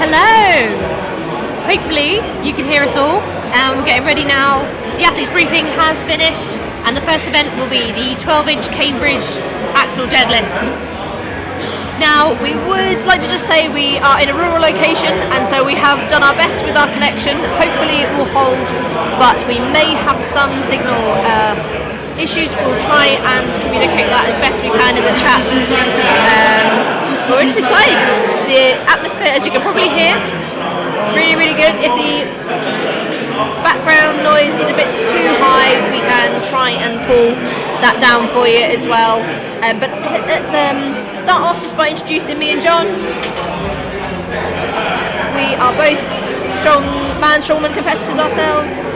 Hello! Hopefully you can hear us all. We're getting ready now. The athletes briefing has finished and the first event will be the 12-inch Cambridge axle deadlift. Now we would like to just say we are in a rural location and so we have done our best with our connection. Hopefully it will hold, but we may have some signal issues. We'll try and communicate that as best we can in the chat. We're just excited. The atmosphere, as you can probably hear, really good. If the background noise is a bit too high, we can try and pull that down for you as well. But let's start off just by introducing me and John. We are both strongman competitors ourselves.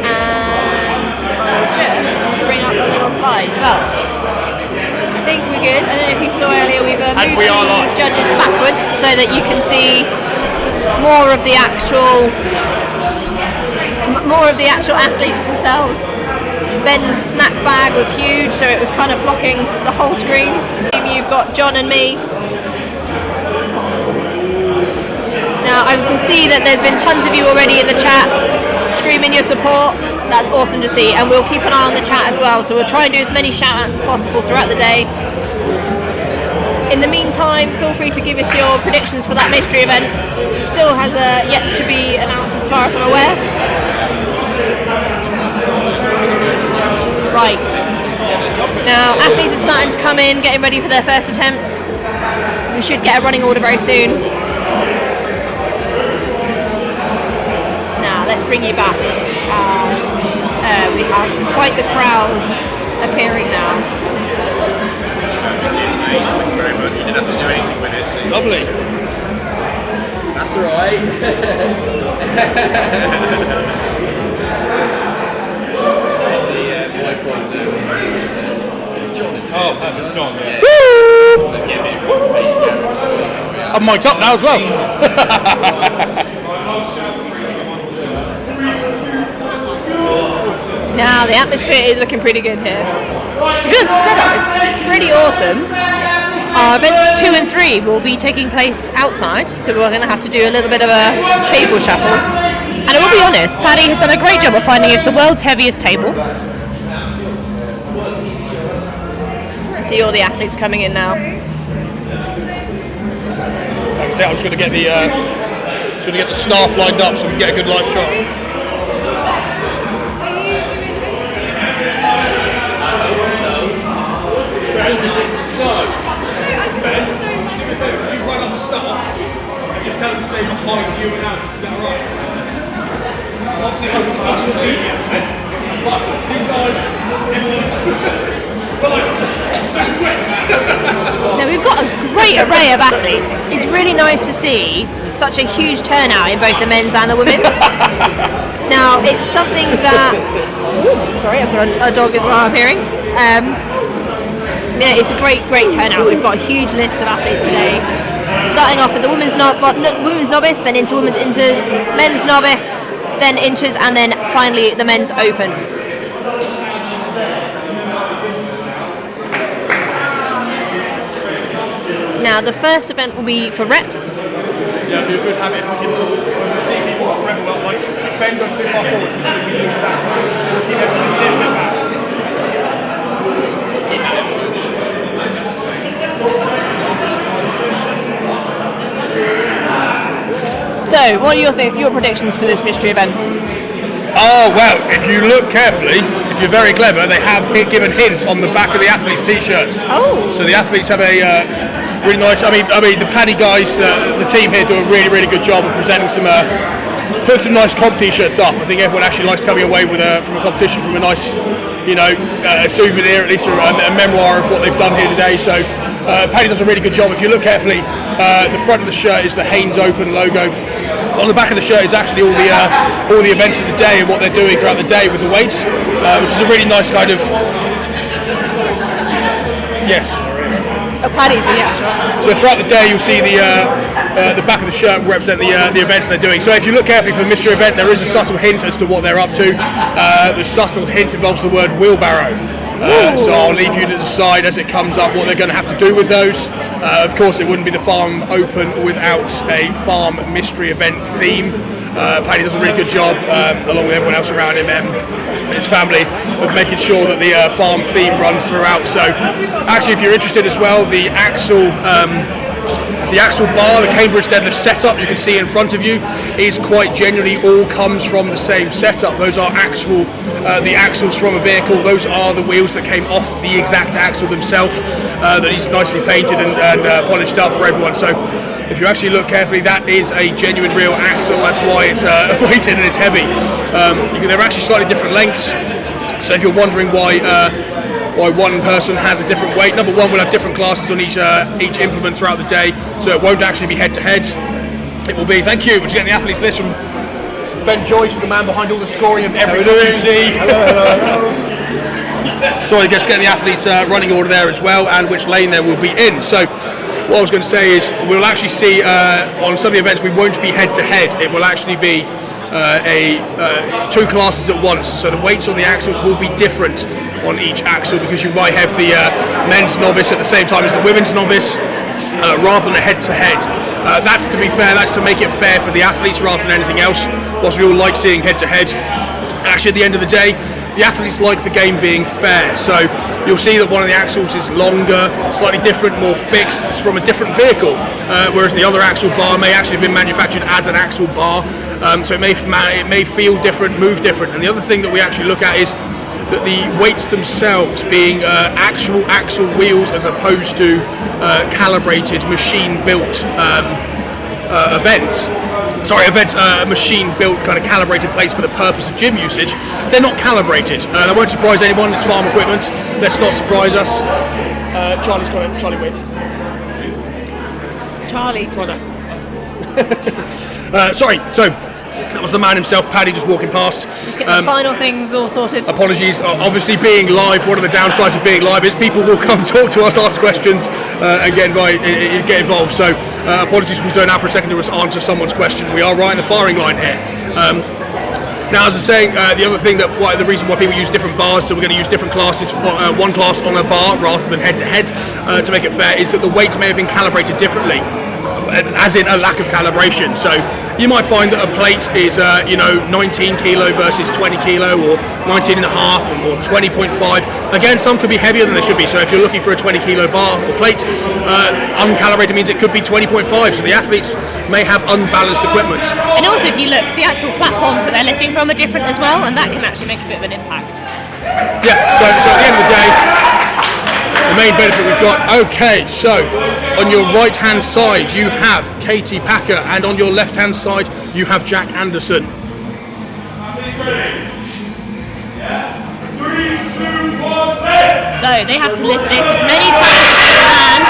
And I'll just bring up a little slide. But I think we're good. I don't know if you saw earlier, we've moved the judges backwards so that you can see more of the actual athletes themselves. Ben's snack bag was huge, so it was kind of blocking the whole screen. You've got John and me. Now I can see that there's been tons of you already in the chat screaming your support. That's awesome to see, and we'll keep an eye on the chat as well, so we'll try and do as many shout outs as possible throughout the day. In the meantime, feel free to give us your predictions for that mystery event. Still has yet to be announced as far as I'm aware. Right. Now, athletes are starting to come in, getting ready for their first attempts. We should get a running order very soon. Now, let's bring you back as we have quite the crowd appearing now. Thank you very much. You didn't have to do anything with it. So lovely. That's alright. Oh, perfect, John. Yeah. Woo! So, I'm mic'd up now as well. Now the atmosphere is looking pretty good here. To be honest, the setup is pretty awesome. Our events 2 and 3 will be taking place outside, so we're going to have to do a little bit of a table shuffle. And I will be honest, Paddy has done a great job of finding us the world's heaviest table. I see all the athletes coming in now. Like I said, I'm just going to get the staff lined up so we can get a good live shot. You run on the staff and just tell them to stay behind you and Alex, is that right? Obviously, these guys. So quick. Now we've got a great array of athletes. It's really nice to see such a huge turnout in both the men's and the women's. Now it's something that. Sorry, I've got a dog as well. I'm hearing. Yeah, it's a great turnout. We've got a huge list of athletes today. Starting off with the women's novice, then into women's inters, men's novice, then inters, and then finally the men's opens. Now the first event will be for reps. Yeah, it'd be a good habit if we can see people rep well. Like Ben goes too far forward, so we lose that. So we'll keep everything a little bit back. So, what are your predictions for this mystery event? Oh, well, if you look carefully, if you're very clever, they have given hints on the back of the athletes' t-shirts. Oh. So the athletes have a really nice, I mean the Paddy guys, the team here do a really good job of presenting putting some nice comp t-shirts up. I think everyone actually likes coming away with from a competition from a nice, a souvenir, at least a memoir of what they've done here today. So Paddy does a really good job. If you look carefully, the front of the shirt is the Haynes Open logo. On the back of the shirt is actually all the events of the day and what they're doing throughout the day with the weights, which is a really nice kind of. Yes. Paddy's in the actual. So throughout the day you'll see the back of the shirt represent the events they're doing. So if you look carefully for the mystery event, there is a subtle hint as to what they're up to. The subtle hint involves the word wheelbarrow. So I'll leave you to decide as it comes up what they're going to have to do with those. Of course, it wouldn't be the farm open without a farm mystery event theme. Paddy does a really good job, along with everyone else around him and his family, of making sure that the farm theme runs throughout. So actually, if you're interested as well, the axle bar, the Cambridge Deadlift setup you can see in front of you is quite genuinely all comes from the same setup. Those are the axles from a vehicle. Those are the wheels that came off the exact axle themselves, that he's nicely painted and polished up for everyone. So if you actually look carefully, that is a genuine real axle. That's why it's weighted and it's heavy. They're actually slightly different lengths. So if you're wondering why one person has a different weight, number one, we'll have different classes on each implement throughout the day, so it won't actually be head to head. It will be, thank you, we're just getting the athletes list from Ben Joyce, the man behind all the scoring of every UFC. Sorry, just getting the athletes running order there as well, and which lane they will be in. So what I was going to say is we'll actually see on some of the events we won't be head to head. It will actually be two classes at once, so the weights on the axles will be different on each axle, because you might have the men's novice at the same time as the women's novice, rather than a head-to-head. That's to be fair, that's to make it fair for the athletes rather than anything else, whilst we all like seeing head-to-head. Actually, at the end of the day, the athletes like the game being fair, so you'll see that one of the axles is longer, slightly different, more fixed, it's from a different vehicle, whereas the other axle bar may actually have been manufactured as an axle bar, so it may feel different, move different. And the other thing that we actually look at is that the weights themselves being actual axle wheels as opposed to calibrated, machine-built events, machine-built kind of calibrated plates for the purpose of gym usage. They're not calibrated. That won't surprise anyone. It's farm equipment. Let's not surprise us. Charlie's got it. Charlie, wait. Charlie's right there. Sorry. So that was the man himself, Paddy, just walking past. Just getting the final things all sorted. Apologies. Obviously, being live, one of the downsides of being live is people will come talk to us, ask questions, and get involved. So apologies if we zone out for a second to answer someone's question. We are right in the firing line here. Now, as I was saying, the other thing the reason why people use different bars, so we're going to use different classes, one class on a bar rather than head to head, to make it fair, is that the weights may have been calibrated differently, as in a lack of calibration. So you might find that a plate is 19 kilo versus 20 kilo, or 19 and a half, or 20.5. Again, some could be heavier than they should be. So if you're looking for a 20 kilo bar or plate, uncalibrated means it could be 20.5. So the athletes may have unbalanced equipment. And also, if you look, the actual platforms that they're lifting from are different as well, and that can actually make a bit of an impact. Yeah, so at the end of the day, the main benefit we've got, okay, so on your right hand side you have Katie Packer, and on your left hand side you have Jack Anderson. So they have to lift this as many times as they can,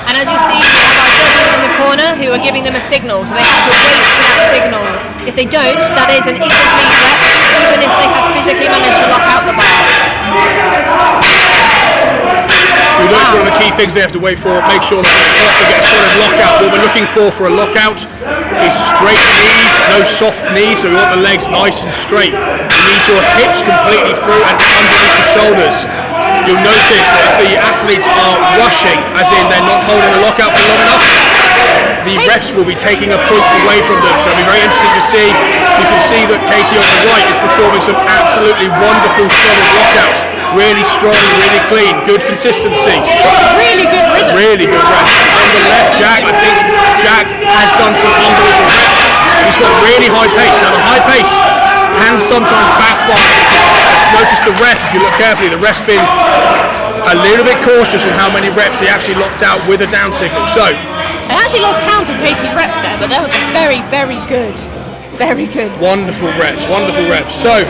and as you see, we have our judges in the corner who are giving them a signal, so they have to wait for that signal. If they don't, that is an incomplete rep, even if they have physically managed to lock out the bar. That's one of the key things they have to wait for. Make sure that they get a solid lockout. What we're looking for a lockout is straight knees, no soft knees, so we want the legs nice and straight. You need your hips completely through and underneath the shoulders. You'll notice that if the athletes are rushing, as in they're not holding the lockout for long enough, the refs will be taking a point away from them. So it'll be very interesting to see. You can see that Katie on the right is performing some absolutely wonderful solid lockouts. Really strong, really clean, good consistency. Really good rhythm. Really good reps. On the left, Jack, I think Jack has done some unbelievable reps. He's got really high pace. Now the high pace can sometimes backfire. Notice the ref, if you look carefully, the ref's been a little bit cautious on how many reps he actually locked out with a down signal. So I actually lost count of Katie's reps there, but that was very, very good. Very good. Wonderful reps, wonderful reps. So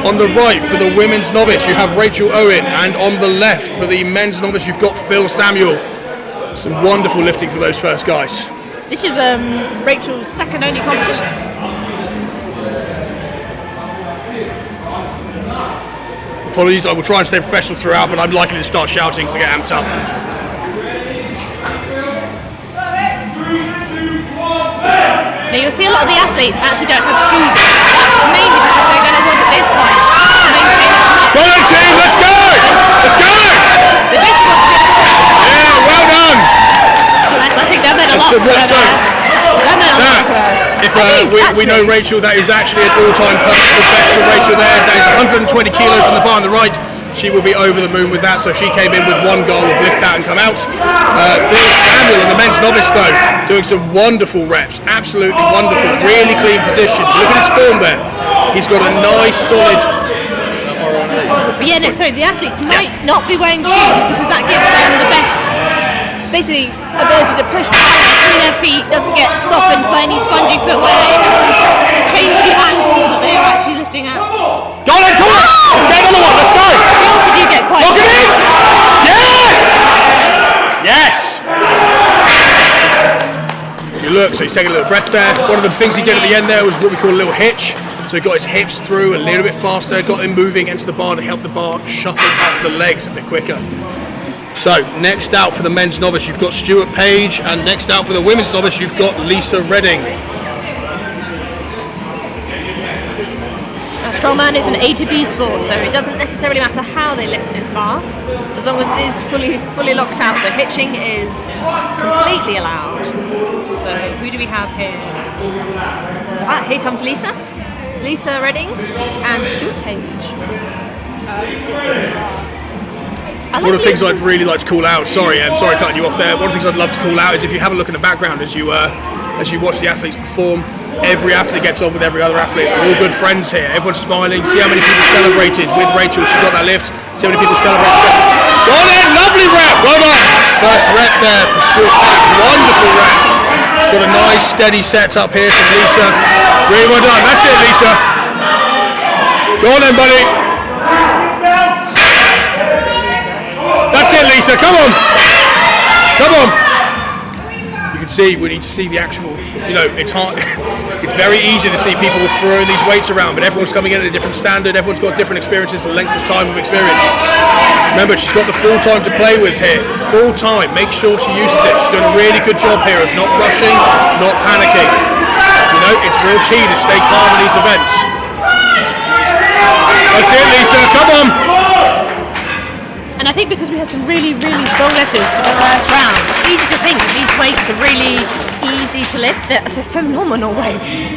on the right for the women's novice you have Rachel Owen, and on the left for the men's novice you've got Phil Samuel. Some wonderful lifting for those first guys. This is Rachel's second only competition. Apologies, I will try and stay professional throughout, but I'm likely to start shouting to get amped up. Now you'll see a lot of the athletes actually don't have shoes on. That's mainly because they're going to want at this point to maintain as much. Go on team, let's go! Let's go! The best one to get Yeah, well done! I think that meant a lot to her. That meant a lot to her. If we know Rachel, that is actually an all-time personal best for Rachel there. That is 120 kilos on the bar on the right. She will be over the moon with that, so she came in with one goal of lift out and come out. Phil Samuel in the men's novice though, doing some wonderful reps, absolutely wonderful, really clean position. Look at his form there. He's got a nice solid... But yeah, no, sorry, the athletes might not be wearing shoes because that gives them the best, basically, ability to push power through their feet, doesn't get softened by any spongy footwear, it doesn't change the angle that they're actually lifting at. Go on then, come on! Let's get another one, let's go! We also do get quite... Lock it in! Yes! Yes! If you look, so he's taking a little breath there. One of the things he did at the end there was what we call a little hitch. So he got his hips through a little bit faster, got him moving against the bar to help the bar shuffle up the legs a bit quicker. So next out for the men's novice, you've got Stuart Page, and next out for the women's novice, you've got Lisa Redding. Strongman is an A to B sport, so it doesn't necessarily matter how they lift this bar, as long as it is fully locked out. So hitching is completely allowed. So who do we have here? Here comes Lisa Redding and Stuart Page. One of the things I'd really like to call out, sorry cutting you off there, one of the things I'd love to call out is if you have a look in the background as you watch the athletes perform, every athlete gets on with every other athlete. We're all good friends here, everyone's smiling. See how many people celebrated with Rachel, she got that lift. See how many people celebrated. Go on in, lovely rep, well done. First rep there for Stuart Page, wonderful rep. Got a nice steady setup here from Lisa. Really well done, that's it Lisa. Go on then buddy. That's it Lisa, come on. Come on. You can see, we need to see the actual, it's hard. It's very easy to see people throwing these weights around, but everyone's coming in at a different standard, everyone's got different experiences and length of time of experience. Remember, she's got the full time to play with here. Full time, make sure she uses it. She's doing a really good job here of not rushing, not panicking. It's real key to stay calm in these events. That's it Lisa, come on! And I think because we had some really, really strong lifters for the first round, it's easy to think that these weights are really easy to lift. They're phenomenal weights.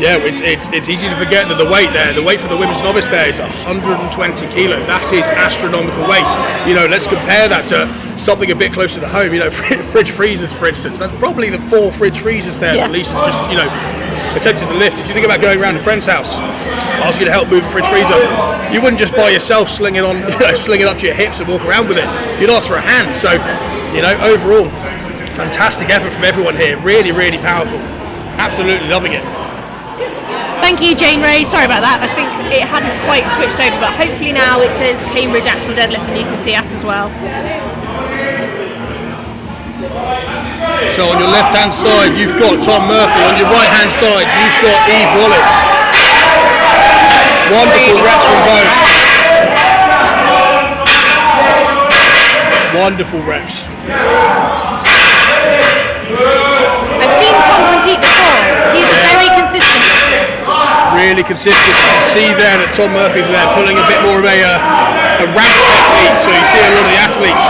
Yeah, it's easy to forget that the weight for the women's novice there is 120 kilo. That is astronomical weight. Let's compare that to something a bit closer to home. Fridge freezers, for instance. That's probably the 4 fridge freezers there that Lisa's just, attempted to lift. If you think about going around a friend's house, ask you to help move a fridge freezer, you wouldn't just by yourself sling it up to your hips and walk around with it. You'd ask for a hand. So, overall, fantastic effort from everyone here. Really, really powerful. Absolutely loving it. Thank you, Jane Ray. Sorry about that. I think it hadn't quite switched over, but hopefully now it says Cambridge Axel Deadlift and you can see us as well. So on your left-hand side, you've got Tom Murphy. On your right-hand side, you've got Eve Wallace. Wonderful reps from both. Wonderful reps. I've seen Tom compete before. He's very consistent. Really consistent. You can see there that Tom Murphy's there pulling a bit more of a ramp technique. So you see a lot of the athletes.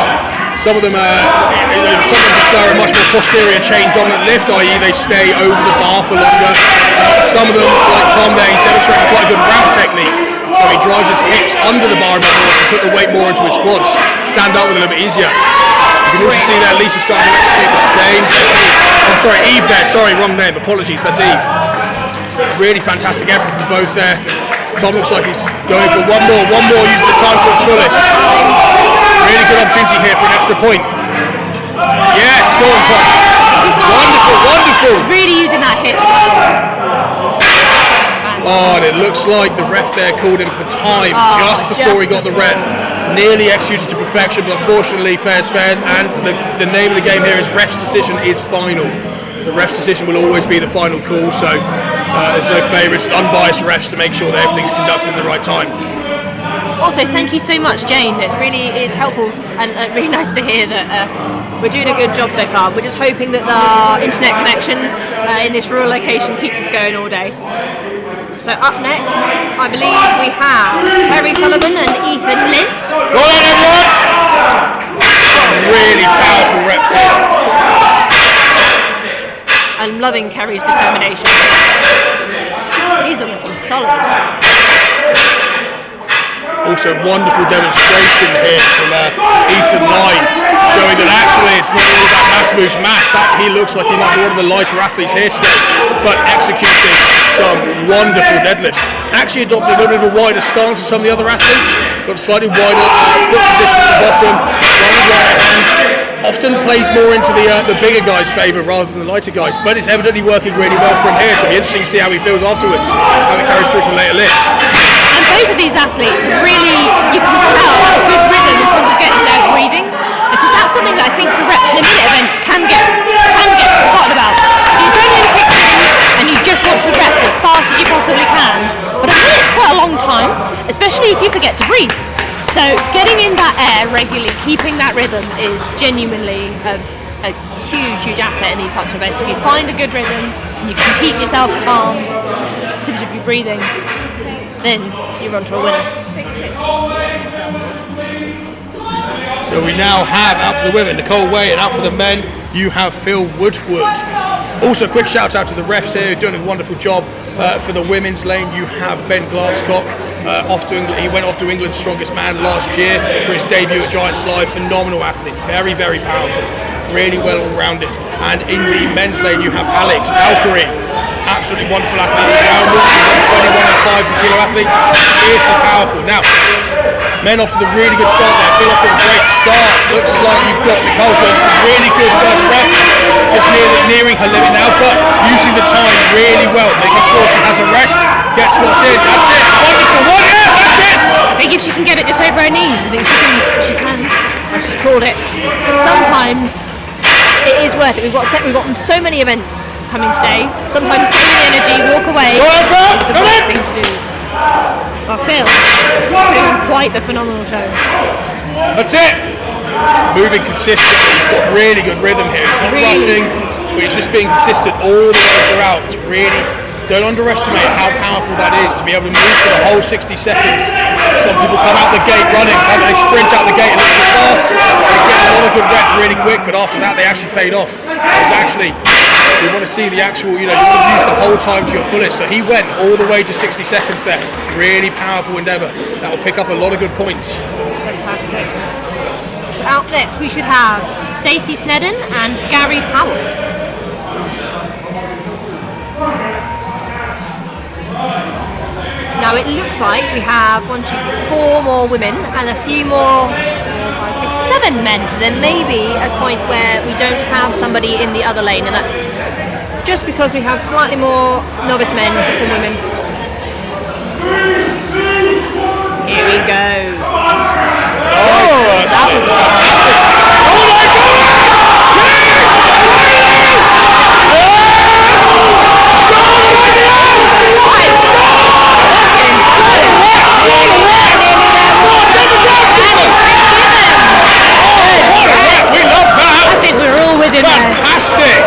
Some of them prefer a much more posterior chain dominant lift, i.e. they stay over the bar for longer. Some of them, like Tom there, he's demonstrating quite a good ramp technique. So he drives his hips under the bar a bit more to put the weight more into his quads. Stand up with a little bit easier. You can also see there Lisa starting to execute the same technique. I'm sorry, Eve there. Sorry, wrong name. Apologies. That's Eve. Really fantastic effort from both there. Tom looks like he's going for one more using the time to its fullest. Really good opportunity here for an extra point. Yes, go on Tom. Wonderful. Really using that hitch. Oh, and it looks like the ref there called him for time just before he got the rep. Nearly executed to perfection, but unfortunately fair's fair, and the name of the game here is ref's decision is final. The ref's decision will always be the final call, so there's no favourites, unbiased refs to make sure that everything's conducted in the right time. Also, thank you so much, Jane. It really is helpful and really nice to hear that we're doing a good job so far. We're just hoping that the internet connection in this rural location keeps us going all day. So up next, I believe we have Kerry Sullivan and Ethan Lynn. Go on everyone! Really powerful reps here. I'm loving Kerry's determination. These are looking solid. Also wonderful demonstration here from Ethan Line, showing that actually it's not all about mass moves mass. That he looks like he might be one of the lighter athletes here today, but executing some wonderful deadlifts. Actually adopting a little bit of a wider stance than some of the other athletes, got a slightly wider foot position at the bottom, slightly wider hands. Often plays more into the bigger guys' favour rather than the lighter guys, but it's evidently working really well for him here, so it'll be interesting to see how he feels afterwards, how it carries through to later lifts. And both of these athletes really, you can tell, have a good rhythm in terms of getting their breathing, because that's something that I think the reps in a minute event can get forgotten about. The adrenaline kicks in and you just want to rep as fast as you possibly can, but a minute's quite a long time, especially if you forget to breathe. So getting in that air regularly, keeping that rhythm is genuinely a huge asset in these types of events. If you find a good rhythm and you can keep yourself calm in terms of your breathing, then you're on to a winner. So we now have out for the women Nicole Way, and out for the men you have Phil Woodward. Also, a quick shout out to the refs here, doing a wonderful job. For the women's lane, you have Ben Glasscock. Off to England. He went off to England's Strongest Man last year for his debut at Giants Live. Phenomenal athlete, very powerful, really well all-rounded. And in the men's lane, you have Alex Valkyrie, absolutely wonderful athlete. 121.5 kilo athletes, fiercely powerful. Now, men off to the really good start there. Phil off to a great start. Looks like you've got Nicole doing some really good first reps, just nearing her limit now, but using the time really well, making sure she has a rest, gets swapped in. That's it. Wonderful one. Yeah, that's it. I think if she can get it just over her knees, I think she can. Let's just call it. Sometimes it is worth it. We've got so many events coming today. Sometimes save the energy, walk away is the right thing to do. Well, Phil, doing quite the phenomenal show. That's it. Moving consistently. He's got really good rhythm here. He's not rushing, but he's just being consistent all the way throughout. It's really, don't underestimate how powerful that is to be able to move for the whole 60 seconds. Some people come out the gate running, they sprint out the gate a little bit fast, they get a lot of good reps really quick, but after that they actually fade off. It's actually, you want to see the actual, you want to use the whole time to your fullest. So he went all the way to 60 seconds there. Really powerful endeavour. That will pick up a lot of good points. Fantastic. So out next we should have Stacey Snedden and Gary Powell. Now it looks like we have 1, 2, 3, 4 more women and a few more, 4, 5, 6, 7 men. So there may be a point where we don't have somebody in the other lane, and that's just because we have slightly more novice men than women. Here we go. Oh, that was fantastic!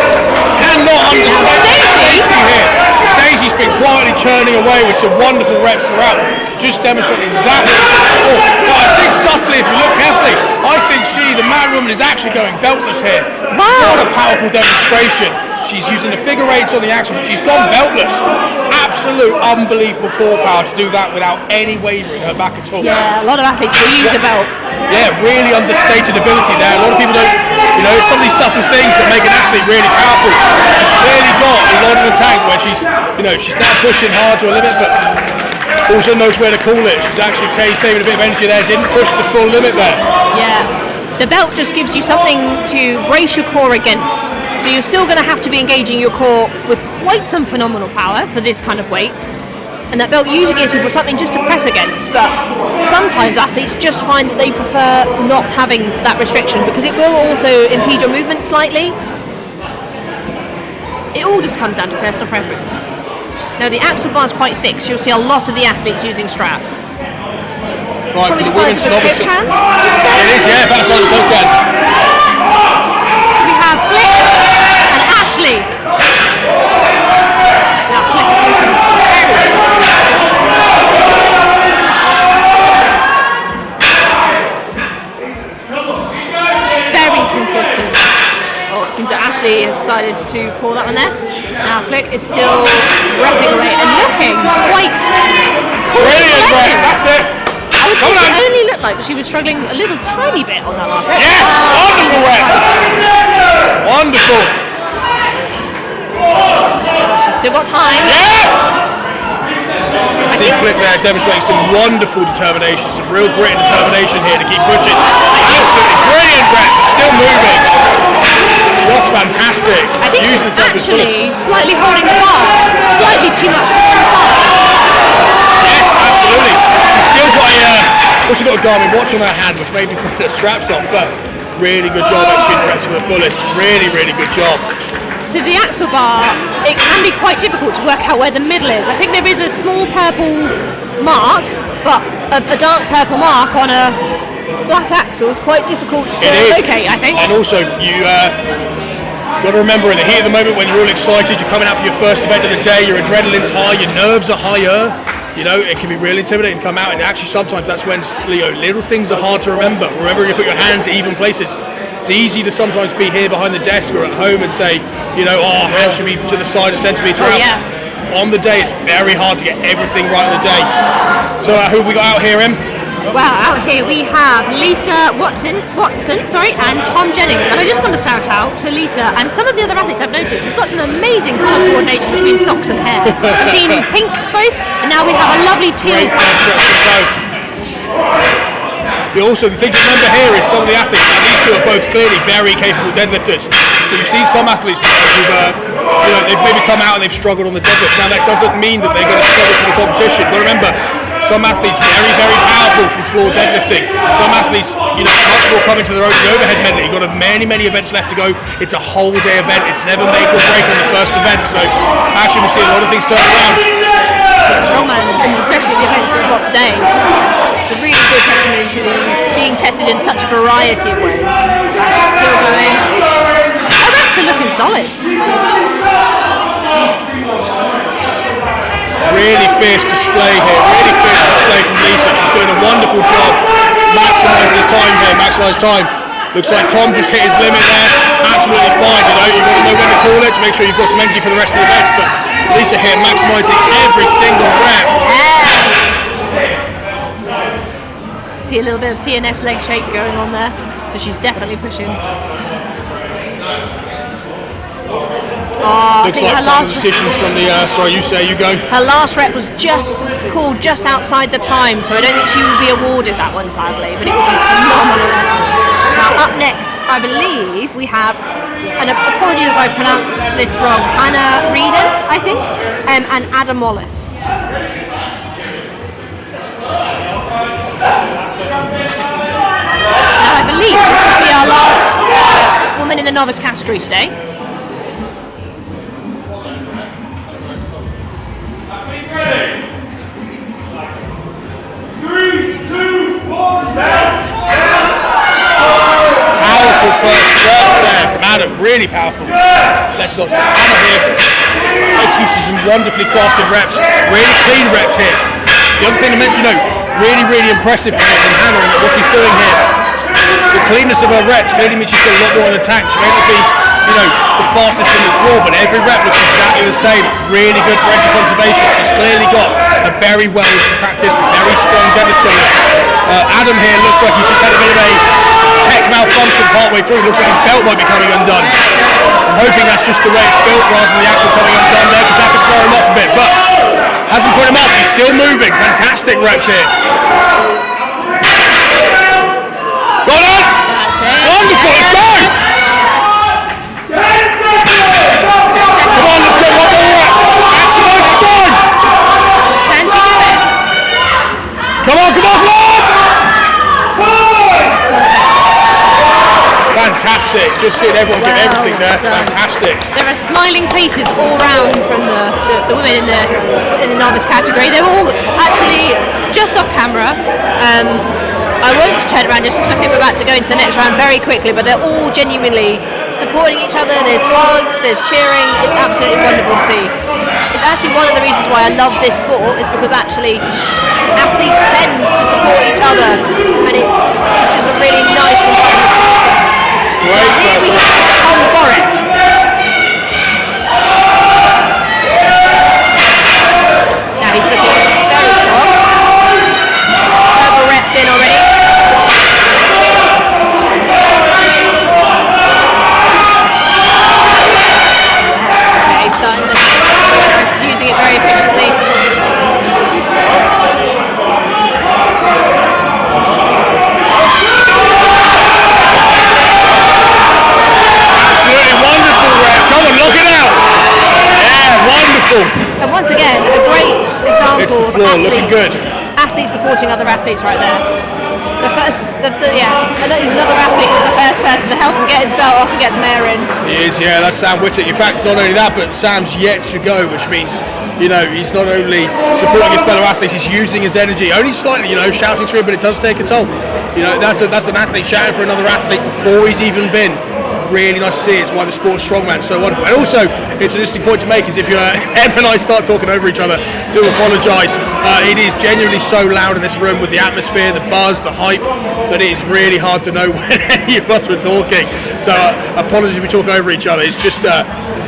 Cannot understand Stacey here. Stacey's been quietly churning away with some wonderful reps throughout, just demonstrating exactly what she did before. But I think subtly, if you look carefully, I think the mad woman is actually going beltless here. Wow. What a powerful demonstration. She's using the figure eights on the axle, but she's gone beltless. Absolute unbelievable core power to do that without any waver in her back at all. Yeah, a lot of athletes will use a belt. Yeah, really understated ability there. A lot of people don't, some of these subtle things that make an athlete really powerful. She's clearly got a lot in the tank where she's now pushing hard to a limit, but also knows where to call it. She's actually saving a bit of energy there, didn't push the full limit there. Yeah. The belt just gives you something to brace your core against. So you're still going to have to be engaging your core with quite some phenomenal power for this kind of weight. And that belt usually gives people something just to press against, but sometimes athletes just find that they prefer not having that restriction because it will also impede your movement slightly. It all just comes down to personal preference. Now the axle bar is quite thick, so you'll see a lot of the athletes using straps. Right, probably the size of a Coke can. It is, yeah, about the size of a Coke can. So we have Flick and Ashley. Now Flick is looking very strong. Ashley has decided to call that one there. Now Flick is still repping away and looking quite cool. Brilliant, Brett. That's it. I would say she only looked like she was struggling a little tiny bit on that last rep. Yes, wonderful rep. Wonderful. She's still got time. Yeah. See Flick there demonstrating some wonderful determination, some real grit and determination here to keep pushing. Absolutely brilliant rep, still moving. Just fantastic. I think she's actually slightly holding the bar slightly too much to one side. Yes, absolutely. She's still got also got a Garmin watch on her hand, which maybe throwing the straps off, but really good job executing reps for the fullest. Really, really good job. So the axle bar, it can be quite difficult to work out where the middle is. I think there is a small purple mark, but a dark purple mark on a black axle is quite difficult to locate, I think. And also, you got to remember in the heat of the moment when you're all excited, you're coming out for your first event of the day, your adrenaline's high, your nerves are higher. You know, it can be really intimidating to come out, and actually sometimes that's when, little things are hard to remember. Remember, you put your hands at even places. It's easy to sometimes be here behind the desk or at home and say, hands should be to the side a centimetre out. Yeah. On the day, it's very hard to get everything right on the day. So who have we got out here, Em? Well, out here we have Lisa Watson, and Tom Jennings. And I just want to shout out to Lisa and some of the other athletes I've noticed. We've got some amazing colour coordination between socks and hair. I've seen pink both, and now we have a lovely teal. Great both. Also, the thing to remember here is some of the athletes, now these two are both clearly very capable deadlifters. But you've seen some athletes who've, they've maybe come out and they've struggled on the deadlift. Now that doesn't mean that they're going to struggle for the competition. But remember, some athletes very, very powerful from floor deadlifting. Some athletes, much more coming to their own overhead medley. You've got many, many events left to go. It's a whole day event. It's never make or break on the first event. So actually we'll see a lot of things turn around. Strongman, and especially the events we've got today, it's a really good testimony to being tested in such a variety of ways. She's still going. Her reps are looking solid. Really fierce display here. Really fierce display from Lisa. She's doing a wonderful job. Maximising the time here. Maximise time. Looks like Tom just hit his limit there. Absolutely fine. You've got to know when to call it to make sure you've got some energy for the rest of the events. But Lisa here maximising every single rep. Yes. See a little bit of CNS leg shake going on there, so she's definitely pushing. Looks like her last decision from the. Sorry, you go. Her last rep was just called just outside the time, so I don't think she will be awarded that one, sadly. But it was a phenomenal effort. Now, up next, I believe we have, and apologies if I pronounce this wrong, Hannah Reeden, I think, and Adam Wallace. Now, I believe this will be our last woman in the novice category today. Powerful first step there from Adam, really powerful. Let's not say Hannah here executing some wonderfully crafted reps, really clean reps here. The other thing to mention, really, really impressive from Hannah and what she's doing here. The cleanness of her reps clearly means she's got a lot more on the tank. She may not be, the fastest in the floor, but every rep looks exactly the same. Really good for energy conservation. She's clearly got a very well practiced, very strong deadlift going on. Adam here looks like he's just had a bit of a tech malfunction partway through. Looks like his belt might be coming undone. I'm hoping that's just the way it's built rather than the actual coming undone there, because that could throw him off a bit. But hasn't put him off. He's still moving. Fantastic reps here. Got it! That's it. Wonderful. Let's go! Come on, let's go. One more rep. Maximise the time. Can she do it? Come on, come on, come on! Fantastic. Just seeing everyone give everything there. Fantastic. There are smiling faces all round from the women in the novice category. They're all actually just off camera. I won't turn around just because I think we're about to go into the next round very quickly, but they're all genuinely supporting each other. There's hugs, there's cheering. It's absolutely wonderful to see. It's actually one of the reasons why I love this sport, is because actually athletes tend to support each other, and it's just a really nice environment to be in. Great Here we first have Tom Borrett. Now he's looking very strong. Several reps in already. Okay, starting the using it very efficiently. And once again, a great example of athletes supporting other athletes right there. He's another athlete who's the first person to help him get his belt off and get some air in. He is, yeah, that's Sam Whittick. In fact, not only that, but Sam's yet to go, which means, he's not only supporting his fellow athletes, he's using his energy, only slightly, shouting through it, but it does take a toll. That's an athlete shouting for another athlete before he's even been. Really nice to see. It's why the sport of strongman is so wonderful. And also, it's an interesting point to make is if Em and I start talking over each other, to apologise. It is genuinely so loud in this room with the atmosphere, the buzz, the hype, that it is really hard to know when any of us were talking. So apologies if we talk over each other. It's just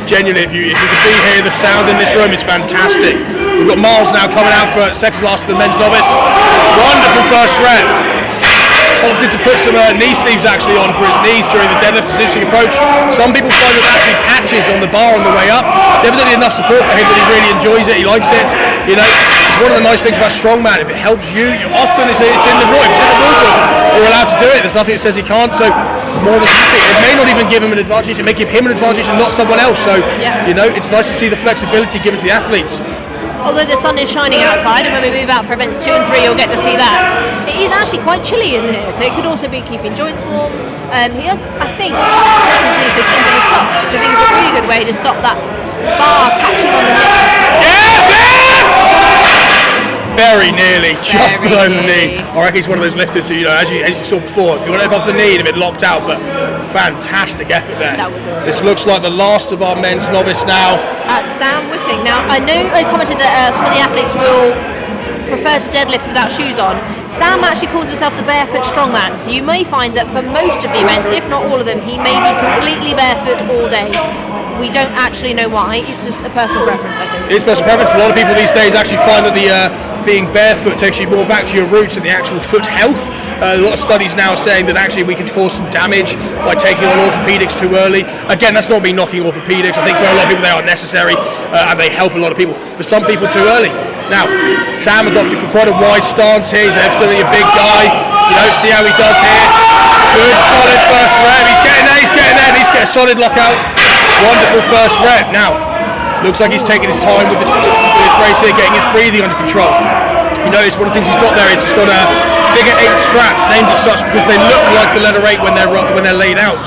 genuinely, if you could be here, the sound in this room is fantastic. We've got Miles now coming out for second last of the men's novice. Wonderful first rep. Opted to put some knee sleeves actually on for his knees during the deadlift. It's an interesting approach. Some people find that actually catches on the bar on the way up. It's evidently enough support for him that he really enjoys it. He likes it. It's one of the nice things about strongman. If it helps you, often it's in the rule. If it's in the rule book, you're allowed to do it. There's nothing that says he can't. So more than happy. It may not even give him an advantage. It may give him an advantage and not someone else. So it's nice to see the flexibility given to the athletes. Although the sun is shining outside, and when we move out for events 2 and 3, you'll get to see that. It is actually quite chilly in here, so it could also be keeping joints warm. He has, I think, into the socks, which I think is a really good way to stop that bar catching on the knee. Very nearly, just below the knee. I reckon he's one of those lifters who, as you saw before, if you got it above the knee, it'd have been locked out, but fantastic effort there. That was awesome. This looks like the last of our men's novice now. Sam Whitting. Now, I know I commented that some of the athletes will prefer to deadlift without shoes on. Sam actually calls himself the barefoot strongman, so you may find that for most of the events, if not all of them, he may be completely barefoot all day. We don't actually know why. It's just a personal preference, I think. It is personal preference. A lot of people these days actually find that the being barefoot takes you more back to your roots and the actual foot health. A lot of studies now saying that actually we can cause some damage by taking on orthopedics too early. Again, that's not me knocking orthopedics. I think for a lot of people they are necessary and they help a lot of people. For some people too early. Now, Sam adopted for quite a wide stance here. He's definitely a big guy. See how he does here. Good, solid first rep. He's getting there. Needs to get a solid lockout. Wonderful first rep. Now, looks like he's taking his time with his brace here, getting his breathing under control. You notice one of the things he's got there is he's got a figure 8 straps, named as such because they look like the letter 8 when they're laid out.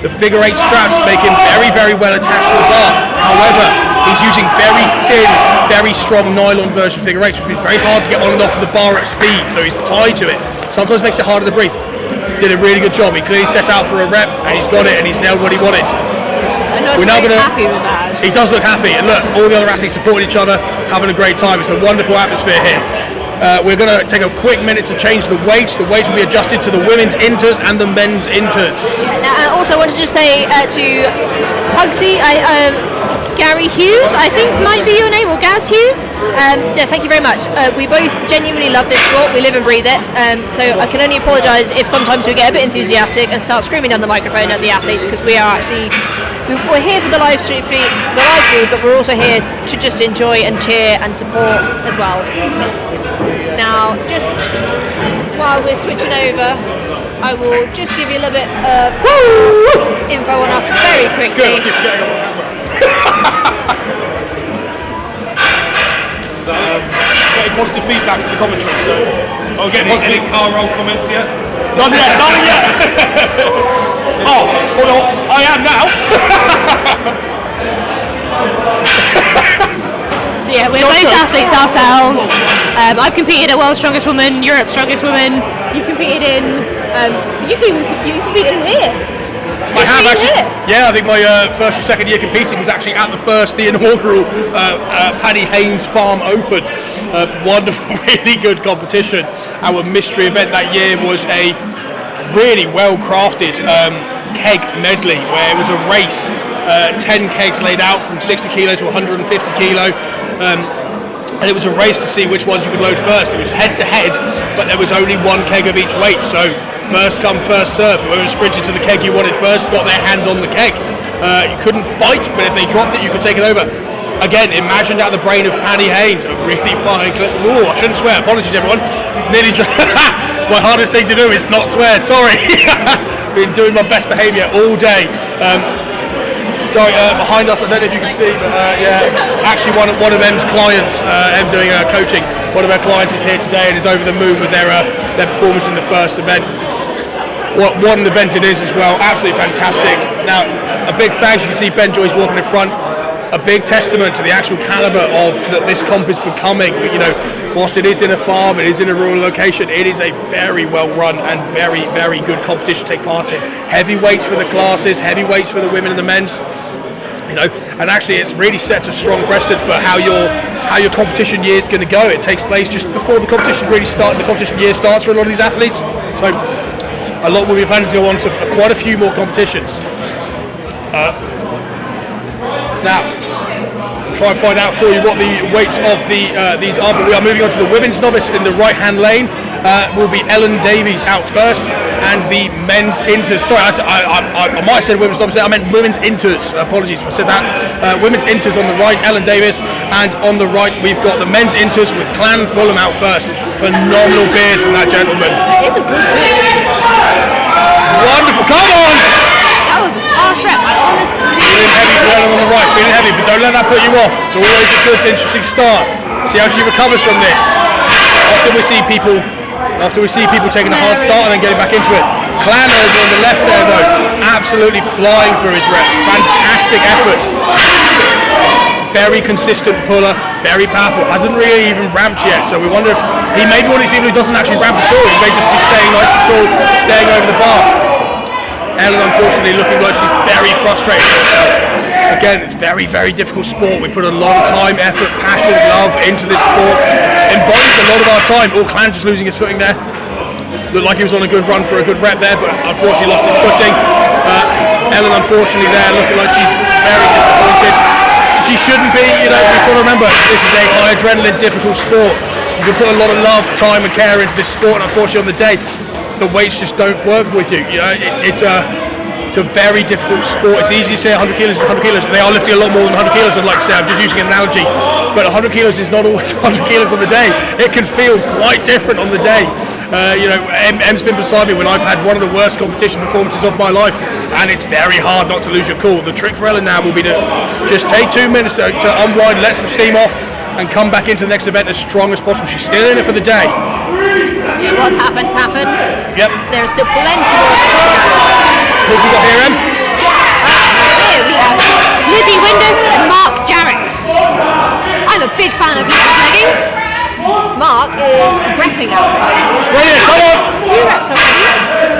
The figure 8 straps make him very, very well attached to the bar. However, he's using very thin, very strong nylon version figure 8s, which means very hard to get on and off of the bar at speed. So he's tied to it. Sometimes makes it harder to breathe. Did a really good job. He clearly set out for a rep and he's got it and he's nailed what he wanted. We're now happy with that. He does look happy, and look, all the other athletes supporting each other, having a great time. It's a wonderful atmosphere here. We're going to take a quick minute to change the weights. The weights will be adjusted to the women's inters and the men's inters. Yeah, now, I also wanted to say to Hugsy, Gary Hughes, I think might be your name, or Gaz Hughes. Thank you very much. We both genuinely love this sport. We live and breathe it. So I can only apologise if sometimes we get a bit enthusiastic and start screaming down the microphone at the athletes, because we're here for the live feed, but we're also here to just enjoy and cheer and support as well. Now, just while we're switching over, I will just give you a little bit of info on us very quickly. It's good. Getting positive feedback from the commentary, so I'll get any car roll comments yet? None yet. Oh, hold on, I am now. So yeah, we're both athletes ourselves. I've competed at World's Strongest Woman, Europe's Strongest Woman. You've competed in, you competed in here. I have actually. Yeah, I think my first or second year competing was actually at the inaugural Paddy Haynes Farm Open. Wonderful, really good competition. Our mystery event that year was a really well crafted keg medley, where it was a race, 10 kegs laid out from 60 kilo to 150 kilo. And it was a race to see which ones you could load first. It was head to head, but there was only one keg of each weight. So first come, first serve. Whoever sprinted to the keg you wanted first got their hands on the keg. You couldn't fight, but if they dropped it, you could take it over. Again, imagined out the brain of Paddy Haynes, a really fine clip. Ooh, I shouldn't swear. Apologies, everyone. Nearly. It's my hardest thing to do. Is not swear. Sorry. Been doing my best behaviour all day. Sorry, behind us, I don't know if you can see, but actually one of Em's clients, Em doing coaching, one of her clients is here today and is over the moon with their performance in the first event. What an event it is as well, absolutely fantastic. Now, a big thanks, you can see Ben Joyce walking in front, a big testament to the actual calibre of that this comp is becoming. You know, whilst it is in a farm, it is in a rural location, it is a very well run and very, very good competition to take part in. Heavy weights for the classes, heavy weights for the women and the men's. You know, and actually it's really sets a strong precedent for how your competition year is going to go. It takes place just before the competition really starts. The competition year starts for a lot of these athletes. So a lot will be planning to go on to quite a few more competitions. Now, try and find out for you what the weights of these are, but we are moving on to the women's novice in the right hand lane. Will be Ellen Davies out first, and the men's inters. Sorry, I might have said women's novice. I meant women's inters. Apologies if I said that. Women's inters on the right, Ellen Davies, and on the right we've got the men's inters with Clan Fulham out first. Phenomenal beard from that gentleman. It is a good beard. Wonderful. Come on. That was a fast rep. I honestly. Feeling heavy for Ellen on the right. Feeling heavy, but don't let that put you off. It's always a good, interesting start. See how she recovers from this. Often we see people taking a hard start and then getting back into it. Clan over on the left there though, absolutely flying through his reps. Fantastic effort. Very consistent puller, very powerful. Hasn't really even ramped yet, so we wonder if he may be one of these people who doesn't actually ramp at all. He may just be staying nice and tall, staying over the bar. Ellen unfortunately looking like she's very frustrated with herself. Again, it's very, very difficult sport. We put a lot of time, effort, passion, love into this sport. Embodies a lot of our time. Oh, Clan just losing his footing there. Looked like he was on a good run for a good rep there, but unfortunately lost his footing. Ellen unfortunately there looking like she's very disappointed. She shouldn't be, you know, we've got to remember, this is a high adrenaline, difficult sport. You can put a lot of love, time and care into this sport, and unfortunately on the day, the weights just don't work with you. You know, it's a very difficult sport. It's easy to say 100 kilos is 100 kilos. They are lifting a lot more than 100 kilos, I'd like to say. I'm just using an analogy. But 100 kilos is not always 100 kilos on the day. It can feel quite different on the day. You know, Em's been beside me when I've had one of the worst competition performances of my life, and it's very hard not to lose your cool. The trick for Ellen now will be to just take 2 minutes to unwind, let some steam off, and come back into the next event as strong as possible. She's still in it for the day. Yeah, what's happened. Yep. There are still plenty more events to go. Who have we got here, Em? Here we have Lizzie Windus and Mark Jarrett. I'm a big fan of Lizzie's leggings. Mark is repping out. Brilliant, come on! A few reps already.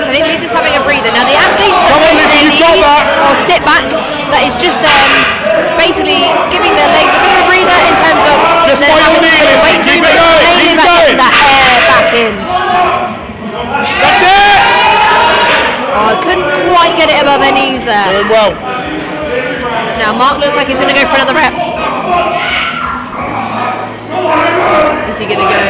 I think Lizzie's having a breather. Now the athletes that Come on, go to Lizzie, their you've got knees that. or sit back, that is just them basically giving their legs a bit of a breather in terms of Just them by having your to knee, weight keep through, it going, mainly keep it about getting going. that air back in. That's it! Oh, I couldn't quite get it above their knees there. Doing well. Now Mark looks like he's going to go for another rep. Is he going to go?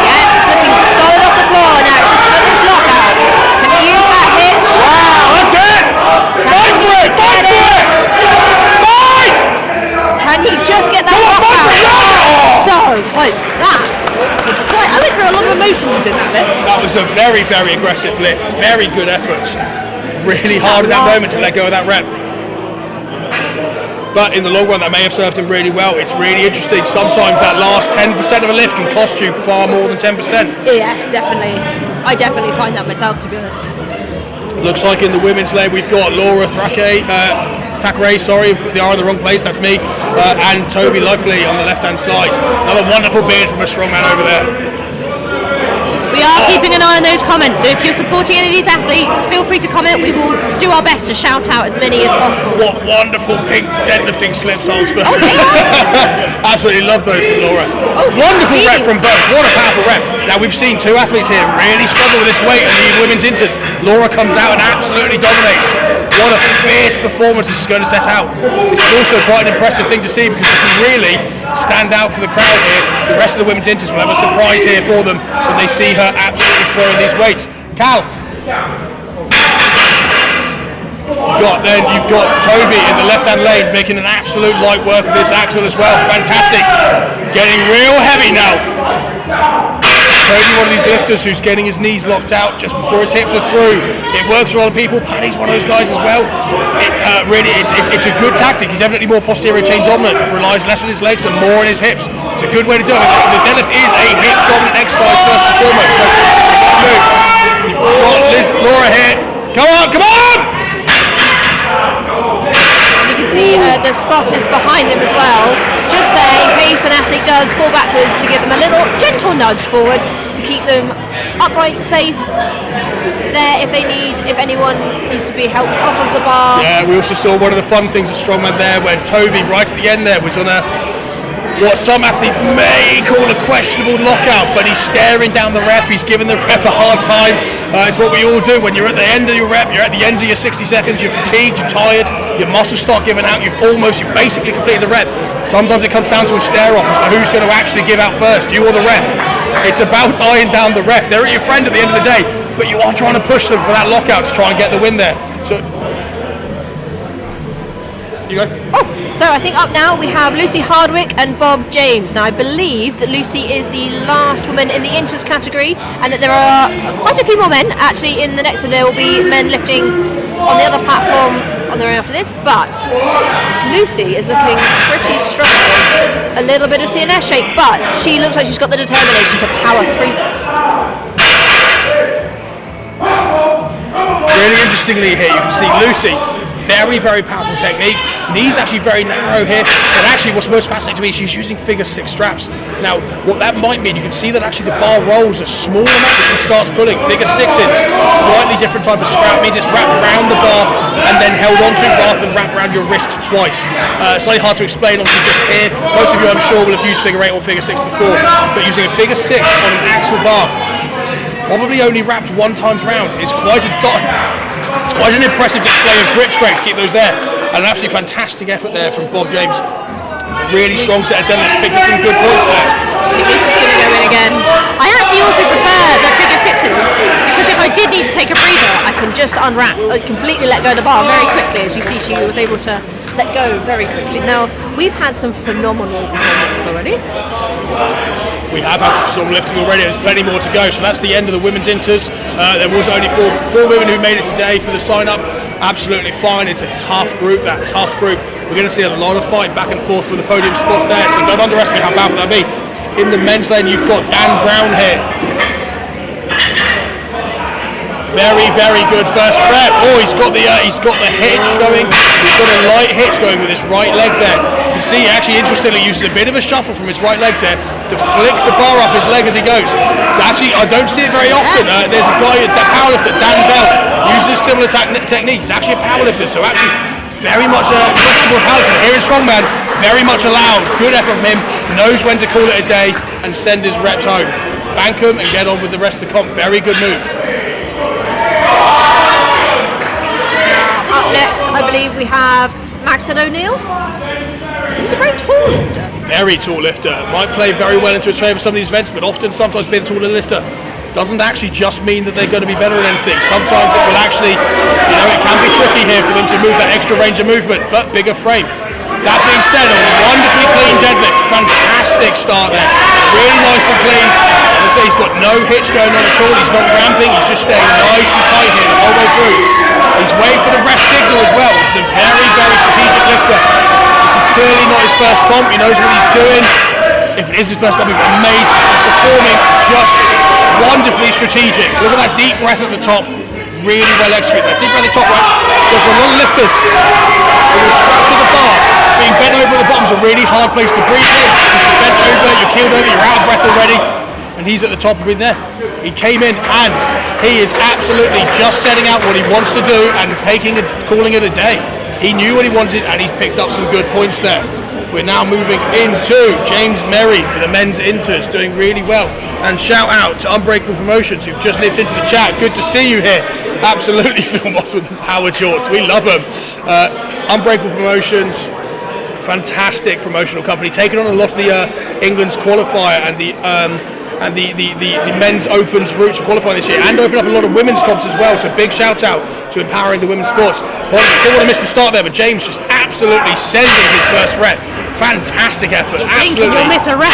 Yes, he's looking solid off the floor. Now it's just put his lock out. Can he use that hitch? Wow, that's it! Fight for it! Fight for it! Fight! Can he just get that lock out? So close. That was quite. I went through a lot of emotions in that lift. That was a very, very aggressive lift. Very good effort. Really Just hard in that that last moment to let go of that rep. But in the long run, that may have served him really well. It's really interesting. Sometimes that last 10% of a lift can cost you far more than 10%. Yeah, definitely. I definitely find that myself, to be honest. Looks like in the women's lane we've got Laura Thackeray, sorry, they are in the wrong place, that's me, and Toby Lively on the left-hand side. Another wonderful beard from a strong man over there. We We are keeping an eye on those comments, so if you're supporting any of these athletes, feel free to comment. We will do our best to shout out as many as possible. What wonderful pink deadlifting slips I was for. Oh, they are. Absolutely love those from Laura. Oh, Wonderful sweet. rep from both. What a powerful rep. Now we've seen two athletes here really struggle with this weight in the women's inters. Laura comes out and absolutely dominates. What a fierce performance she's going to set out. This is also quite an impressive thing to see because this will really stand out for the crowd here. The rest of the women's inters will have a surprise here for them when they see her absolutely throwing these weights. Cal. You've got Toby in the left-hand lane making an absolute light work of this axle as well. Fantastic. Getting real heavy now. Toby, one of these lifters who's getting his knees locked out just before his hips are through. It works for a lot of people. Paddy's one of those guys as well. It's a good tactic. He's evidently more posterior chain dominant. Relies less on his legs and more on his hips. It's a good way to do it. The deadlift is a hip dominant exercise first and foremost. So move. You've got Laura here. Come on! You can see the spotters behind him as well, just there in case an athlete does fall backwards, to give them a little gentle nudge forward to keep them upright, safe there if anyone needs to be helped off of the bar. Yeah, we also saw one of the fun things of Strongman there when Toby right at the end there was on what some athletes may call a questionable lockout, but he's staring down the ref, he's giving the ref a hard time. It's what we all do when you're at the end of your rep, you're at the end of your 60 seconds, you're fatigued, you're tired, your muscles start giving out, you've basically completed the rep. Sometimes it comes down to a stare off as to who's going to actually give out first, you or the ref. It's about dying down the ref. They're your friend at the end of the day, but you are trying to push them for that lockout to try and get the win there. So, you go. So I think up now we have Lucy Hardwick and Bob James. Now I believe that Lucy is the last woman in the inters category, and that there are quite a few more men actually in the next, and there will be men lifting on the other platform on their own after this, but Lucy is looking pretty strong. There's a little bit of CNS shape, but she looks like she's got the determination to power through this. Really interestingly here, you can see Lucy, very, very powerful technique. Knees actually very narrow here, but actually what's most fascinating to me is she's using figure 6 straps. Now, what that might mean, you can see that actually the bar rolls a small amount as she starts pulling. Figure 6s, slightly different type of strap, means it's wrapped around the bar and then held onto rather than wrapped around your wrist twice. Slightly hard to explain, obviously just here. Most of you, I'm sure, will have used figure 8 or figure 6 before, but using a figure 6 on an axle bar, probably only wrapped one time round, is quite an impressive display of grip strength to keep those there. And an absolutely fantastic effort there from Bob James. Really strong set of deadlifts, picked up some good points there. I think Lucy's going to go in again. I actually also prefer the figure 6s because if I did need to take a breather, I can just unwrap, completely let go of the bar very quickly. As you see, she was able to let go very quickly. Now, we've had some phenomenal performances already. We have had some strong lifting already, there's plenty more to go, so that's the end of the women's inters. There was only four women who made it today for the sign up. Absolutely fine, it's a tough group, We're going to see a lot of fight back and forth with the podium spots there, so don't underestimate how powerful that'll be. In the men's lane, you've got Dan Brown here. Very, very good first rep. Oh, he's got the hitch going. He's got a light hitch going with his right leg there. You can see he actually interestingly uses a bit of a shuffle from his right leg there to flick the bar up his leg as he goes. So actually, I don't see it very often. There's a guy, a powerlifter, Dan Bell, uses a similar technique. He's actually a powerlifter, so actually very much a flexible powerlifter. Here in Strongman, very much allowed. Good effort from him. Knows when to call it a day and send his reps home. Bank him and get on with the rest of the comp. Very good move. Up next, I believe we have Maxton O'Neill. He's a very tall lifter. Very tall lifter. Might play very well into his favour some of these events, but sometimes being a taller lifter doesn't actually just mean that they're going to be better at anything. Sometimes it will actually, it can be tricky here for them to move that extra range of movement, but bigger frame. That being said, a wonderfully clean deadlift. Fantastic start there. Really nice and clean. Let's say he's got no hitch going on at all. He's not ramping. He's just staying nice and tight here the whole way through. He's waiting for the ref signal as well. It's a very, very strategic lifter. This is clearly not his first comp. He knows what he's doing. If it is his first comp, he's amazing. He's performing just wonderfully strategic. Look at that deep breath at the top. Really well executed. That deep breath at the top, right? So for a lot of lifters, when you're strapped to the bar, being bent over at the bottom is a really hard place to breathe in. You're bent over, you're keeled over, you're out of breath already. and he's at the top of it there. He came in and he is absolutely just setting out what he wants to do and calling it a day. He knew what he wanted and he's picked up some good points there. We're now moving into James Merry for the men's inters, doing really well. And shout out to Unbreakable Promotions who've just nipped into the chat. Good to see you here. Absolutely, Phil Moss with the power shorts. We love them. Unbreakable Promotions, fantastic promotional company, taking on a lot of the England's qualifier and the men's opens routes for qualifying this year, and open up a lot of women's comps as well. So big shout out to empowering the women's sports. But I don't want to miss the start there, but James just absolutely sending his first rep. Fantastic effort. Blink and you'll miss a rep.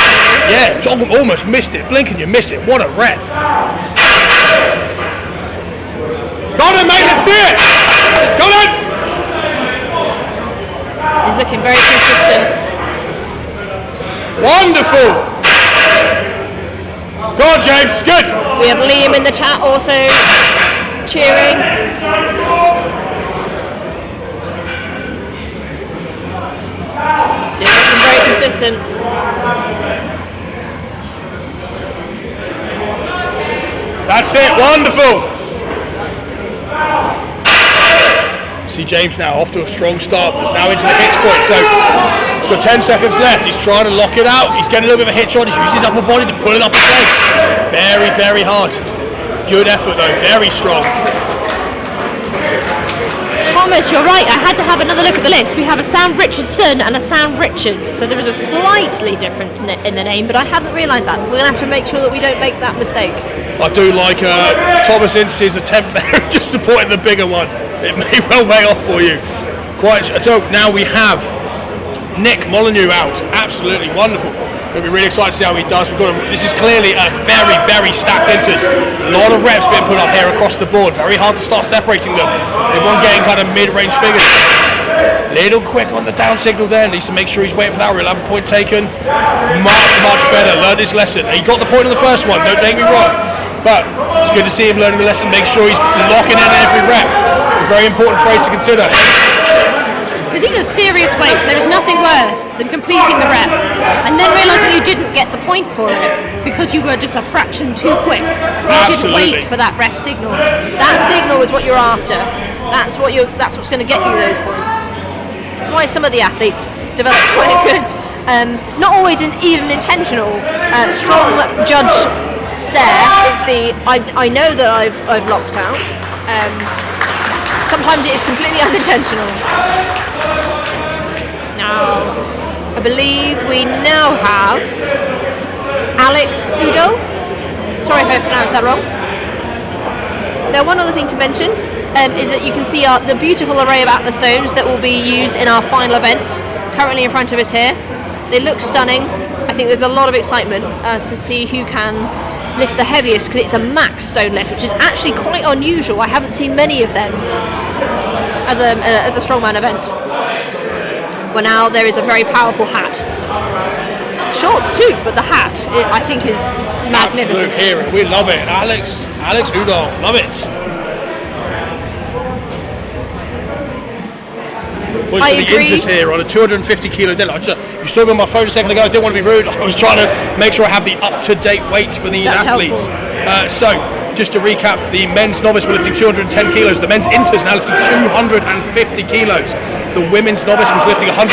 Yeah, almost missed it. Blink and you miss it. What a rep. Go on, mate, let's see it. Go on. He's looking very consistent. Wonderful. Go on, James. Good. We have Liam in the chat also cheering. Still looking very consistent. That's it. Wonderful. See James now off to a strong start, but it's now into the hitch point, so he's got 10 seconds left. He's trying to lock it out. He's getting a little bit of a hitch on. He's using his upper body to pull it up his legs. Very, very hard. Good effort though, very strong. Thomas, you're right, I had to have another look at the list. We have a Sam Richardson and a Sam Richards, so there is a slightly different in the name, but I hadn't realised that. We're going to have to make sure that we don't make that mistake. I do like Thomas Ince's attempt there of just supporting the bigger one. It may well pay off for you. So now we have Nick Molyneux out. Absolutely wonderful. We'll be really excited to see how he does. This is clearly a very, very stacked inters. A lot of reps being put up here across the board. Very hard to start separating them. Everyone getting kind of mid-range figures. Little quick on the down signal there. Needs to make sure he's waiting for that. We'll have a point taken. Much better. Learned his lesson. He got the point on the first one. Don't take me wrong. But it's good to see him learning the lesson. Make sure he's locking in every rep. It's a very important phrase to consider. Because these are serious weights. There is nothing worse than completing the rep and then realising you didn't get the point for it because you were just a fraction too quick. You didn't wait for that ref signal. That signal is what you're after. That's what's going to get you those points. That's why some of the athletes develop quite a good, not always even intentional, strong judge stare. Is the I know that I've locked out. Sometimes it is completely unintentional. Now, I believe we now have Alex Udo. Sorry if I pronounced that wrong. Now, one other thing to mention is that you can see the beautiful array of Atlas stones that will be used in our final event, currently in front of us here. They look stunning. I think there's a lot of excitement to see who can lift the heaviest, because it's a max stone lift, which is actually quite unusual. I haven't seen many of them as a strongman event. Well, now there is a very powerful hat. Shorts too, but the hat I think is magnificent. Absolute hero. We love it. Alex Udall, love it. I agree. The inters here on a 250 kilo deadlift. You saw me on my phone a second ago. I didn't want to be rude. I was trying to make sure I have the up-to-date weights for these athletes. So, just to recap, the men's novice were lifting 210 kilos. The men's inters now lifting 250 kilos. The women's novice was lifting 120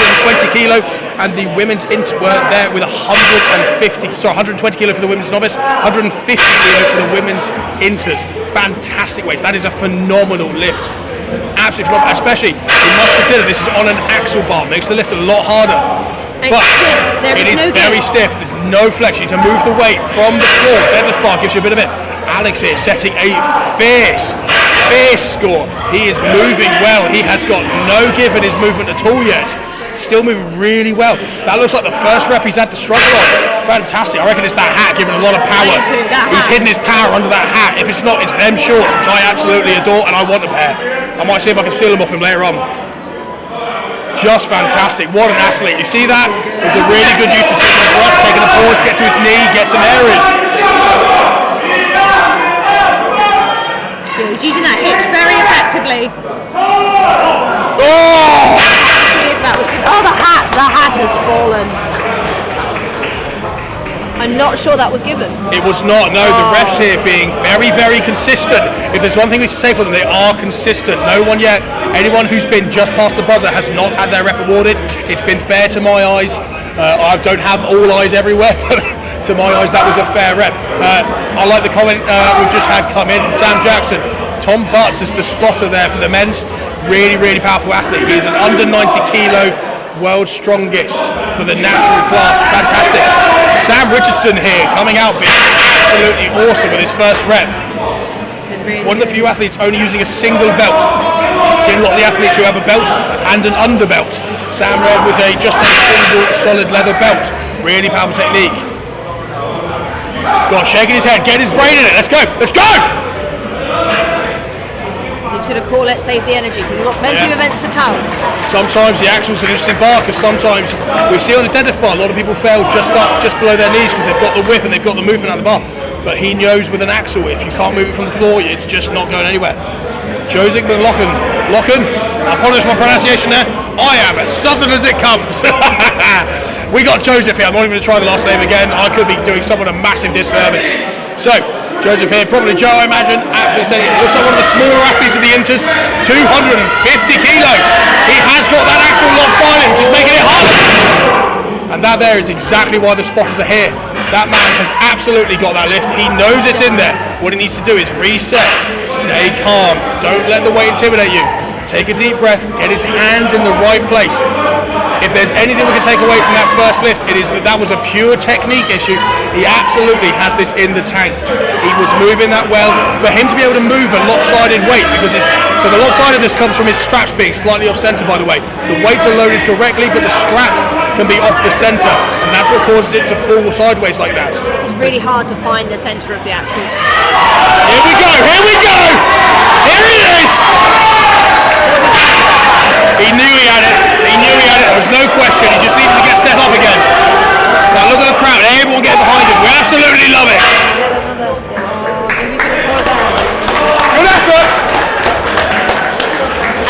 kilo, and the women's inter were there with 120 kilo for the women's novice, 150 kilo for the women's inters. Fantastic weights. That is a phenomenal lift. Absolutely phenomenal. Especially, you must consider this is on an axle bar. Makes the lift a lot harder. But it is very stiff. There's no flex. You need to move the weight from the floor. Deadlift bar gives you a bit of it. Alex here setting a fierce score. He is moving well. He has got no give in his movement at all yet. Still moving really well. That looks like the first rep he's had to struggle on. Fantastic. I reckon it's that hat giving a lot of power. He's hidden his power under that hat. If it's not, it's them shorts, which I absolutely adore, and I want a pair. I might see if I can steal them off him later on. Just fantastic. What an athlete. You see that? It was a really good use of taking a breath, taking a pause, get to his knee, get some air in. Yeah, he's using that hitch very effectively. Oh! Let's see if that was good. Oh, the hat has fallen. I'm not sure that was given. It was not, no. The refs here being very, very consistent. If there's one thing we should say for them, they are consistent. No one yet, anyone who's been just past the buzzer has not had their rep awarded. It's been fair to my eyes. I don't have all eyes everywhere, but to my eyes that was a fair rep. I like the comment we've just had come in from Sam Jackson. Tom Butts is the spotter there for the men's. Really, really powerful athlete. He's an under 90 kilo world's strongest for the natural class. Fantastic. Sam Richardson here coming out being absolutely awesome with his first rep. One of the few athletes only using a single belt. Seen a lot of the athletes who have a belt and an underbelt. Sam Red with just a single solid leather belt. Really powerful technique. God, shaking his head, getting his brain in it. Let's go, let's go! He's going to call it save the energy. We've got plenty of events to come. Sometimes the axle's an interesting bar because sometimes we see on the deadlift bar a lot of people fail just below their knees because they've got the whip and they've got the movement out of the bar. But he knows with an axle, if you can't move it from the floor, it's just not going anywhere. Joseph Locken, I apologise for my pronunciation there. I am as southern as it comes. We got Joseph here. I'm not even going to try the last name again. I could be doing someone a massive disservice. So, Joseph here, probably Joe, I imagine. Absolutely saying it. Looks like one of the smaller athletes of the Inters. 250 kilo. He has got that axle lopsided, which is making it harder. And that there is exactly why the spotters are here. That man has absolutely got that lift. He knows it's in there. What he needs to do is reset, stay calm. Don't let the weight intimidate you. Take a deep breath, get his hands in the right place. If there's anything we can take away from that first lift, it is that was a pure technique issue. He absolutely has this in the tank. He was moving that well. For him to be able to move a lopsided weight, because so the lopsidedness comes from his straps being slightly off center, by the way. The weights are loaded correctly, but the straps can be off the center, and that's what causes it to fall sideways like that. It's really hard to find the center of the axles. Here we go, here we go! Here it is! He knew he had it. He knew he had it. There was no question. He just needed to get set up again. Now look at the crowd. Everyone getting behind him. We absolutely love it. Good effort.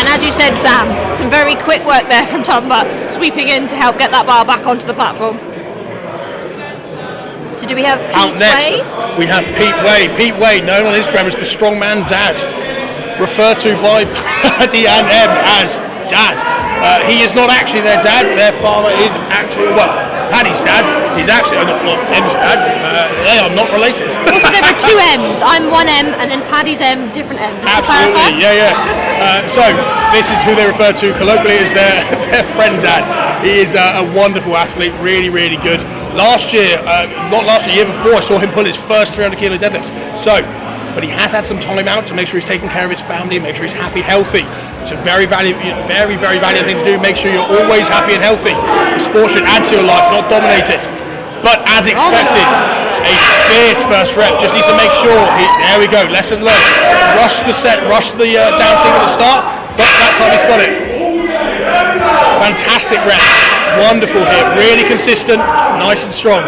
And as you said, Sam, some very quick work there from Tom Butts, sweeping in to help get that bar back onto the platform. So do we have Pete Way? We have Pete Way. Pete Way, known on Instagram as the Strongman Dad. Referred to by Paddy and Em as Dad. He is not actually their dad. Their father is actually, Paddy's dad. He's actually not Em's dad. They are not related. Also, there are two M's. I'm one M, and then Paddy's M, different M. Absolutely, yeah. So this is who they refer to colloquially as their friend Dad. He is a wonderful athlete, really, really good. Last year, year before, I saw him pull his first 300 kilo deadlift. But he has had some time out to make sure he's taking care of his family, make sure he's happy, healthy. It's a very valuable thing to do. Make sure you're always happy and healthy. The sport should add to your life, not dominate it. But as expected, a fierce first rep. Just needs to make sure. There we go. Lesson learned. Rush the set, rush the down single at the start. But that time he's got it. Fantastic rep. Wonderful hit. Really consistent. Nice and strong.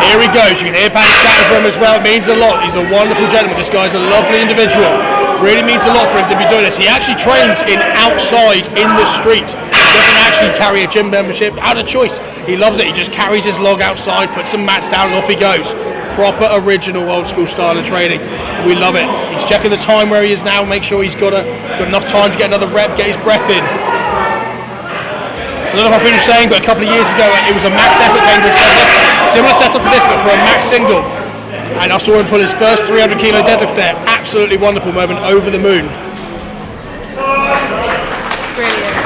Here he goes. You can hear Paddy chatting for him as well. It means a lot. He's a wonderful gentleman. This guy's a lovely individual. Really means a lot for him to be doing this. He actually trains outside in the street. He doesn't actually carry a gym membership out of choice. He loves it. He just carries his log outside, puts some mats down, and off he goes. Proper original old school style of training. We love it. He's checking the time where he is now. Make sure he's got enough time to get another rep, get his breath in. I don't know if I finished saying, but a couple of years ago it was a max effort Cambridge deadlift. Similar setup to this, but for a max single. And I saw him pull his first 300 kilo deadlift there. Absolutely wonderful moment, over the moon. Brilliant.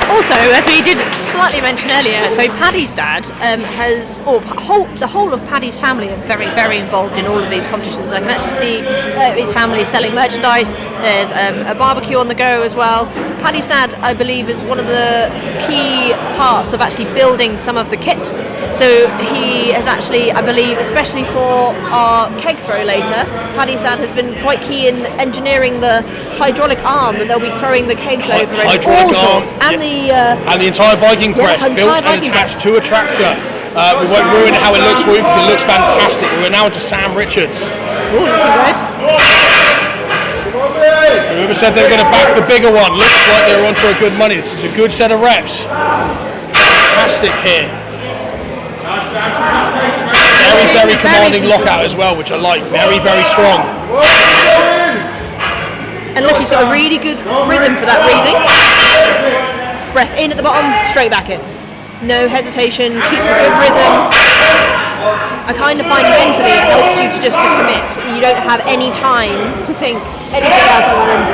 Also, as we did slightly mention earlier, so Paddy's dad the whole of Paddy's family are very, very involved in all of these competitions. I can actually see his family selling merchandise. There's a barbecue on the go as well. Paddy's dad, I believe, is one of the key parts of actually building some of the kit. So he has actually, I believe, especially for our keg throw later, Paddy's dad has been quite key in engineering the hydraulic arm that they'll be throwing the kegs over and all sorts. And the entire Viking press built and attached to a tractor. We won't ruin how it looks for you because it looks fantastic. We're now to Sam Richards. Ooh, looking good. Whoever said they were going to back the bigger one, looks like they're on for a good money. This is a good set of reps. Fantastic here. Very commanding lockout as well, which I like. Very strong. And look, he's got a really good rhythm for that breathing. Breath in at the bottom, straight back in. No hesitation, keeps a good rhythm. I kind of find mentally it helps you to commit. You don't have any time to think anything else other than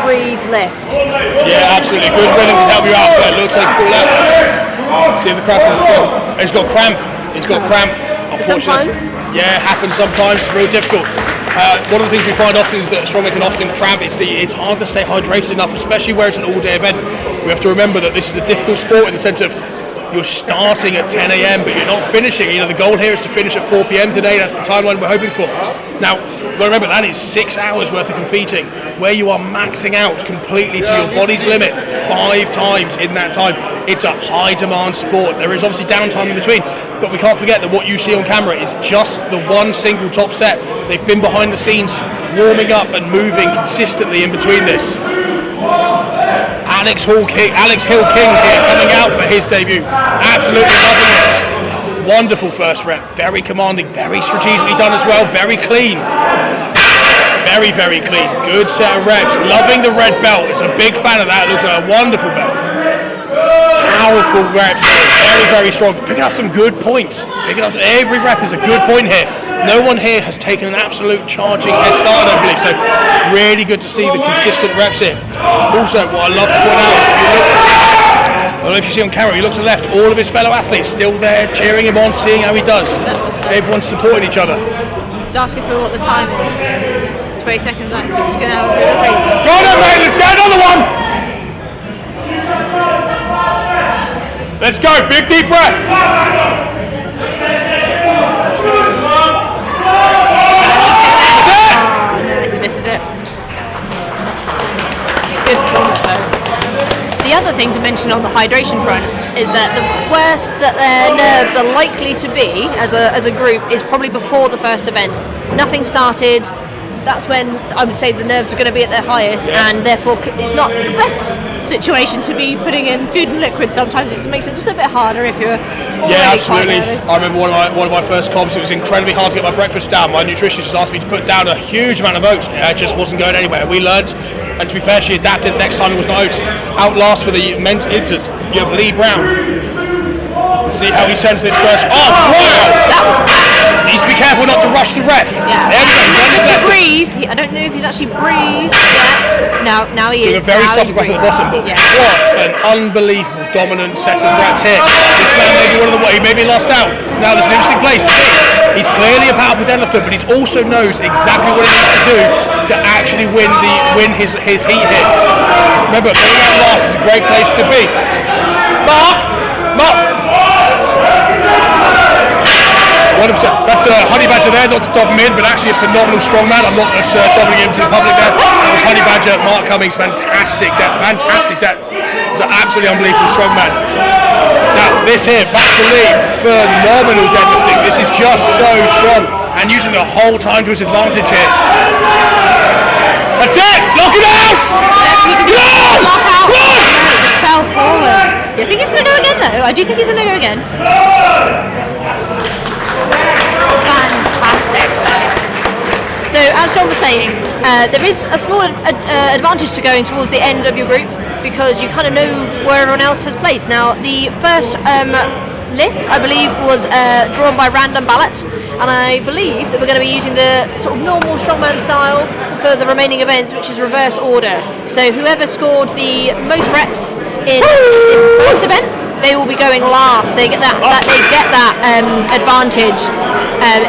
breathe, lift. Yeah, absolutely. Good rhythm can help you out, but it looks like full out. See if the crowd can feel. He's got cramp. He's got cramp. Sometimes. Yeah, happens sometimes. It's real difficult. One of the things we find often is that strongmen can often cramp. It's hard to stay hydrated enough, especially where it's an all-day event. We have to remember that this is a difficult sport in the sense of you're starting at 10 a.m. but you're not finishing. The goal here is to finish at 4 p.m. today. That's the timeline we're hoping for. Now, remember that is 6 hours worth of competing, where you are maxing out completely to your body's limit 5 times in that time. It's a high-demand sport. There is obviously downtime in between, but we can't forget that what you see on camera is just the one single top set. They've been behind the scenes, warming up and moving consistently in between this. Alex Hill King here, coming out for his debut. Absolutely loving it. Wonderful first rep. Very commanding, very strategically done as well. Very clean. Very clean. Good set of reps. Loving the red belt. It's a big fan of that. It looks like a wonderful belt. Powerful reps. Very strong. Picking up some good points. Every rep is a good point here. No one here has taken an absolute charging head start, I don't believe. So really good to see the consistent reps here. Also, what I love to point out is if you look, I don't know if you see on camera, you look to the left, all of his fellow athletes still there, cheering him on, seeing how he does. Everyone's supporting each other. He's asking for what the time is. 20 seconds left, so he's going to have a bit of a break. Go on, mate, let's go, another one! Let's go, big deep breath. This is it. Good performance though. The other thing to mention on the hydration front is that the worst that their nerves are likely to be as a group is probably before the first event. Nothing started. That's when I would say the nerves are going to be at their highest, and therefore it's not the best situation to be putting in food and liquid. Sometimes it just makes it just a bit harder if you're already absolutely. quite nervous. I remember one of my first comps. It was incredibly hard to get my breakfast down. My nutritionist asked me to put down a huge amount of oats. It just wasn't going anywhere. We learned, and to be fair, she adapted. Next time it was not oats. Outlast for the men's inters. You have Lee Brown. Let's see how he sends this first. Oh wow! That was He needs to be careful not to rush the ref. Yeah. There we go. He's to understood. breathe. I don't know if he's actually breathed yet. Now he is. Doing a very now soft he's back at the breathing. bottom, but Yeah. what an unbelievable dominant set of reps here. This man may be one of the he may be lost out. Now this is an interesting place to be. He's clearly a powerful deadlifter, but he also knows exactly what he needs to do to actually win his heat here. Remember, going out last is a great place to be. Mark. That's Honey Badger there, not to dob him in, but actually a phenomenal strongman. I'm not just dobbling him to the public there. That was Honey Badger, Mark Cummings, fantastic. That is an absolutely unbelievable strongman. Now this here, back to Lee, phenomenal deadlifting. This is just so strong and using the whole time to his advantage here. That's it, lock it out! It just fell forward. I think he's going to go again though. I do think he's going to go again. Fantastic. So as John was saying, there is a small advantage to going towards the end of your group because you kind of know where everyone else has placed. Now the first list I believe was drawn by random ballot, and I believe that we're going to be using the sort of normal strongman style for the remaining events, which is reverse order. So whoever scored the most reps in this first event, they will be going last. They get that advantage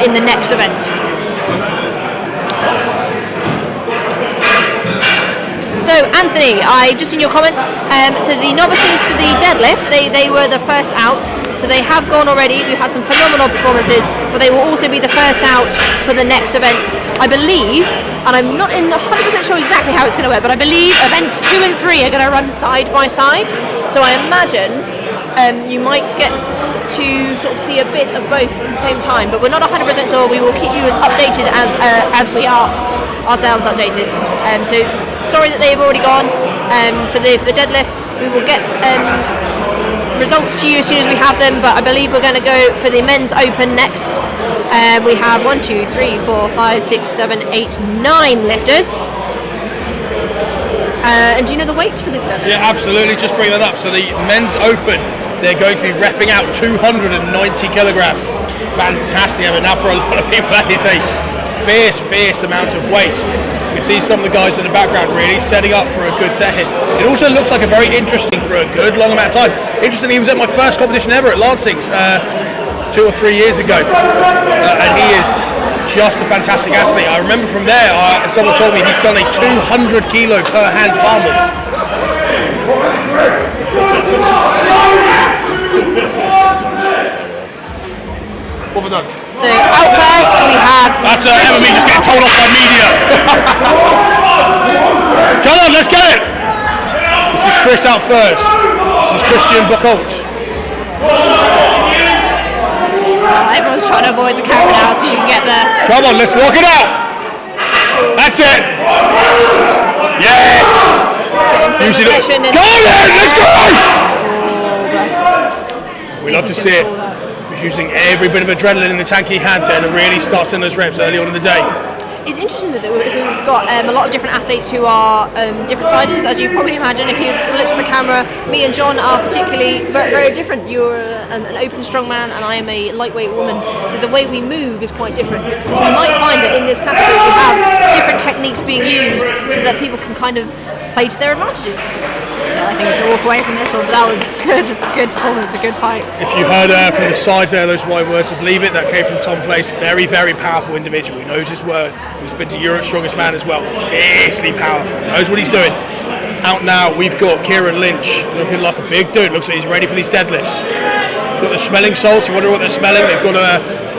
in the next event. So Anthony, I just in your comments, so the novices for the deadlift, they were the first out, so they have gone already. We've had some phenomenal performances, but they will also be the first out for the next event, I believe, and I'm not 100% sure exactly how it's going to work, but I believe events 2 and 3 are going to run side by side, so I imagine you might get to sort of see a bit of both at the same time, but we're not 100% sure. We will keep you as updated as we are. ourselves updated. So sorry that they've already gone. For the deadlift, we will get results to you as soon as we have them, but I believe we're going to go for the men's open next. We have 1, 2, 3, 4, 5, 6, 7, 8, 9 lifters. And do you know the weight for this deadlift? Yeah, absolutely, just bring that up. So the men's open, they're going to be repping out 290 kilogram. Fantastic. I mean, now for a lot of people that is a fierce amount of weight. You can see some of the guys in the background really setting up for a good set hit. It also looks like a very interesting for a good long amount of time. Interestingly, he was at my first competition ever at Lansing's 2 or 3 years ago, and he is just a fantastic athlete. I remember from there, someone told me he's done a 200 kilo per hand farmers. What have I done? So out first we have... That's Emma me just getting told off by media. Come on, let's get it. This is Chris out first. This is Christian Buchholz. Everyone's trying to avoid the camera now so you can get there. Come on, let's walk it out. That's it. Yes. Usually go on then, let's go. We love to see it. He's using every bit of adrenaline in the tank he had there to really start in those reps early on in the day. It's interesting that we've got a lot of different athletes who are different sizes. As you probably imagine, if you looked at the camera, me and John are particularly very different. You're an open strongman and I am a lightweight woman. So the way we move is quite different. So you might find that in this category we have different techniques being used so that people can kind of play to their advantages. I think it's a walk away from this one, but that was good performance, a good fight. If you heard from the side there those wise words of leave it, that came from Tom Place. Very powerful individual. He knows his word. He's been to Europe's Strongest Man as well. Fiercely powerful. Knows what he's doing. Out now, we've got Kieran Lynch, looking like a big dude. Looks like he's ready for these deadlifts. He's got the smelling salts. You wonder what they're smelling. They've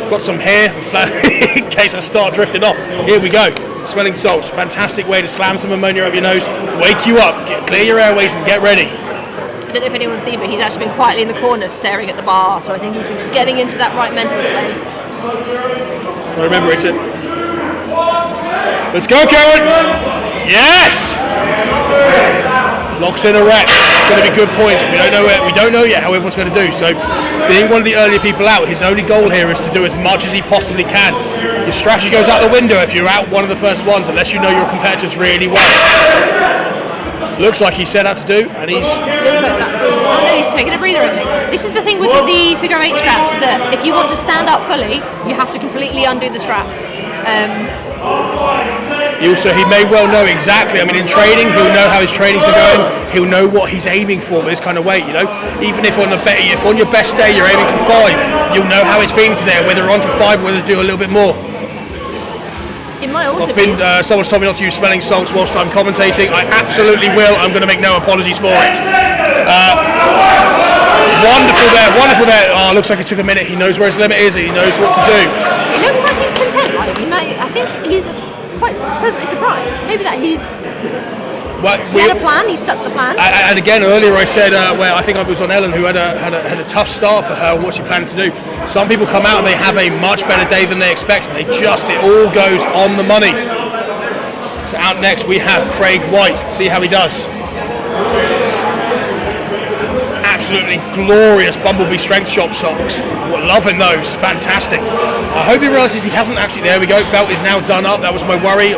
got some hair in case I start drifting off. Here we go. Smelling salts. Fantastic way to slam some ammonia up your nose, wake you up, clear your airways and get ready. I don't know if anyone's seen, but he's actually been quietly in the corner staring at the bar, so I think he's been just getting into that right mental space. Remember, it's it. Let's go, Karen! Yes! Locks in a rep. It's going to be good points. We don't know yet how everyone's going to do. So, being one of the earlier people out, his only goal here is to do as much as he possibly can. Your strategy goes out the window if you're out one of the first ones, unless you know your competitors really well. Looks like he's set out to do, and he's... Looks like that. He's taking a breather, I think. This is the thing with the figure 8 straps, that if you want to stand up fully, you have to completely undo the strap. He may well know exactly. I mean, in training, he'll know how his training's been going. He'll know what he's aiming for with this kind of weight. You know, even if on your best day you're aiming for 5, you'll know how he's feeling today, whether on for 5, or whether to do a little bit more. It might also be. Someone's told me not to use smelling salts whilst I'm commentating. I absolutely will. I'm going to make no apologies for it. Wonderful there. Oh, looks like it took a minute. He knows where his limit is. He knows what to do. He looks like he's content. I think he looks quite pleasantly surprised. Maybe that he had a plan. He stuck to the plan. And again, earlier I said, I think I was on Ellen, who had a tough start for her. What she planned to do. Some people come out and they have a much better day than they expect. And it all goes on the money. So out next we have Craig White. See how he does. Absolutely glorious Bumblebee Strength Shop socks. We're loving those. Fantastic. I hope he realises he hasn't actually. There we go. Belt is now done up. That was my worry.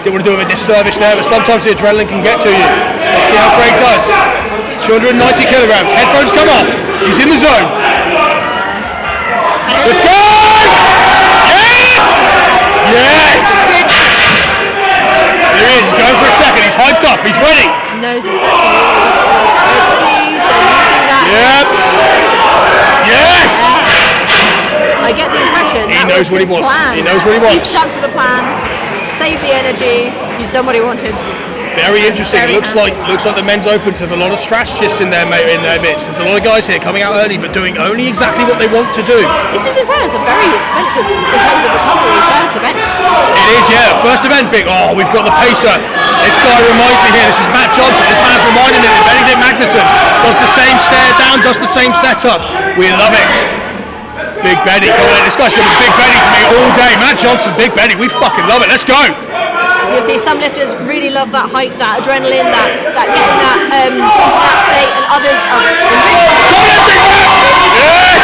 Didn't want to do him a disservice there, but sometimes the adrenaline can get to you. Let's see how Craig does. 290 kilograms. Headphones come off. He's in the zone. Let's go! Yeah! Yes! There he is. He's going for a second. He's hyped up. He's ready. He knows exactly what he wants. Yep. Yes! I get the impression he knows what he wants. Plan. He knows what he wants. He's stuck to the plan. Save the energy. He's done what he wanted. Very interesting. Looks like the men's opens have a lot of strategists in their midst. There's a lot of guys here coming out early, but doing only exactly what they want to do. This is, in fairness, a very expensive in terms of recovery first event. It is, yeah. First event, big. Oh, we've got the pacer. This guy reminds me here. This is Matt Johnson. This man's reminding me of Benedict Magnusson. Does the same stare down. Does the same setup. We love it. Big Benny. Come on, this guy's going to be Big Benny for me all day. Matt Johnson, Big Benny. We fucking love it. Let's go. You'll see some lifters really love that hype, that adrenaline, that getting that into that state, and others are Yes!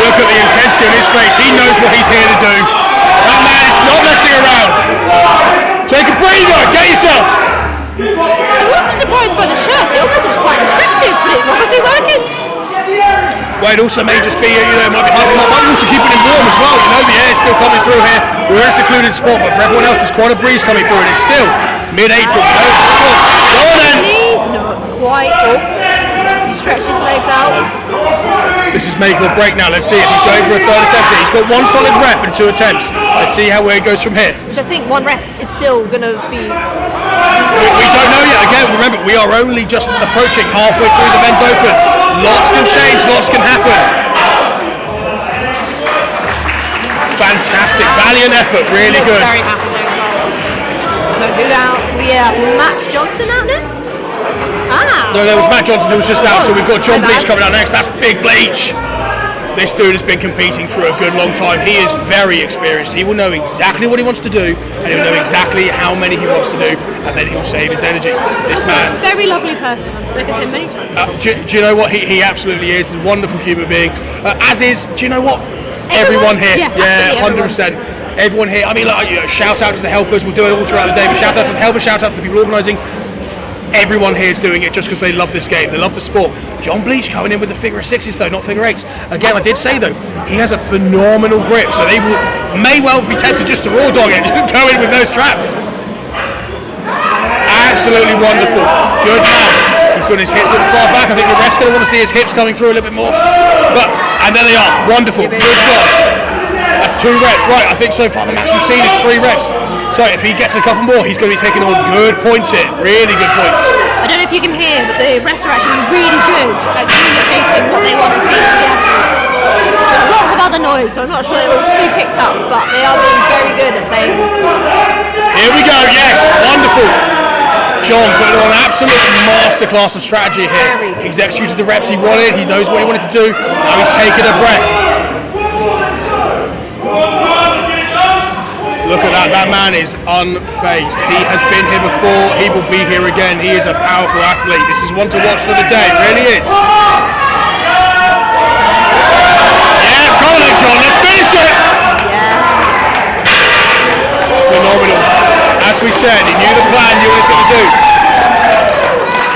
Look at the intensity on his face. He knows what he's here to do. That man is not messing around. Take a breather. Get yourself. I'm also surprised by the shirt. It almost was quite restrictive, but it's obviously working. Well, it also may just be, it might be hard. It might also keep it warm as well. The air is still coming through here. We're in a secluded spot, but for everyone else, there's quite a breeze coming through, and it's still mid-April. Go on then. Knees, not quite. Oh, he stretched his legs out. This is make or break now. Let's see if he's going for a third attempt here. He's got one solid rep and 2 attempts. Let's see where it goes from here. Which I think 1 rep is still going to be... We don't know yet. Again, remember, we are only just approaching halfway through the men's opens. Lots can change, lots can happen. Fantastic, valiant effort, really good. Very happy there as well. So who out? We have Matt Johnson out next. No, there was Matt Johnson who was just out, so we've got John My Bleach bad. coming out next. That's Big Bleach. This dude has been competing for a good long time. He is very experienced. He will know exactly what he wants to do, and he'll know exactly how many he wants to do, and then he'll save his energy. This man, Very lovely person. I've spoken to him many times. do you know what? He absolutely is. He's a wonderful human being. As is, do you know what? Everyone here. Yeah, absolutely 100%. Everyone here. I mean, shout out to the helpers. We'll do it all throughout the day, but shout out to the helpers, shout out to the people organising. Everyone here is doing it just because they love this game, they love the sport. John Bleach coming in with the figure 6s though, not figure 8s. Again, I did say though, he has a phenomenal grip, so they may well be tempted just to raw dog it, just go in with no straps. Absolutely wonderful. Good man. He's got his hips a little far back. I think the ref's going to want to see his hips coming through a little bit more. And there they are. Wonderful. Good job. That's 2 reps. Right, I think so far the max we've seen is 3 reps. So if he gets a couple more, he's going to be taking all good points here. Really good points. I don't know if you can hear, but the refs are actually really good at communicating what they want to see from the athletes. So lots of other noise, so I'm not sure it will be picked up, but they are being very good at saying... Here we go, yes, wonderful. John putting on an absolute masterclass of strategy here. He's executed the reps he wanted, he knows what he wanted to do, now he's taking a breath. Look at that man is unfazed. He has been here before, he will be here again. He is a powerful athlete. This is one to watch for the day, it really is. Yeah, come on then, John, let's finish it! Phenomenal. As we said, he knew the plan, knew what he was going to do.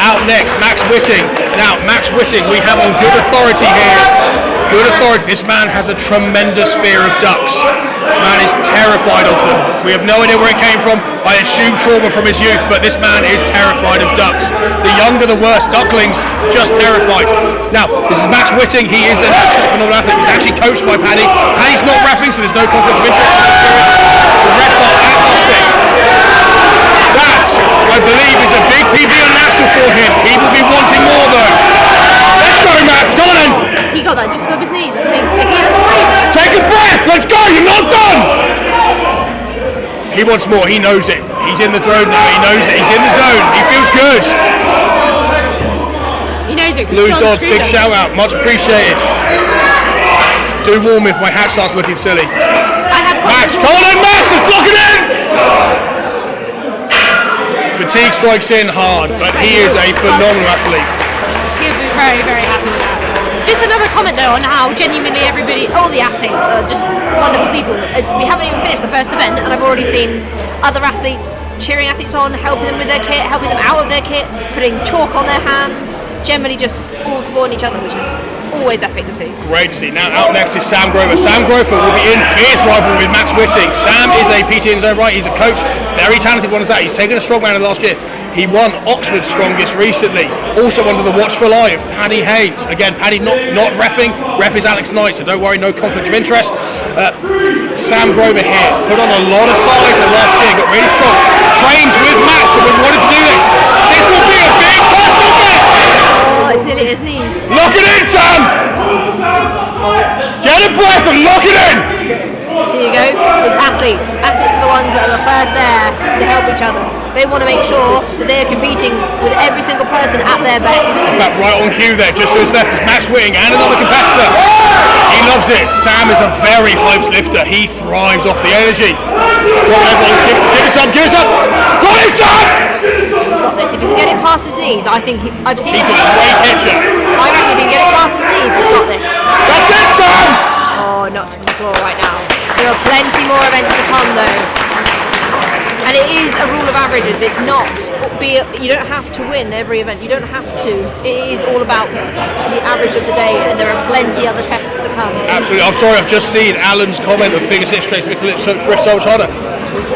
Out next, Max Whitting. Now, Max Whitting, we have on good authority here. Good authority. This man has a tremendous fear of ducks. This man is terrified of them. We have no idea where it came from. I assume trauma from his youth, but this man is terrified of ducks. The younger, the worse. Ducklings, just terrified. Now, this is Max Whitting. He is an absolute phenomenal athlete. He's actually coached by Paddy. Paddy's not reffing, so there's no conflict of interest. The refs are agnostic. That, I believe, is a big PB on Axel for him. He will be wanting more, though. Let's go, Max. Come on in. He got that just above his knees, I think. If he has a break... Take a breath! Let's go! You're not done! He wants more. He knows it. He's in the throne now. He knows it. He's in the zone. He feels good. He knows it. Blue Dodds, big shout out. Much appreciated. Do warm if my hat starts looking silly. Max, come on in, Max! Let's lock it in! Fatigue strikes in hard, but he is a phenomenal athlete. He'll be very, very happy with that. Just another comment though on how genuinely everybody, all the athletes are just wonderful people. As we haven't even finished the first event and I've already seen other athletes cheering athletes on, helping them with their kit, helping them out of their kit, putting chalk on their hands, generally just all supporting each other, which is always epic to see. Great to see. Now out next is Sam Grover. Sam Grover will be in fierce rivalry with Max Whitting. Sam is a PT in his own right. He's a coach, very talented one as that. He's taken a strongman last year. He won Oxford's strongest recently. Also under the watchful eye of Paddy Haynes. Again, Paddy not reffing. Ref is Alex Knight, so don't worry, no conflict of interest. Sam Grover here put on a lot of size last year, got really strong. Trains with Max, and we wanted to do this. This will be a big personal best. Oh, it's nearly at his knees. Lock it in, Sam! Get a breath and lock it in! So you go, it's athletes. Athletes are the ones that are the first there to help each other. They want to make sure that they're competing with every single person at their best. In fact, right on cue there, just to his left is Max Whiting and another competitor. He loves it. Sam is a very hyped lifter. He thrives off the energy. Come on, everyone, give us up, give us up. Got it, Sam! He's got this. If he can get it past his knees, I think I've seen He's him. a great hitcher. I reckon if he can get it past his knees, he's got this. That's it, Sam! Oh, not to the floor right now. There are plenty more events to come though. And it is a rule of averages. It's not, you don't have to win every event. You don't have to. It is all about the average of the day, and there are plenty other tests to come. Absolutely. I'm sorry, I've just seen Alan's comment of finger six straight makes the grip so much harder.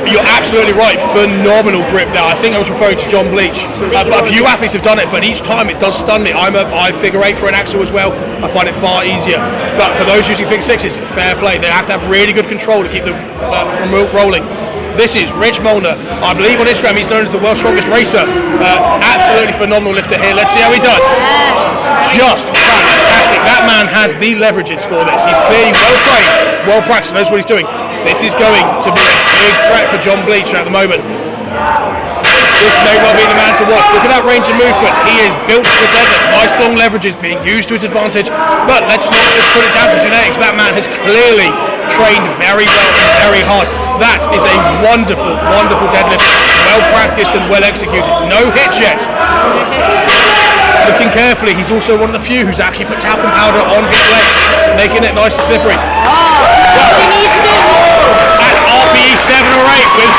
You're absolutely right. Phenomenal grip there. I think I was referring to John Bleach. But a few athletes have done it, but each time it does stun me. I figure eight for an axle as well. I find it far easier. But for those using figure sixes, fair play. They have to have really good control to keep them from rolling. This is Rich Molnar. I believe on Instagram he's known as the world's strongest racer. Absolutely phenomenal lifter here. Let's see how he does. Just fantastic. That man has the leverages for this. He's clearly well trained, well practiced, knows what he's doing. This is going to be a big threat for John Bleach at the moment. This may well be the man to watch. Look at that range of movement. He is built for deadlift. Nice long leverages being used to his advantage. But let's not just put it down to genetics. That man has clearly trained very well and very hard. That is a wonderful, wonderful deadlift. Well practiced and well executed. No hits yet. Looking carefully, he's also one of the few who's actually put talcum powder on his legs, making it nice and slippery. What do we need to do? At RPE 7 or 8, with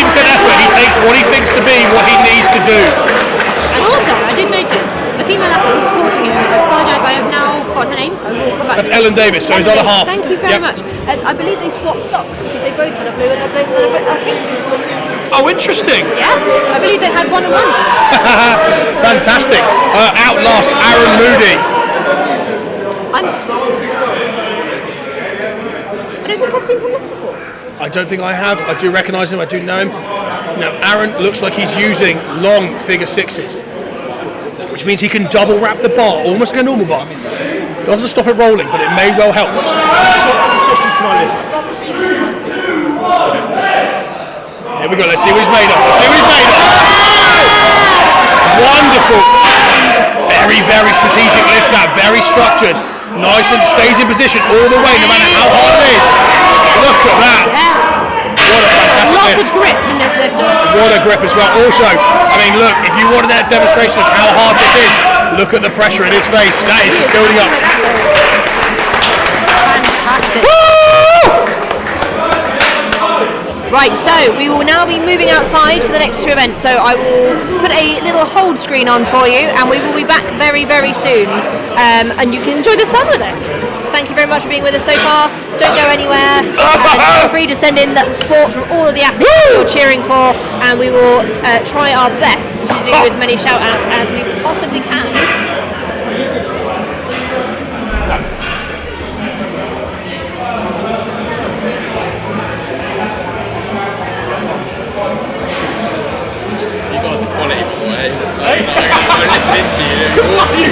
80% effort, he takes what he thinks to be what he needs to do. And also, I did notice the female athlete is supporting him. I apologise, I have now forgotten her name. I will come back. That's Ellen Davis, so his other half. Thank you very Yep. much. I believe they swapped socks because they both had a blue and a pink. Oh, interesting. Yeah, I believe they had 1 and 1. Fantastic. Outlast Aaron Moody. I don't think I've seen him lift before. I don't think I have. I do recognise him. I do know him. Now, Aaron looks like he's using long figure sixes, which means he can double wrap the bar, almost like a normal bar. Doesn't stop it rolling, but it may well help. Here we go. Let's see what he's made of. Let's see what he's made of. Wonderful. Very, very strategic lift that. Very structured. Nice and stays in position all the way, no matter how hard it is. Look at that. Yes. What a fantastic Lots lift. of grip from this lifter. What a grip as well. Also, I mean, look, if you wanted that demonstration of how hard this is, look at the pressure in his face. That is just building up. Fantastic. Right, so we will now be moving outside for the next 2 events. So I will put a little hold screen on for you, and we will be back very, very soon. And you can enjoy the sun with us. Thank you very much for being with us so far. Don't go anywhere. Feel free to send in that support from all of the athletes you're cheering for, and we will try our best to do as many shout outs as we possibly can. You guys are quality, by the way. I'm listening to you.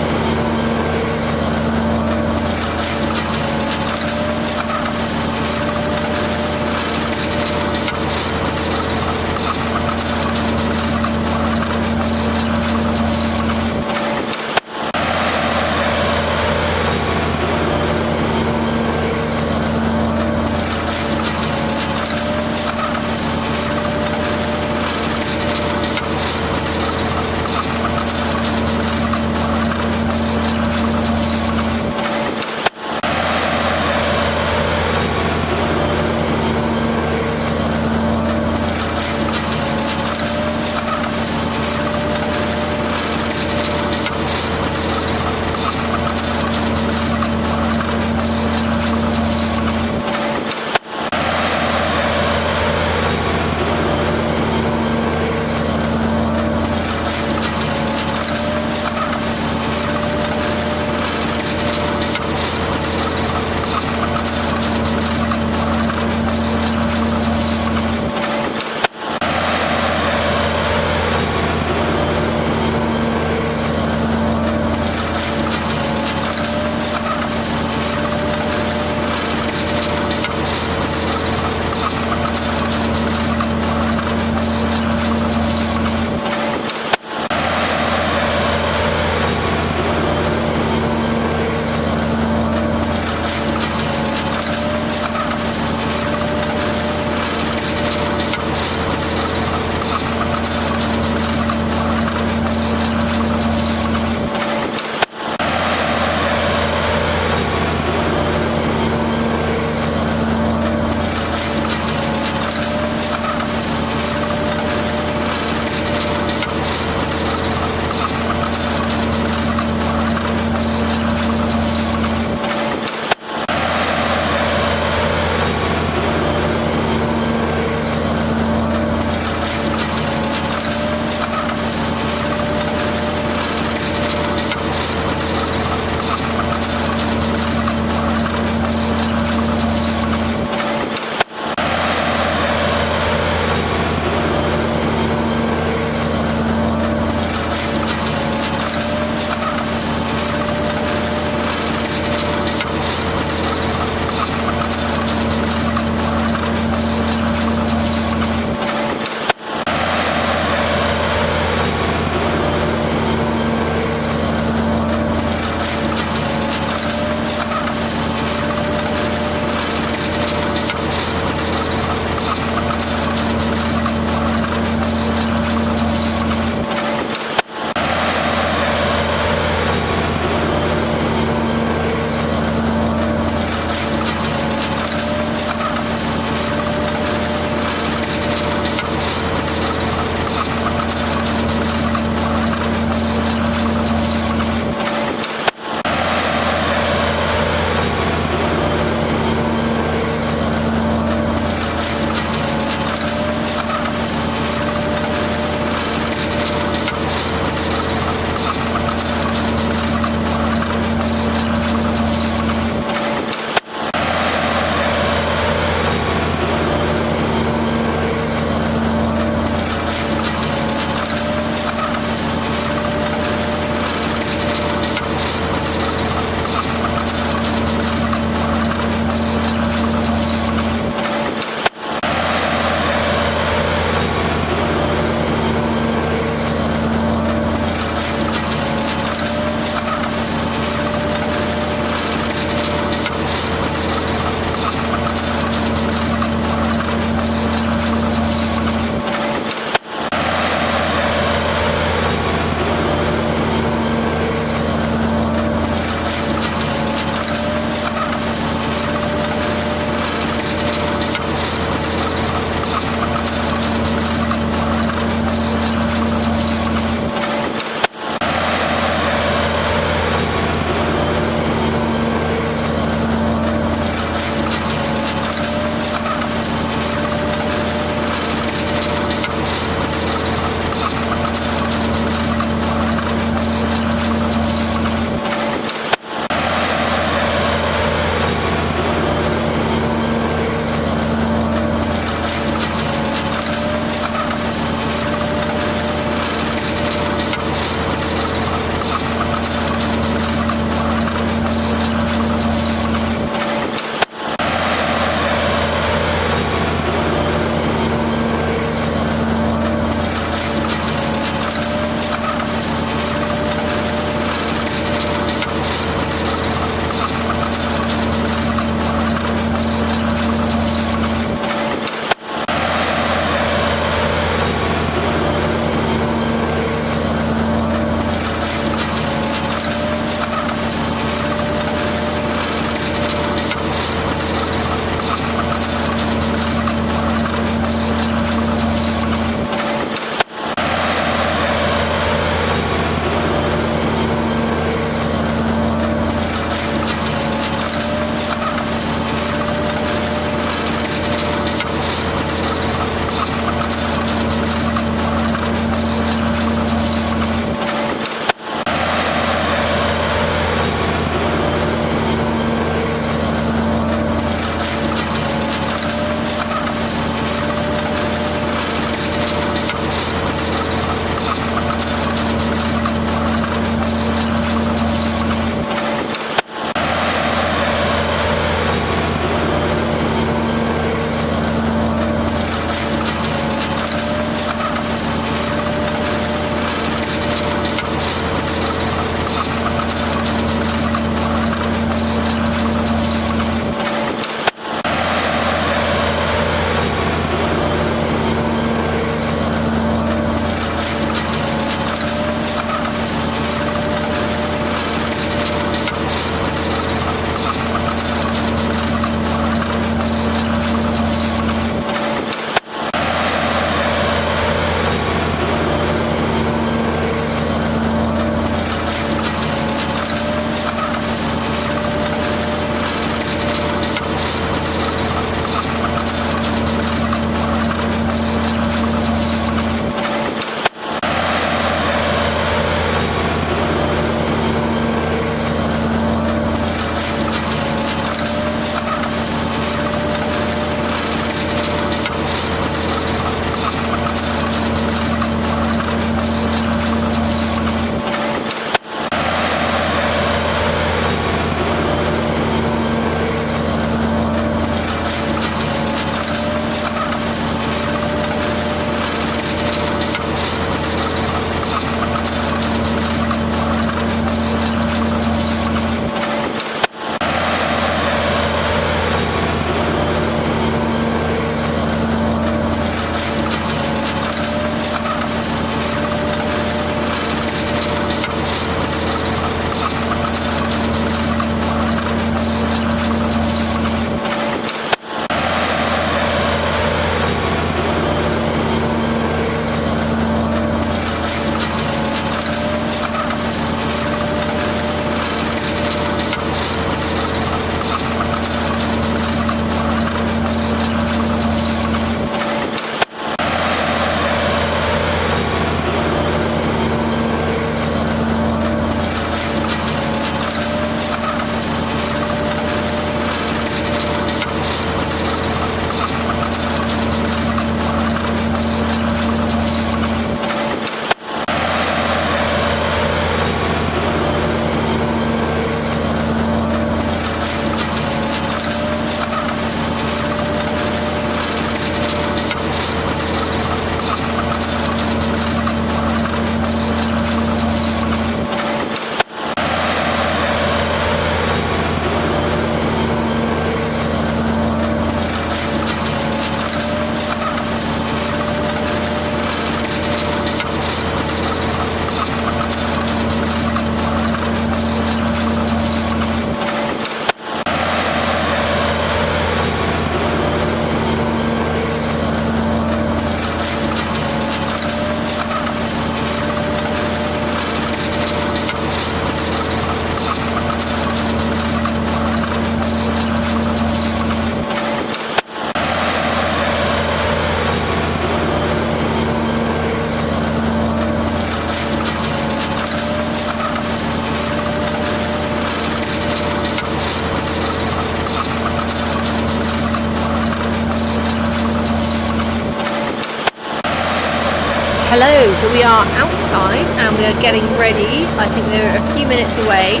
Hello, so we are outside and we are getting ready. I think they're a few minutes away.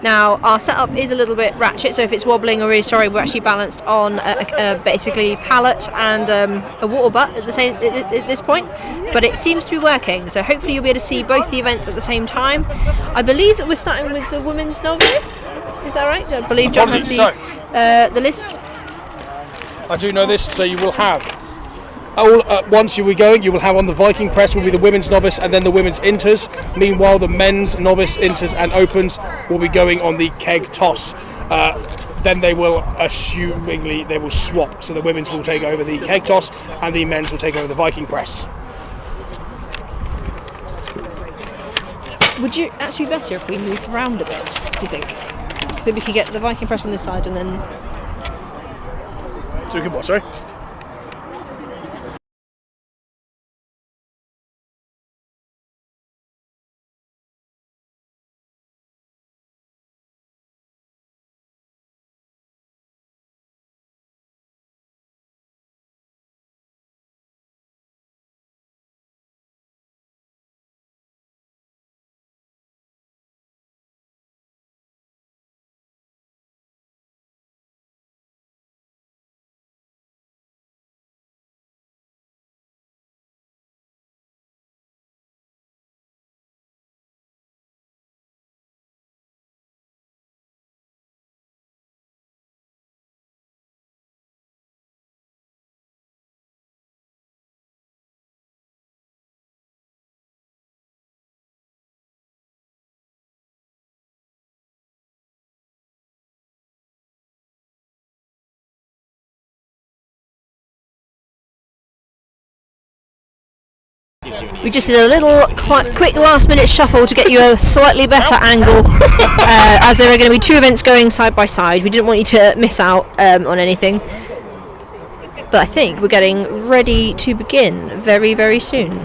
Now our setup is a little bit ratchet, so if it's wobbling, we're really sorry. We're actually balanced on basically pallet and a water butt at this point, but it seems to be working. So hopefully you'll be able to see both the events at the same time. I believe that we're starting with the women's novice. Is that right? I believe John has the list. I do know this, so you will have all at once you will be going. You will have on the Viking press will be the women's novice and then the women's inters. Meanwhile, the men's novice, inters, and opens will be going on the Keg Toss. Then they will, assumingly, they will swap. So the women's will take over the Keg Toss and the men's will take over the Viking press. Would you actually be better if we moved around a bit, do you think? So we could get the Viking press on this side and then... So we can what, sorry? We just did a little quick last minute shuffle to get you a slightly better angle as there are going to be two events going side by side. We didn't want you to miss out on anything, but I think we're getting ready to begin very, very soon.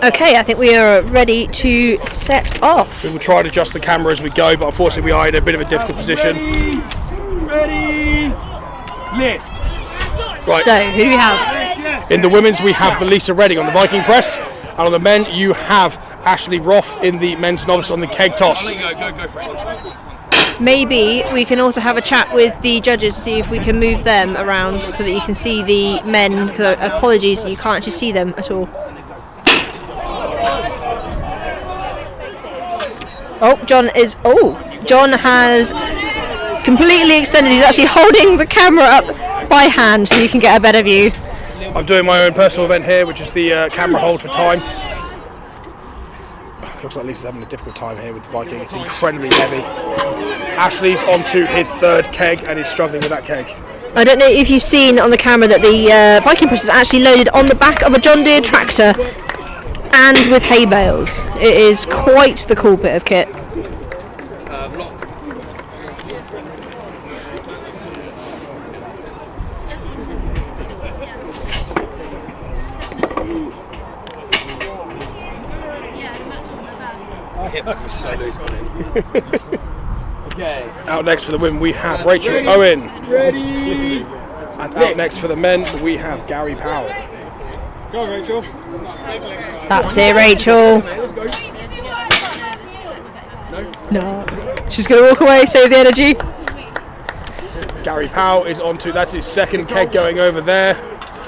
Okay, I think we are ready to set off. We will try to adjust the camera as we go, but unfortunately we are in a bit of a difficult position. Ready, lift. Right. So, who do we have? In the women's, we have the Lisa Redding on the Viking press, and on the men, you have Ashley Roth in the men's novice on the Keg Toss. Go for it. Maybe we can also have a chat with the judges, see if we can move them around so that you can see the men, because apologies, you can't actually see them at all. John has completely extended. He's actually holding the camera up by hand so you can get a better view. I'm doing my own personal event here, which is the camera hold for time. Looks like Lisa's having a difficult time here with the Viking. It's incredibly heavy. Ashley's onto his third keg and is struggling with that keg. I don't know if you've seen on the camera that the Viking press is actually loaded on the back of a John Deere tractor and with hay bales. It is quite the cool bit of kit. Okay. Out next for the women, we have Rachel Owen. Ready. And out next for the men, we have Gary Powell. Go, Rachel. That's it, Rachel. No. She's going to walk away, save the energy. Gary Powell is onto, that's his second keg going over there.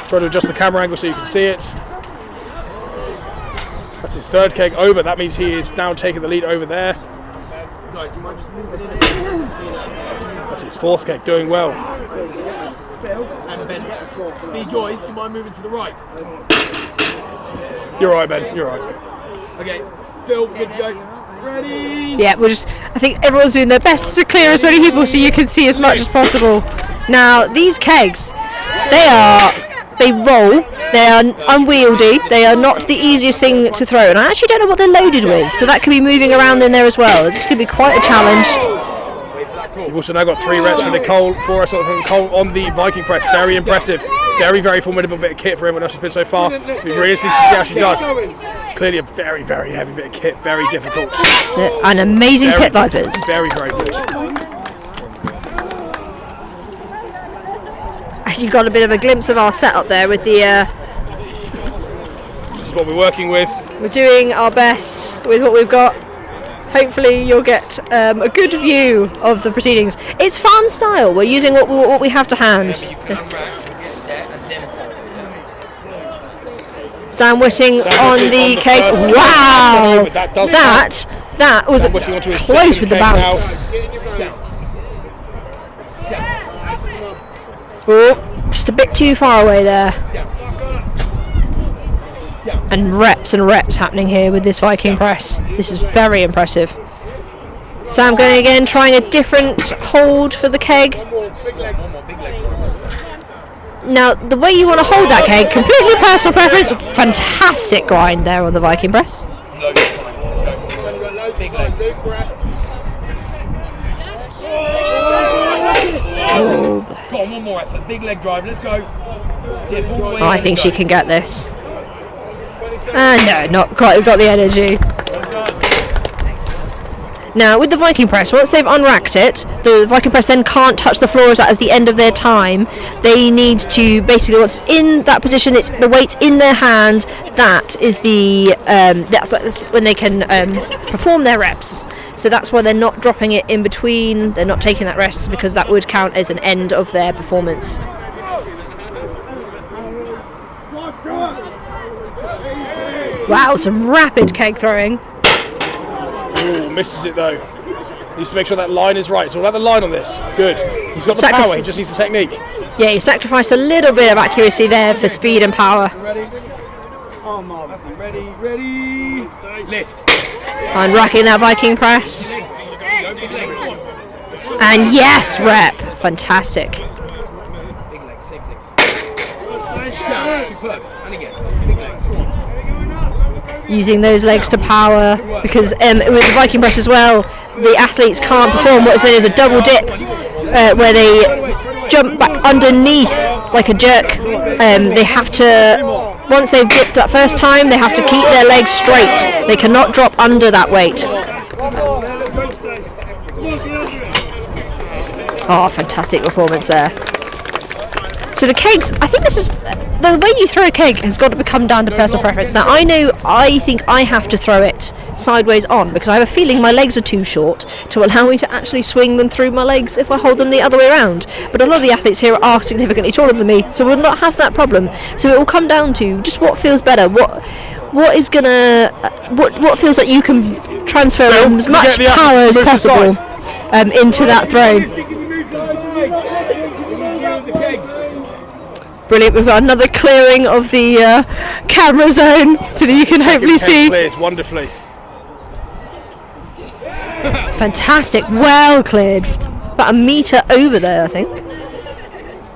Try to adjust the camera angle so you can see it. That's his third keg over, that means he is now taking the lead over there. That's his fourth keg, doing well. And Ben, B Joyce, do you mind moving to the right? You're right, Ben, you're right. Okay, Phil, good to go. Ready? Yeah, I think everyone's doing their best to clear as many people so you can see as much as possible. Now, these kegs, they roll, They are unwieldy. They are not the easiest thing to throw, and I actually don't know what they're loaded with, so that could be moving around in there as well. This could be quite a challenge. You've also now got 3 reps from Nicole, 4 reps from Nicole on the Viking press. Very impressive. Very, very formidable bit of kit for everyone else who's been so far. It's been really interesting to see how she does. Clearly a very, very heavy bit of kit. Very difficult. That's it. And amazing Very pit good. vipers. Very, very good. You got a bit of a glimpse of our setup there with the. This is what we're working with. We're doing our best with what we've got. Hopefully you'll get a good view of the proceedings. It's farm style. We're using what we have to hand. Sam Whitting on the kegs. Wow! That was close with the bounce. Oh, just a bit too far away there. And reps happening here with this Viking press. This is very impressive. Sam going again, trying a different hold for the keg. Now, the way you want to hold that keg, completely personal preference. Fantastic grind there on the Viking press. Oh, bless. One more effort, big leg drive, let's go. Oh, I think she can get this. No, not quite got the energy. Now, with the Viking press, once they've unracked it, the Viking press then can't touch the floor as the end of their time. They need to basically, once it's in that position, it's the weight's in their hand. That is the that's when they can perform their reps. So that's why they're not dropping it in between. They're not taking that rest because that would count as an end of their performance. Wow, some rapid keg throwing. Ooh, misses it though. Needs to make sure that line is right. It's all about the line on this. Good. He's got the power, he just needs the technique. Yeah, you sacrifice a little bit of accuracy there for speed and power. Ready, lift. Unracking that Viking press. And yes, rep. Fantastic. Big leg, same thing. Superb. And again, big legs. Using those legs to power, because with the Viking press as well, the athletes can't perform what is known as a double dip, where they jump back underneath like a jerk. They have to, once they've dipped that first time, they have to keep their legs straight. They cannot drop under that weight. Oh, fantastic performance there. So the kegs, I think this is, the way you throw a keg has got to become down to personal preference. Now I think I have to throw it sideways on because I have a feeling my legs are too short to allow me to actually swing them through my legs if I hold them the other way around. But a lot of the athletes here are significantly taller than me, so we'll not have that problem. So it will come down to just what feels better, what feels like you can transfer as much power as possible into that throw. Brilliant, we've got another clearing of the camera zone so that you can hopefully see. Clears wonderfully. Fantastic, well cleared. About a metre over there, I think.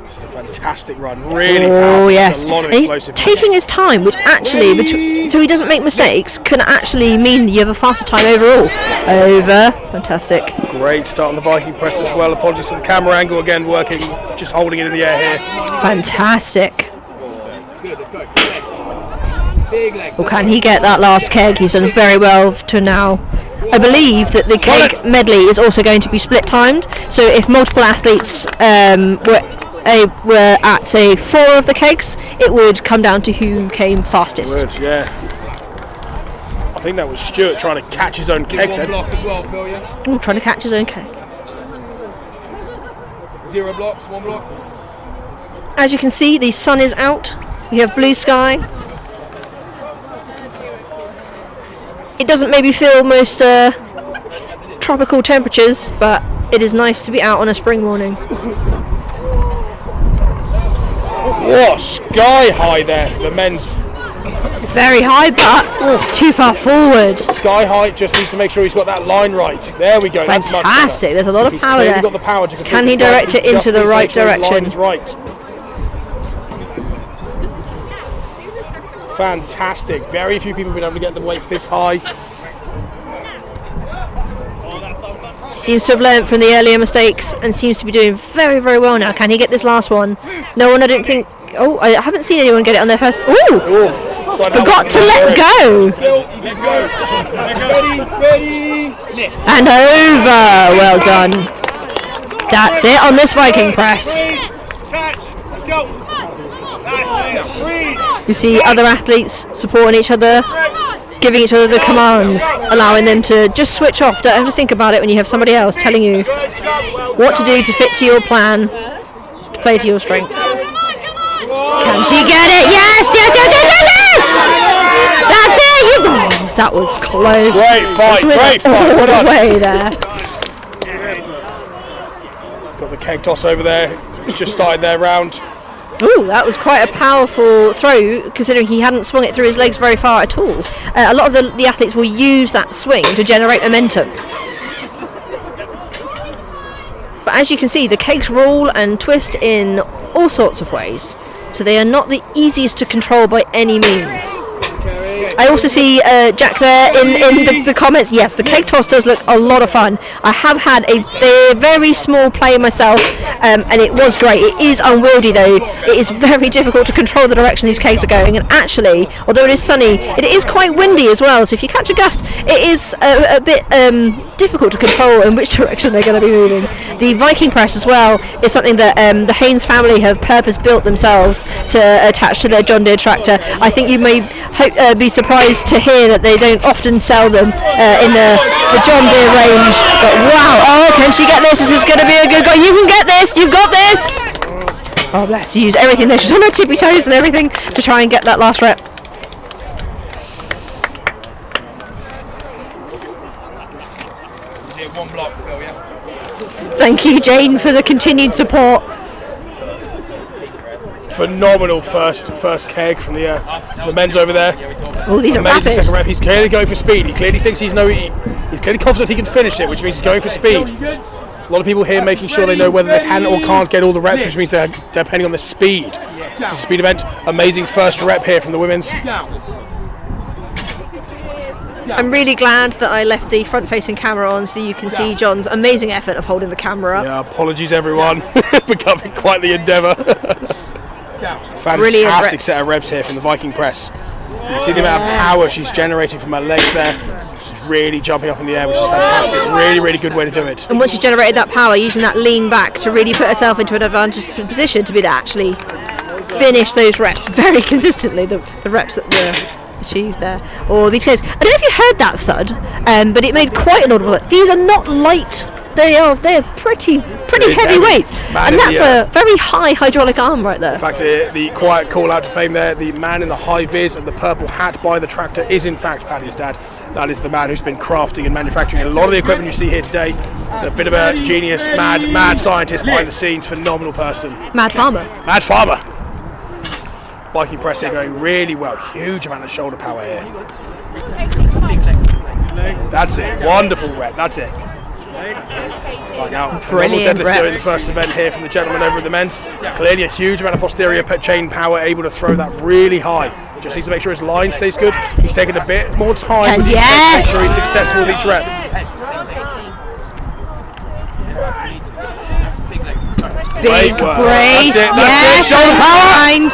This is a fantastic run, really Oh powerful. yes, A lot of and he's explosive taking his time, which actually, so he doesn't make mistakes, can actually mean you have a faster time overall. Over, fantastic. Great start on the Viking press as well. Apologies for the camera angle again, working, just holding it in the air here. Fantastic. Well, can he get that last keg? He's done very well to now. I believe that the keg medley is also going to be split timed, so if multiple athletes were at, say, 4 of the kegs, it would come down to who came fastest. Good, yeah. I think that was Stuart trying to catch his own keg then. Block as well, Phil, yeah? Ooh, trying to catch his own keg. 0 blocks, 1 block. As you can see, the sun is out. We have blue sky. It doesn't maybe feel most tropical temperatures, but it is nice to be out on a spring morning. What sky high there for the men's. Very high, but too far forward. Sky high, just needs to make sure he's got that line right. There we go. That's much Fantastic. better. There's a lot of He's power clearly there. got the power to complete Can he this run. direct it He into just the needs to right make sure his line direction? is right. Fantastic. Very few people have been able to get the weights this high. He seems to have learnt from the earlier mistakes and seems to be doing very, very well now. Can he get this last one? No one, I don't think. Oh, I haven't seen anyone get it on their first. Oh, forgot to let go. And over. Well done. That's it on this Viking press. You see other athletes supporting each other, giving each other the commands, allowing them to just switch off. Don't have to think about it when you have somebody else telling you what to do to fit to your plan, to play to your strengths. Can she get it? Yes! That's it! That was close. Great fight. All the way there. Got the keg toss over there. Just started their round. Ooh, that was quite a powerful throw, considering he hadn't swung it through his legs very far at all. A lot of the athletes will use that swing to generate momentum. But as you can see, the kegs roll and twist in all sorts of ways, so they are not the easiest to control by any means. I also see Jack there in the comments. Yes, the keg toss does look a lot of fun. I have had a very small play myself, and it was great. It is unwieldy though. It is very difficult to control the direction these kegs are going, and actually, although it is sunny, it is quite windy as well, so if you catch a gust, it is a bit difficult to control in which direction they're going to be moving. The Viking press as well is something that the Haynes family have purpose built themselves to attach to their John Deere tractor. I think you may be surprised to hear that they don't often sell them in the John Deere range. But wow, can she get this? This is going to be a good goal. You can get this. You've got this. Oh, bless you. Use everything there. She's on her tippy toes and everything to try and get that last rep. Is it one block, Phil, yeah? Thank you, Jane, for the continued support. Phenomenal first keg from the men's over there. Oh, these are Amazing rapid. second rep. He's clearly going for speed. He clearly thinks he's clearly confident he can finish it, which means he's going for speed. A lot of people here making sure they know whether they can or can't get all the reps, which means they're depending on the speed. It's a speed event. Amazing first rep here from the women's. I'm really glad that I left the front-facing camera on so you can see John's amazing effort of holding the camera up. Yeah, apologies everyone. Becoming quite the endeavour. Brilliant Fantastic reps. set of reps here from the Viking press. You can see the amount of power she's generating from her legs there. She's really jumping up in the air, which is fantastic. Really good way to do it. And once she's generated that power, using that lean back to really put herself into an advantageous position to be able to actually finish those reps very consistently, the reps that were achieved there. Or these guys, I don't know if you heard that thud, but it made quite an audible. These are not light. They're pretty heavy weights, and that's a very high hydraulic arm right there. In fact, the quiet call out to fame there, the man in the high vis and the purple hat by the tractor is in fact Paddy's dad. That is the man who's been crafting and manufacturing a lot of the equipment you see here today. A bit of a genius, mad scientist behind the scenes, phenomenal person. Mad farmer. Mad farmer. Viking press here going really well. Huge amount of shoulder power here. That's it. Wonderful rep. That's it. Right now, Brilliant deadlift reps. doing the first event here from the gentleman over at the men's. Clearly a huge amount of posterior chain power, able to throw that really high. Just needs to make sure his line stays good. He's taking a bit more time with each rep to make sure he's successful with each rep. Big work. brace. That's it. Yes, Shoulder power. behind.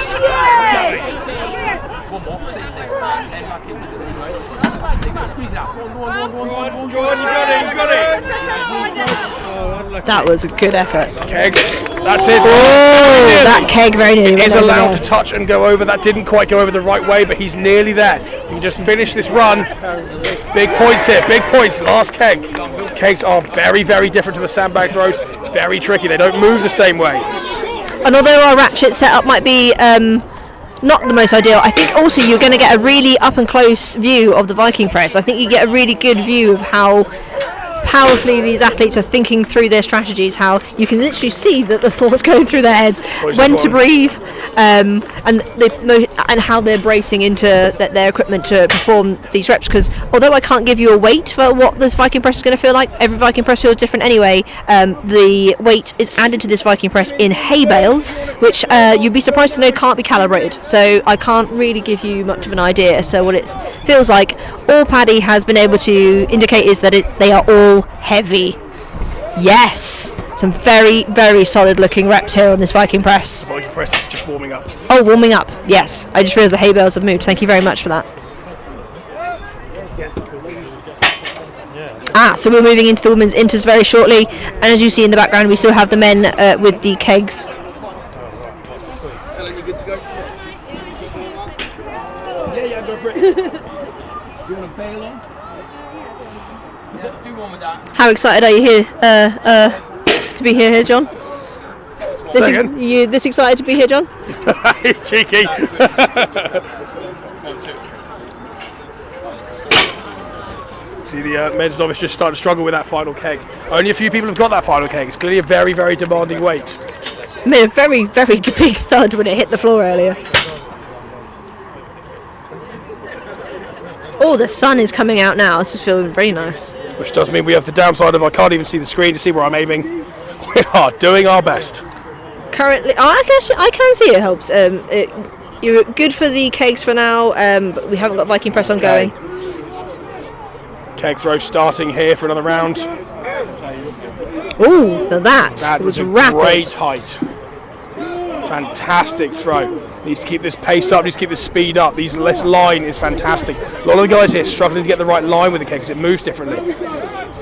That was a good effort. Kegs. That's it. Oh, that keg very nearly It went is over allowed there. to touch and go over. That didn't quite go over the right way, but he's nearly there. If you can just finish this run. Big points here. Big points. Last keg. Kegs are very different to the sandbag throws. Very tricky. They don't move the same way. And although our ratchet setup might be not the most ideal, I think also you're going to get a really up and close view of the Viking press. I think you get a really good view of how powerfully these athletes are thinking through their strategies, how you can literally see that the thoughts going through their heads, when to breathe, and how they're bracing into their equipment to perform these reps. Because although I can't give you a weight for what this Viking press is going to feel like, every Viking press feels different anyway. The weight is added to this Viking press in hay bales, which you'd be surprised to know can't be calibrated. So I can't really give you much of an idea as to what it feels like. All Paddy has been able to indicate is that they are all heavy. Yes, some very, very solid looking reps here on this Viking press. Viking press is just warming up. Oh, warming up, yes. I just realised the hay bales have moved. Thank you very much for that. So we're moving into the women's inters very shortly, and as you see in the background, we still have the men with the kegs. Ellen, you good to go? Yeah, go for it. You want to bail on? Yeah, do one with that. How excited are you here to be here, John? You this excited to be here, John? Cheeky. See the men's novice just starting to struggle with that final keg. Only a few people have got that final keg. It's clearly a very, very demanding weight. It made a very, very big thud when it hit the floor earlier. Oh, the sun is coming out now. This is feeling very nice. Which does mean we have the downside of I can't even see the screen to see where I'm aiming. We are doing our best. Currently, I can see it helps. You're good for the kegs for now, but we haven't got Viking press ongoing. Keg throw starting here for another round. Ooh, now that was a rapid. Great height. Fantastic throw. Needs to keep this pace up, needs to keep this speed up. This line is fantastic. A lot of the guys here struggling to get the right line with the keg because it moves differently.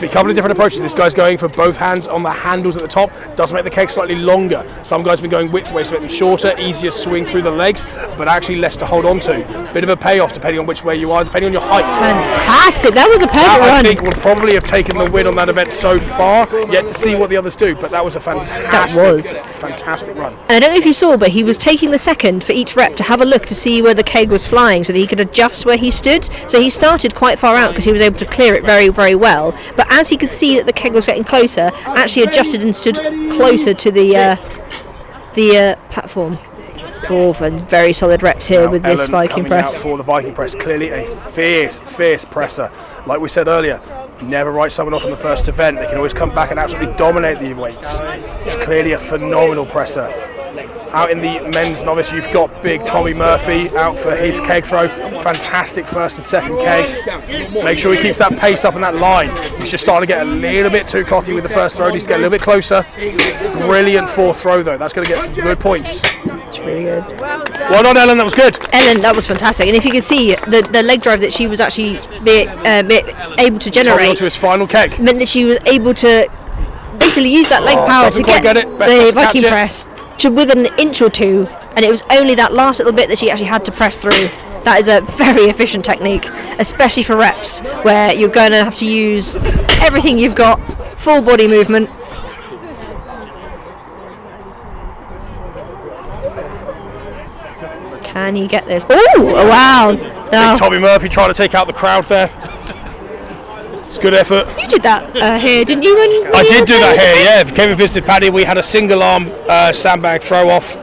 A couple of different approaches. This guy's going for both hands on the handles at the top. Does make the keg slightly longer. Some guys have been going widthways to make them shorter, easier swing through the legs, but actually less to hold on to. Bit of a payoff depending on which way you are, depending on your height. Fantastic. That was a perfect run. I think will probably have taken the win on that event so far. Yet to see what the others do, but that was a fantastic run. And I don't know if you saw, but he was taking the second for each rep to have a look to see where the keg was flying so that he could adjust where he stood. So he started quite far out because he was able to clear it very, very well. But as he could see that the keg was getting closer, actually adjusted and stood closer to the platform. Oh, very solid reps here with this Viking press. For the Viking press, clearly a fierce presser. Like we said earlier, never write someone off in the first event. They can always come back and absolutely dominate the weights. It's clearly a phenomenal presser. Out in the men's novice, you've got big Tommy Murphy out for his keg throw. Fantastic first and second keg. Make sure he keeps that pace up and that line. He's just starting to get a little bit too cocky with the first throw. He needs to get a little bit closer. Brilliant fourth throw though. That's going to get some good points. It's really good. Well done, Ellen. That was good. Ellen, that was fantastic. And if you can see the leg drive that she was actually able to generate onto his final keg meant that she was able to basically use that leg power to get the Viking press to within an inch or two, and it was only that last little bit that she actually had to press through. That is a very efficient technique, especially for reps where you're going to have to use everything you've got, full body movement. Can he get this? Oh wow! Big Tommy Murphy trying to take out the crowd there. It's good effort. You did that here, didn't you? I did do that here, yeah. Came and visited Paddy. We had a single arm sandbag throw off,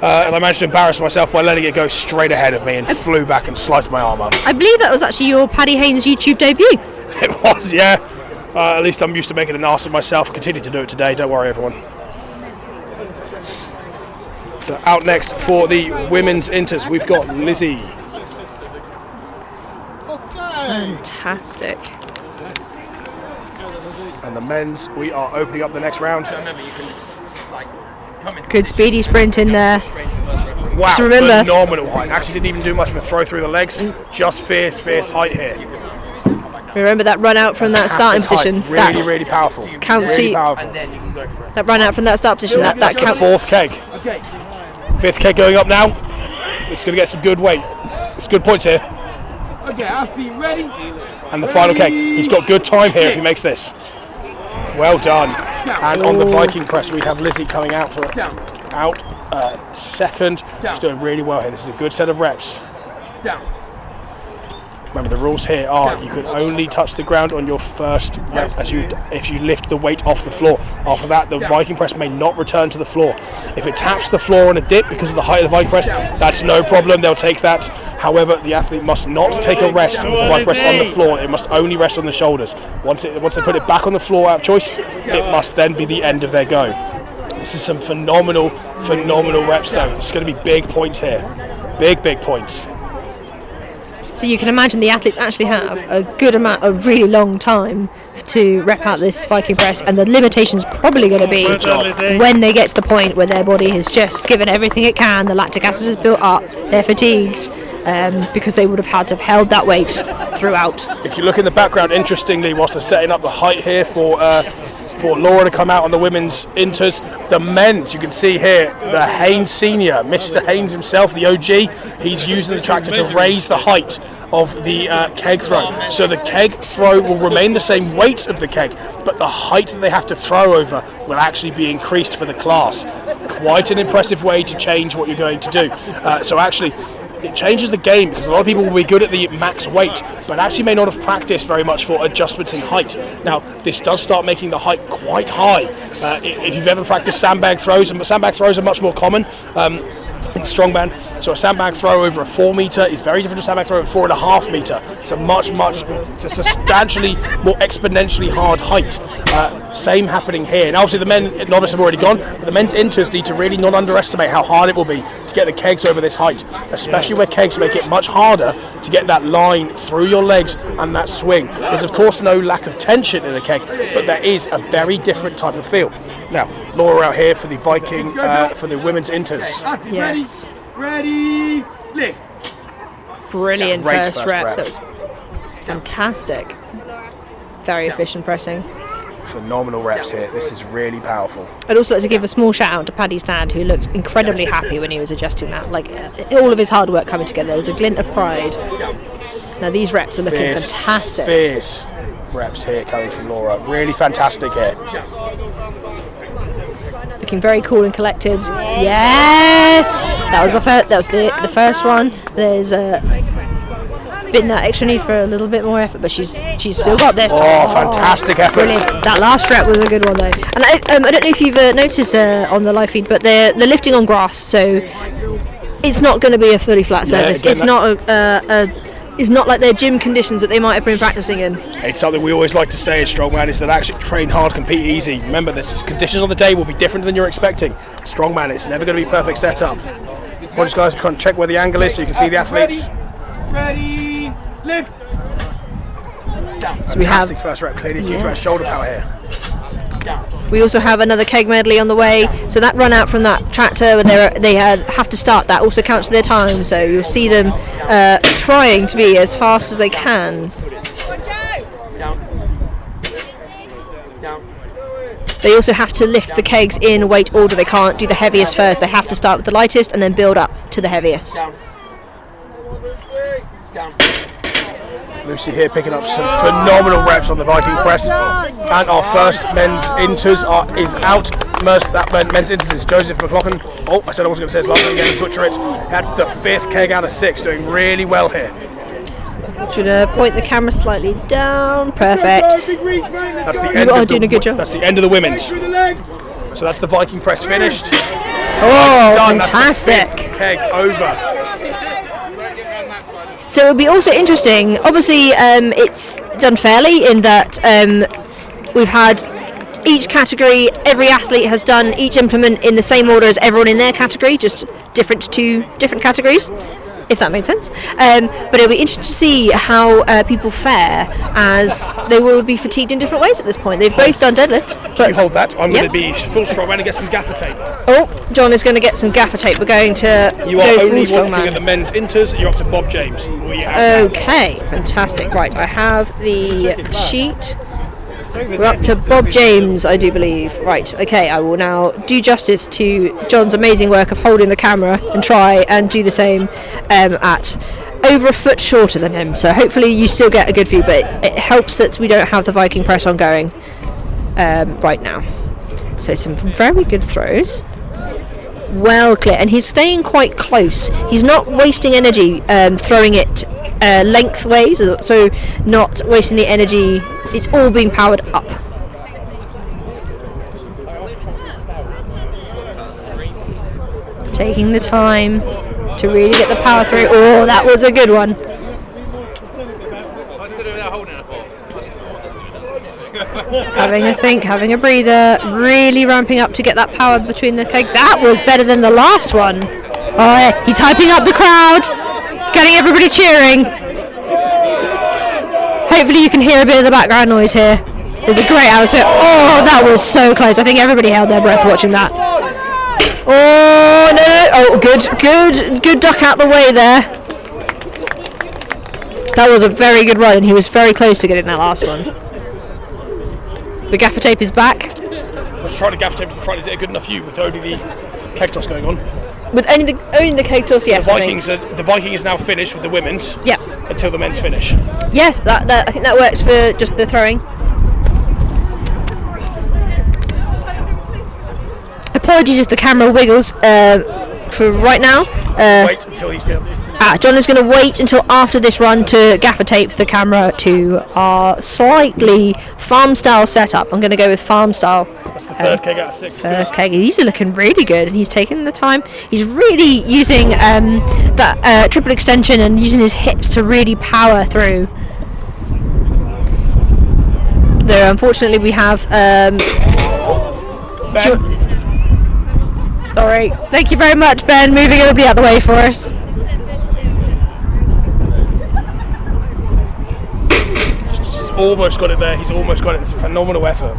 and I managed to embarrass myself by letting it go straight ahead of me and flew back and sliced my arm up. I believe that was actually your Paddy Haynes YouTube debut. It was, yeah. At least I'm used to making an ass of myself. I continue to do it today. Don't worry, everyone. So out next for the women's inters, we've got Lizzie. Fantastic. And the men's, we are opening up the next round. Good speedy sprint in there. Wow, just remember, phenomenal height. Actually didn't even do much of a throw through the legs. Just fierce height here. Remember that run out from that starting position. Really powerful. Counts really you. Powerful. That run out from that start position. That counts. Fourth keg. Fifth keg going up now. It's going to get some good weight. It's good points here. Okay, our feet ready. And the final keg. He's got good time here if he makes this. Well done. And on the Viking press, we have Lizzie coming out for second. She's doing really well here. This is a good set of reps. Remember, the rules here are you can only touch the ground on your first rep if you lift the weight off the floor. After that, the Viking press may not return to the floor. If it taps the floor on a dip because of the height of the Viking press, that's no problem. They'll take that. However, the athlete must not take a rest with the Viking press on the floor. It must only rest on the shoulders. Once they put it back on the floor out of choice, it must then be the end of their go. This is some phenomenal reps though. It's going to be big points here. Big points. So you can imagine the athletes actually have a good amount of really long time to rep out this Viking press, and the limitation's probably going to be when they get to the point where their body has just given everything it can, the lactic acid is built up, they're fatigued, because they would have had to have held that weight throughout. If you look in the background, interestingly, whilst they're setting up the height here for Laura to come out on the women's inters, the men's, you can see here, the Haynes senior, Mr. Haynes himself, the OG, he's using the tractor to raise the height of the keg throw. So the keg throw will remain the same weight of the keg, but the height that they have to throw over will actually be increased for the class. Quite an impressive way to change what you're going to do. So actually, it changes the game, because a lot of people will be good at the max weight but actually may not have practiced very much for adjustments in height. Now this does start making the height quite high. If you've ever practiced sandbag throws, and sandbag throws are much more common in strongman, so a sandbag throw over a 4 meter is very different to a sandbag throw over 4.5 meter. It's a substantially more exponentially hard height. Same happening here. And obviously the men novice have already gone, but the men's inters need to really not underestimate how hard it will be to get the kegs over this height, especially where kegs make it much harder to get that line through your legs and that swing. There's of course no lack of tension in a keg, but there is a very different type of feel. Now, Laura out here for the Viking, for the women's inters. Yes. Ready, lift. Brilliant Great first rep. That was fantastic. Very efficient pressing. Phenomenal reps here. This is really powerful. I'd also like to give a small shout out to Paddy's dad, who looked incredibly happy when he was adjusting that. Like all of his hard work coming together. There was a glint of pride. Now these reps are looking fantastic. Fierce reps here coming from Laura. Really fantastic here. Looking very cool and collected. Yes, that was the first. That was the first one. There's been that extra need for a little bit more effort, but she's still got this. Oh, fantastic effort! Brilliant. That last rep was a good one though. And I don't know if you've noticed on the live feed, but they're lifting on grass, so it's not going to be a fully flat surface. It's not it's not like their gym conditions that they might have been practicing in. It's something we always like to say as strongman, is that actually train hard, compete easy. Remember, the conditions on the day will be different than you're expecting. Strongman, it's never going to be perfect setup. Watch guys, try and check where the angle is so you can see the athletes. Ready, lift. So we have fantastic first rep, clearly huge amount of shoulder power here. We also have another keg medley on the way, so that run out from that tractor where they have to start, that also counts their time, so you'll see them trying to be as fast as they can. They also have to lift the kegs in weight order. They can't do the heaviest first, they have to start with the lightest and then build up to the heaviest. Lucy here picking up some phenomenal reps on the Viking press, and our first men's inters is out. That men's inters is Joseph McLaughlin. Oh, I said I wasn't going to say his last name again, butcher it. That's the 5th keg out of 6, doing really well here. Should point the camera slightly down. Perfect. That's the end. You are doing a good job. That's the end of the women's. So that's the Viking press finished. Oh, fantastic! That's the 5th keg over. So it'll be also interesting. Obviously, it's done fairly in that we've had each category, every athlete has done each implement in the same order as everyone in their category, just different categories, if that made sense. But it'll be interesting to see how people fare, as they will be fatigued in different ways at this point. They've both done deadlift. But you hold that. I'm going to be full strongman and get some gaffer tape. Oh, John is going to get some gaffer tape. We're going to You go are only full looking at the men's inters. You're up to Bob James. Okay, fantastic. Right, I have the sheet. We're up to Bob James, I do believe. Right, okay, I will now do justice to John's amazing work of holding the camera and try and do the same at over a foot shorter than him. So hopefully you still get a good view, but it helps that we don't have the Viking press ongoing right now. So some very good throws. Well clear, and he's staying quite close. He's not wasting energy throwing it lengthways, so not wasting the energy. It's all being powered up. Taking the time to really get the power through. Oh, that was a good one. Having a think, having a breather, really ramping up to get that power between the keg. That was better than the last one. Oh, he's hyping up the crowd, getting everybody cheering. Hopefully you can hear a bit of the background noise here. There's a great atmosphere. Oh, that was so close. I think everybody held their breath watching that. Oh, no. Oh, good duck out the way there. That was a very good run, and he was very close to getting that last one. The gaffer tape is back. I was trying to gaffer tape to the front. Is it a good enough view with only the keg toss going on? With only the keg toss, yes. The Viking is now finished with the women's. Yeah. Until the men's finish. Yes, that I think that works for just the throwing. Apologies if the camera wiggles for right now. Wait until he's done. John is going to wait until after this run to gaffer tape the camera to our slightly farm style setup. I'm going to go with farm style. That's the third keg out of 6. First keg. These are looking really good, and he's taking the time. He's really using that triple extension and using his hips to really power through. There, unfortunately, we have. Sorry. Thank you very much, Ben. Moving everybody out of the way for us. He's almost got it there. He's almost got it. It's a phenomenal effort.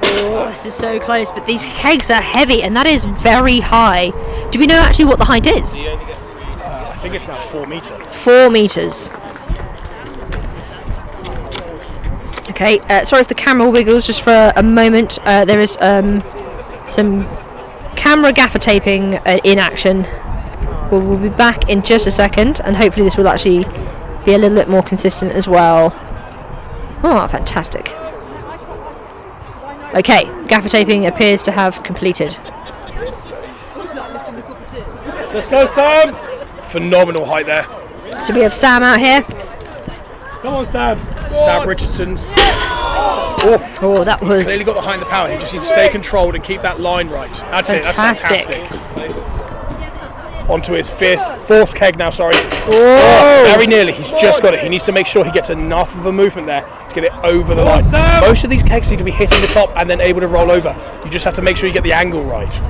Oh, this is so close, but these kegs are heavy, and that is very high. Do we know actually what the height is? I think it's now 4 meters. 4 meters. Okay, sorry if the camera wiggles just for a moment. There is some camera gaffer taping in action. We'll be back in just a second, and hopefully this will actually be a little bit more consistent as well. Oh, fantastic. Okay, gaffer taping appears to have completed. Let's go, Sam! Phenomenal height there. So we have Sam out here. Come on, Sam. Sam Richardson's. Oh, that was. He's clearly got the height and the power. He just needs to stay controlled and keep that line right. That's fantastic. it. That's fantastic. Onto his fourth keg now. Sorry. Oh, very nearly. He's just got it. He needs to make sure he gets enough of a movement there to get it over the line. Most of these kegs seem to be hitting the top and then able to roll over. You just have to make sure you get the angle right.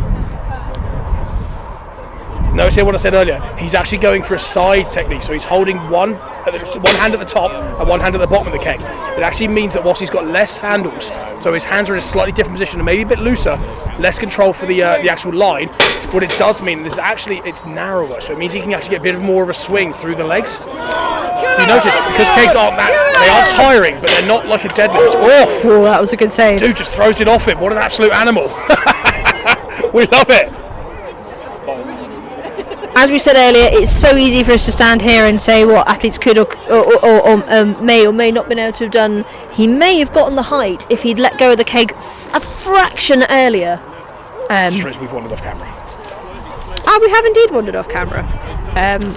Notice here what I said earlier, he's actually going for a side technique, so he's holding one hand at the top and one hand at the bottom of the keg. It actually means that whilst he's got less handles, so his hands are in a slightly different position and maybe a bit looser, less control for the actual line, what it does mean is actually it's narrower, so it means he can actually get a bit more of a swing through the legs. You notice, because kegs aren't they are tiring, but they're not like a deadlift. Oh, that was a good save. Dude just throws it off him, what an absolute animal. We love it. As we said earlier, it's so easy for us to stand here and say what athletes could or may or may not been able to have done. He may have gotten the height if he'd let go of the keg a fraction earlier. Strange, we've wandered off camera. We have indeed wandered off camera.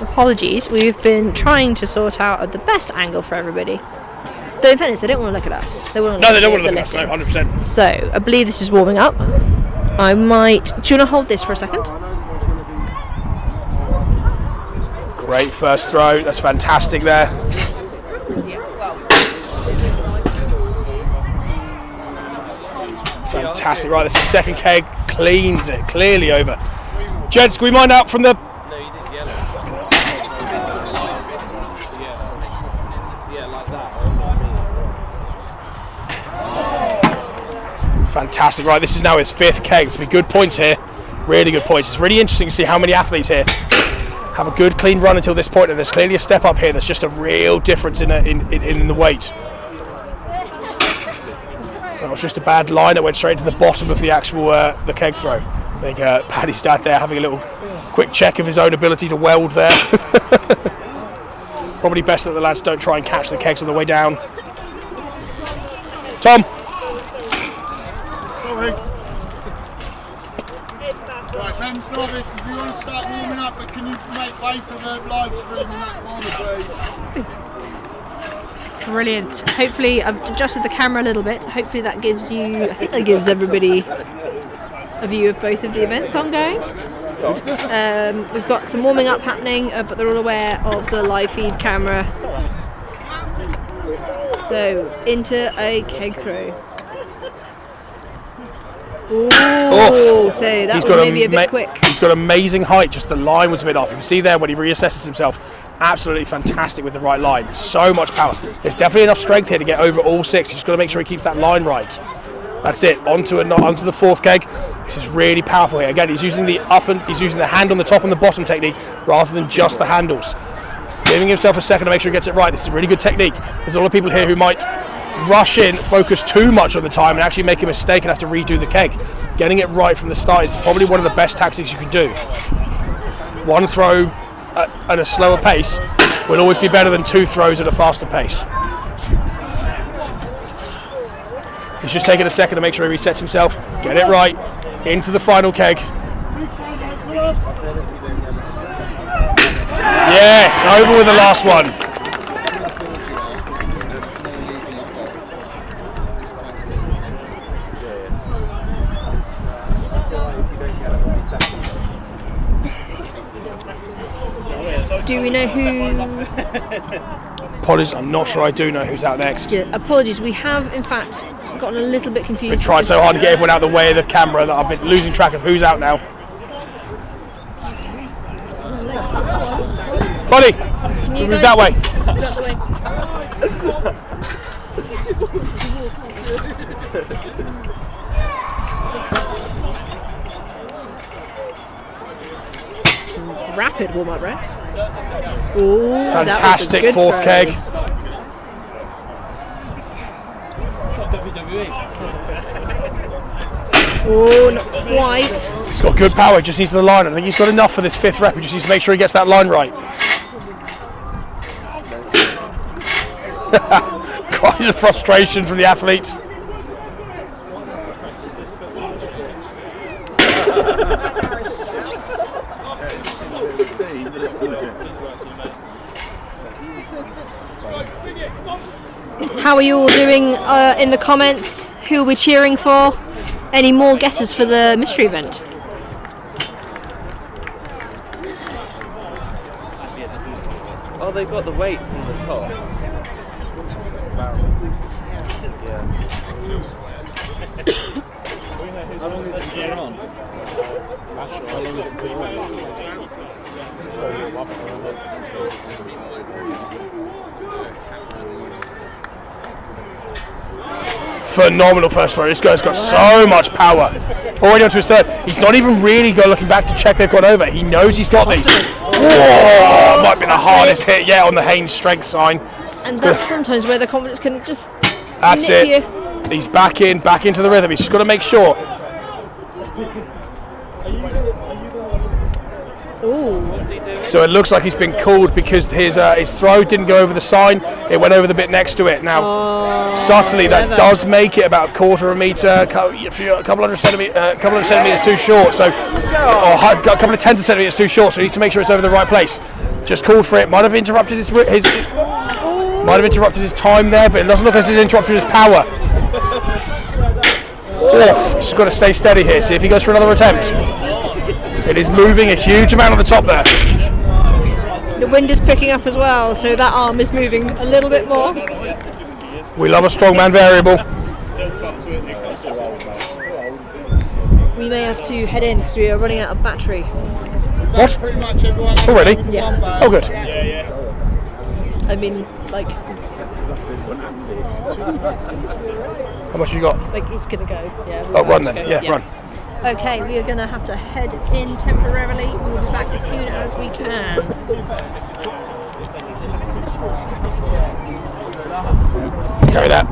Apologies, we've been trying to sort out the best angle for everybody. Though in fairness, they don't want to look at us. They don't want to look at us, no, 100%. So, I believe this is warming up. Do you want to hold this for a second? Great first throw, that's fantastic there. Fantastic, right, that's the second keg, cleans it, clearly over. Jed, can we mind out from the... Fantastic, right, this is now his 5th keg, there's some good points here, really good points. It's really interesting to see how many athletes here have a good clean run until this point, and there's clearly a step up here. There's just a real difference in the weight. That was just a bad line that went straight to the bottom of the actual the keg throw. I think Paddy's dad there having a little quick check of his own ability to weld there. Probably best that the lads don't try and catch the kegs on the way down. Tom. sorry. Right, men's novice, if you want to start warming up, but can you make way for the live stream in that corner, please? Brilliant. Hopefully, I've adjusted the camera a little bit. Hopefully that gives you, I think that gives everybody a view of both of the events ongoing. We've got some warming up happening, but they're all aware of the live feed camera. So, into a keg throw. Ooh, so that was maybe a bit quick. He's got amazing height, just the line was a bit off. You can see there when he reassesses himself, absolutely fantastic with the right line. So much power. There's definitely enough strength here to get over all 6. He's just got to make sure he keeps that line right. That's it. Onto the 4th keg. This is really powerful here. Again, he's using the hand on the top and the bottom technique rather than just the handles. Giving himself a second to make sure he gets it right. This is a really good technique. There's a lot of people here who might rush in, focus too much on the time and actually make a mistake and have to redo the keg. Getting it right from the start is probably one of the best tactics you can do. One throw at a slower pace will always be better than 2 throws at a faster pace. He's just taking a second to make sure he resets himself, get it right, into the final keg. Yes, over with the last one. Do we know who? Apologies, I'm not sure I do know who's out next. Yeah, apologies, we have in fact gotten a little bit confused. Been trying so hard to get everyone out of the way of the camera that I've been losing track of who's out now. Buddy, move that way. Some rapid warm-up reps. Ooh, fantastic 4th keg. Oh, not quite. He's got good power, just needs the line. I think he's got enough for this 5th rep. He just needs to make sure he gets that line right. Quite a frustration from the athletes. How are you all doing in the comments? Who are we cheering for? Any more guesses for the mystery event? Oh, they got the weights on the top. How long is it been on? How long is it been on? Phenomenal first throw. This guy's got so much power. Already onto his 3rd. He's not even really looking back to check they've gone over. He knows he's got these. Whoa! Might be the hardest hit yet on the Haynes strength sign. And that's sometimes where the confidence can just That's nip it. you. He's back into the rhythm. He's just got to make sure. Ooh. So it looks like he's been called because his throw didn't go over the sign. It went over the bit next to it. Now, subtly, that does make it about a quarter of a metre, a couple hundred centimetres too short. So, or a couple of tens of centimetres too short. So he needs to make sure it's over the right place. Just called for it. Might have interrupted his time there, but it doesn't look as if it's interrupted his power. He's just got to stay steady here. See if he goes for another attempt. It is moving a huge amount on the top there. The wind is picking up as well, so that arm is moving a little bit more. We love a strongman variable. We may have to head in because we are running out of battery. What? Already? Yeah. Oh, good. I mean, like... How much you got? Like, it's going to go. Yeah. Oh, run then. Yeah, run. Okay, we are going to have to head in temporarily. We will be back as soon as we can. Carry that.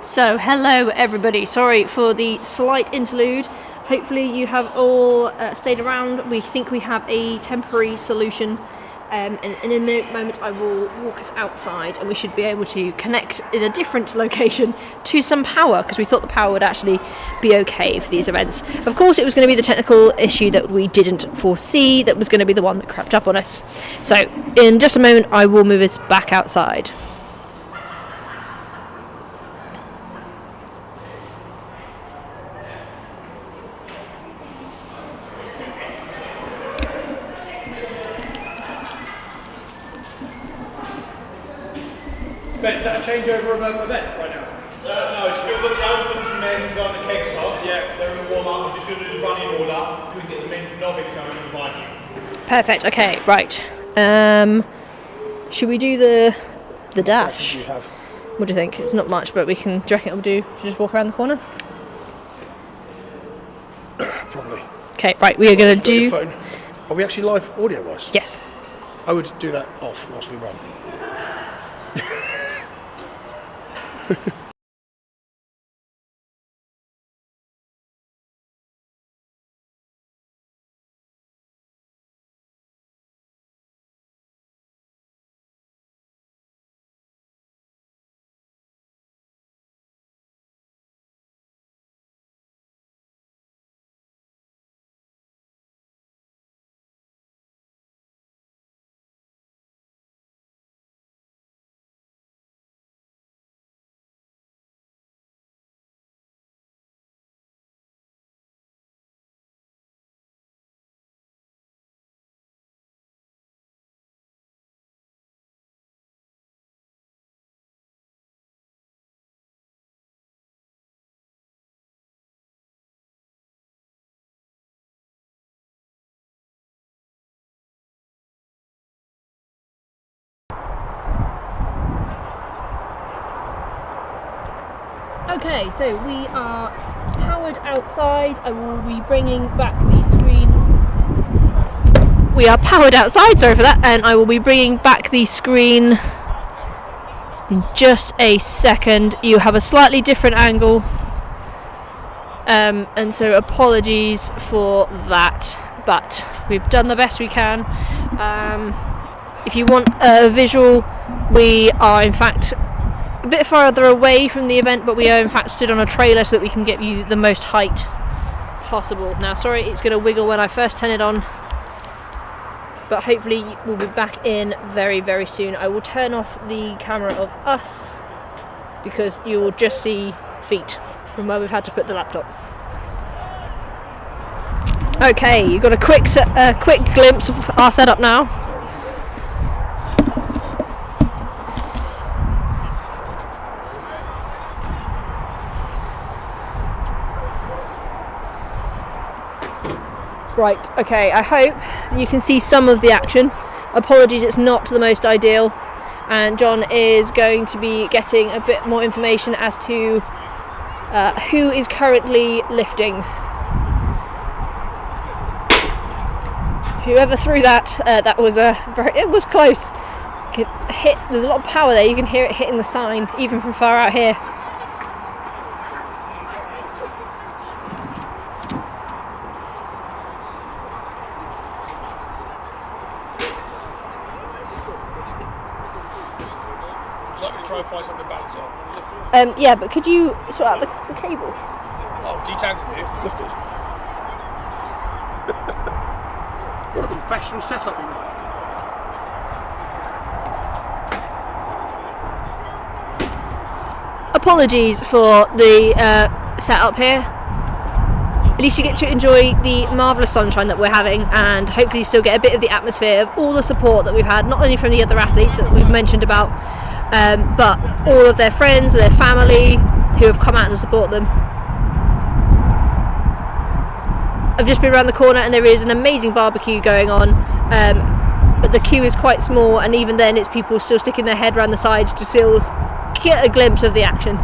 So, hello everybody. Sorry for the slight interlude. Hopefully you have all stayed around. We think we have a temporary solution. And in a moment I will walk us outside and we should be able to connect in a different location to some power, because we thought the power would actually be okay for these events. Of course it was going to be the technical issue that we didn't foresee that was going to be the one that crept up on us. So in just a moment I will move us back outside. Ben, is that a changeover of an event right now? No, if you look at the men's going to Keg Toss, they're in the warm-up. We're just going to do the running order so we can get the men's novice going in the Viking. Perfect, okay, right. Should we do the dash? What do you have? What do you think? It's not much, but we can, do you reckon it'll do? Should we just walk around the corner? Probably. Okay, right, we are going to Got your do... phone. Are we actually live audio-wise? Yes. I would do that off whilst we run. Okay, so we are powered outside. I will be bringing back the screen. We are powered outside, sorry for that, and I will be bringing back the screen in just a second. You have a slightly different angle, and so apologies for that, but we've done the best we can. If you want a visual, we are in fact a bit farther away from the event, but we are in fact stood on a trailer so that we can get you the most height possible. Now sorry, it's going to wiggle when I first turn it on, but hopefully we'll be back in very, very soon. I will turn off the camera of us because you will just see feet from where we've had to put the laptop. Okay, you've got a quick glimpse of our setup now. Right, okay, I hope you can see some of the action. Apologies, it's not the most ideal, and John is going to be getting a bit more information as to who is currently lifting. Whoever threw that, that was it was close. There's a lot of power there, you can hear it hitting the sign, even from far out here. Try and find something to balance it. Yeah, but could you sort out the cable? Oh, detangle you? Yes, please. What a professional setup you have. Apologies for the setup here. At least you get to enjoy the marvellous sunshine that we're having, and hopefully you still get a bit of the atmosphere of all the support that we've had, not only from the other athletes that we've mentioned about, but all of their friends, their family who have come out to support them. I've just been around the corner and there is an amazing barbecue going on, but the queue is quite small, and even then it's people still sticking their head around the sides to still get a glimpse of the action.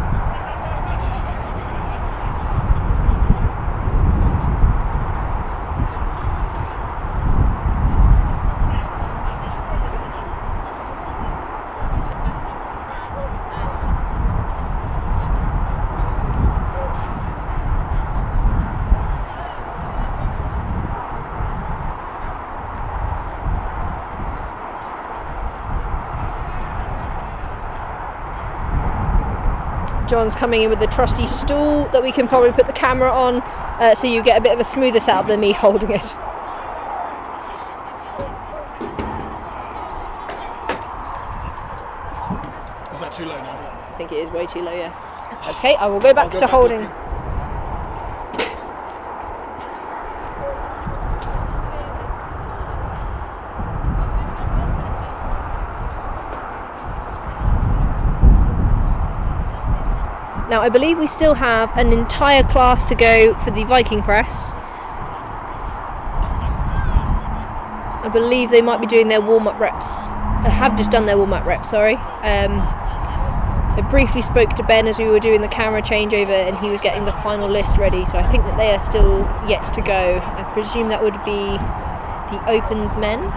John's coming in with the trusty stool that we can probably put the camera on, so you get a bit of a smoother setup than me holding it. Is that too low now? I think it is way too low, yeah. That's okay, I will go back to holding. Now, I believe we still have an entire class to go for the Viking press. I believe they might be doing their warm-up reps. I have just done their warm-up reps, sorry. I briefly spoke to Ben as we were doing the camera changeover, and he was getting the final list ready, so I think that they are still yet to go. I presume that would be the Opens men.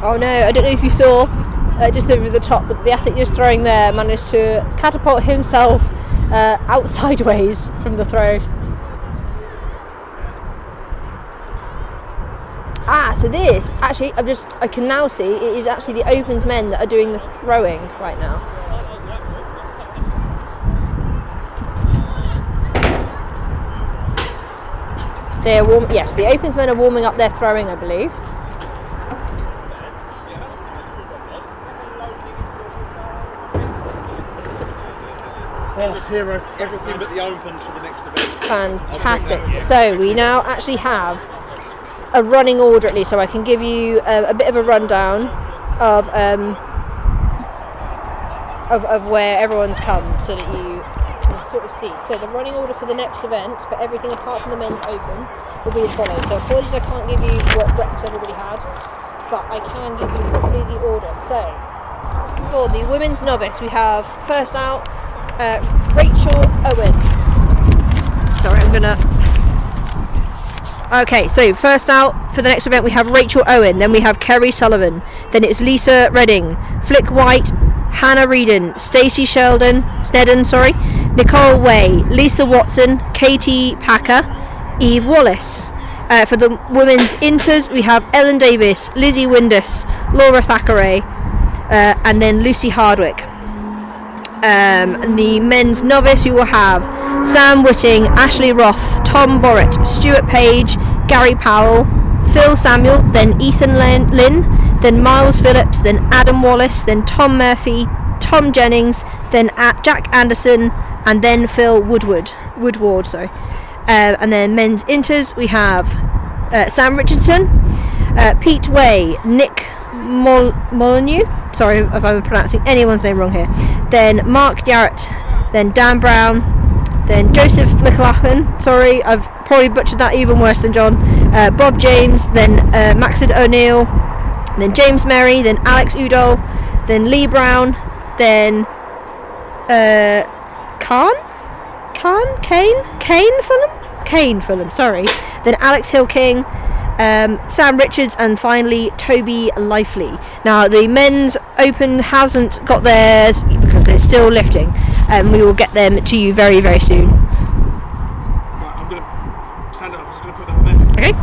Oh no, I don't know if you saw just over the top, but the athlete just throwing there managed to catapult himself out sideways from the throw. So this, actually, I can now see it is actually the Opens men that are doing the throwing right now. Yes, the Opens men are warming up their throwing, I believe. Oh, hero. Everything but the Opens for the next event. Fantastic. So we now actually have a running order at least, so I can give you a bit of a rundown of where everyone's come, so that you can sort of see. So the running order for the next event, for everything apart from the men's open, will be as follows. So apologies I can't give you what reps everybody had, but I can give you roughly the order. So for the women's novice, we have first out Rachel Owen. Sorry, I'm gonna... Okay, so first out for the next event we have Rachel Owen, then we have Kerry Sullivan, then it's Lisa Redding, Flick White, Hannah Reedon, Stacey Snedden, Nicole Way, Lisa Watson, Katie Packer, Eve Wallace. For the women's inters we have Ellen Davis, Lizzie Windus, Laura Thackeray, and then Lucy Hardwick. And the men's novice we will have Sam Whitting, Ashley Roth, Tom Borrett, Stuart Page, Gary Powell, Phil Samuel, then Ethan Lynn, then Miles Phillips, then Adam Wallace, then Tom Murphy, Tom Jennings, then Jack Anderson, and then Phil Woodward. And then men's inters we have Sam Richardson, Pete Way, Nick Molyneux, sorry if I'm pronouncing anyone's name wrong here, then Mark Jarrett, then Dan Brown, then Joseph McLaughlin, sorry I've probably butchered that even worse than John, Bob James, then Maxid O'Neill, then James Merry, then Alex Udall, then Lee Brown, then Kane Fulham, sorry, then Alex Hill King, Sam Richards, and finally Toby Lively. Now the men's open hasn't got theirs because they're still lifting, and we will get them to you very, very soon. Right, I'm going to stand up, I'm just going to put that on there. Okay.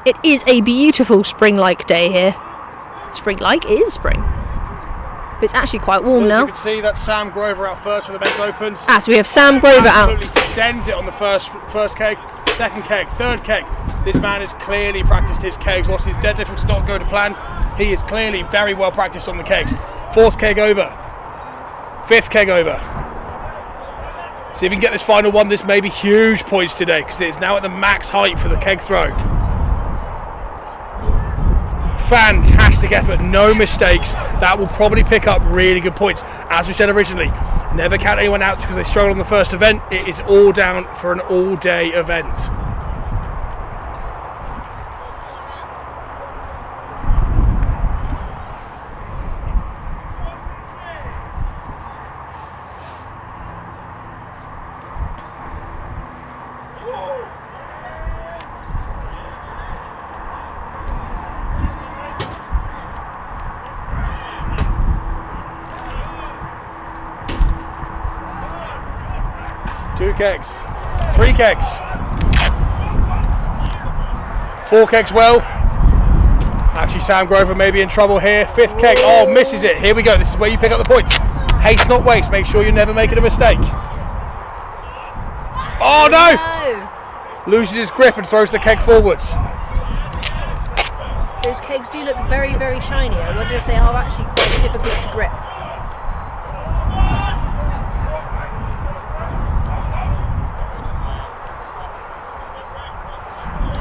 It is a beautiful spring-like day here. spring-like. It is spring. But it's actually quite warm As now. you can see, that's Sam Grover out first for the men's opens. So we have Sam Grover out. Absolutely sends it on the first keg, second keg, third keg. This man has clearly practiced his kegs. Whilst his deadlift was not going to plan, he is clearly very well practiced on the kegs. Fourth keg over. Fifth keg over. See if we can get this final one. This may be huge points today because it's now at the max height for the keg throw. Fantastic effort, no mistakes. That will probably pick up really good points. As we said originally, never count anyone out because they struggled on the first event. It is all down for an all-day event. Two kegs, three kegs, four kegs well. Actually, Sam Grover may be in trouble here. Fifth keg, oh, misses it. Here we go, this is where you pick up the points. Haste, not waste, make sure you're never making a mistake. Oh no! Loses his grip and throws the keg forwards. Those kegs do look very, very shiny. I wonder if they are actually quite difficult to grip.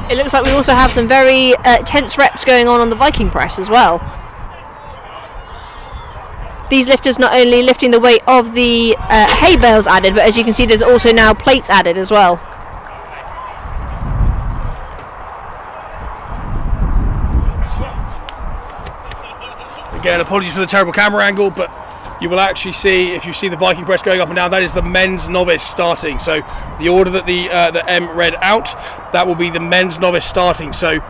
It looks like we also have some very tense reps going on the Viking press as well. These lifters not only lifting the weight of the hay bales added, but as you can see there's also now plates added as well. Again, apologies for the terrible camera angle, but you will actually see, if you see the Viking press going up and down, that is the men's novice starting. So the order that the M read out, that will be the men's novice starting. So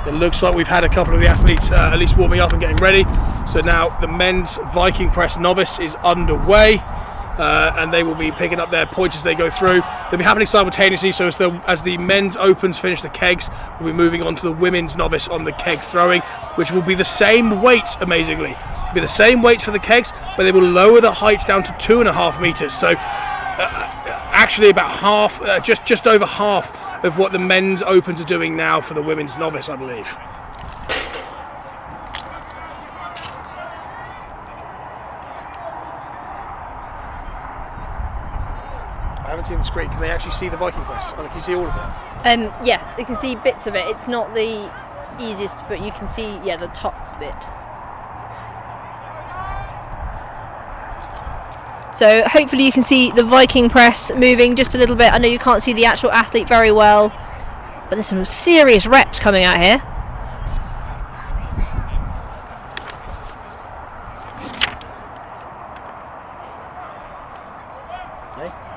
it looks like we've had a couple of the athletes at least warming up and getting ready. So now the men's Viking press novice is underway. And they will be picking up their points as they go through. They'll be happening simultaneously, so as the men's opens finish the kegs, we'll be moving on to the women's novice on the keg throwing, which will be the same weights, amazingly. It'll be the same weights for the kegs, but they will lower the height down to 2.5 meters. So actually about half, just over half of what the men's opens are doing now for the women's novice, I believe. I haven't seen the screen. Can they actually see the Viking press? Oh, can you see all of it? Yeah, you can see bits of it. It's not the easiest, but you can see, yeah, the top bit. So hopefully you can see the Viking press moving just a little bit. I know you can't see the actual athlete very well, but there's some serious reps coming out here.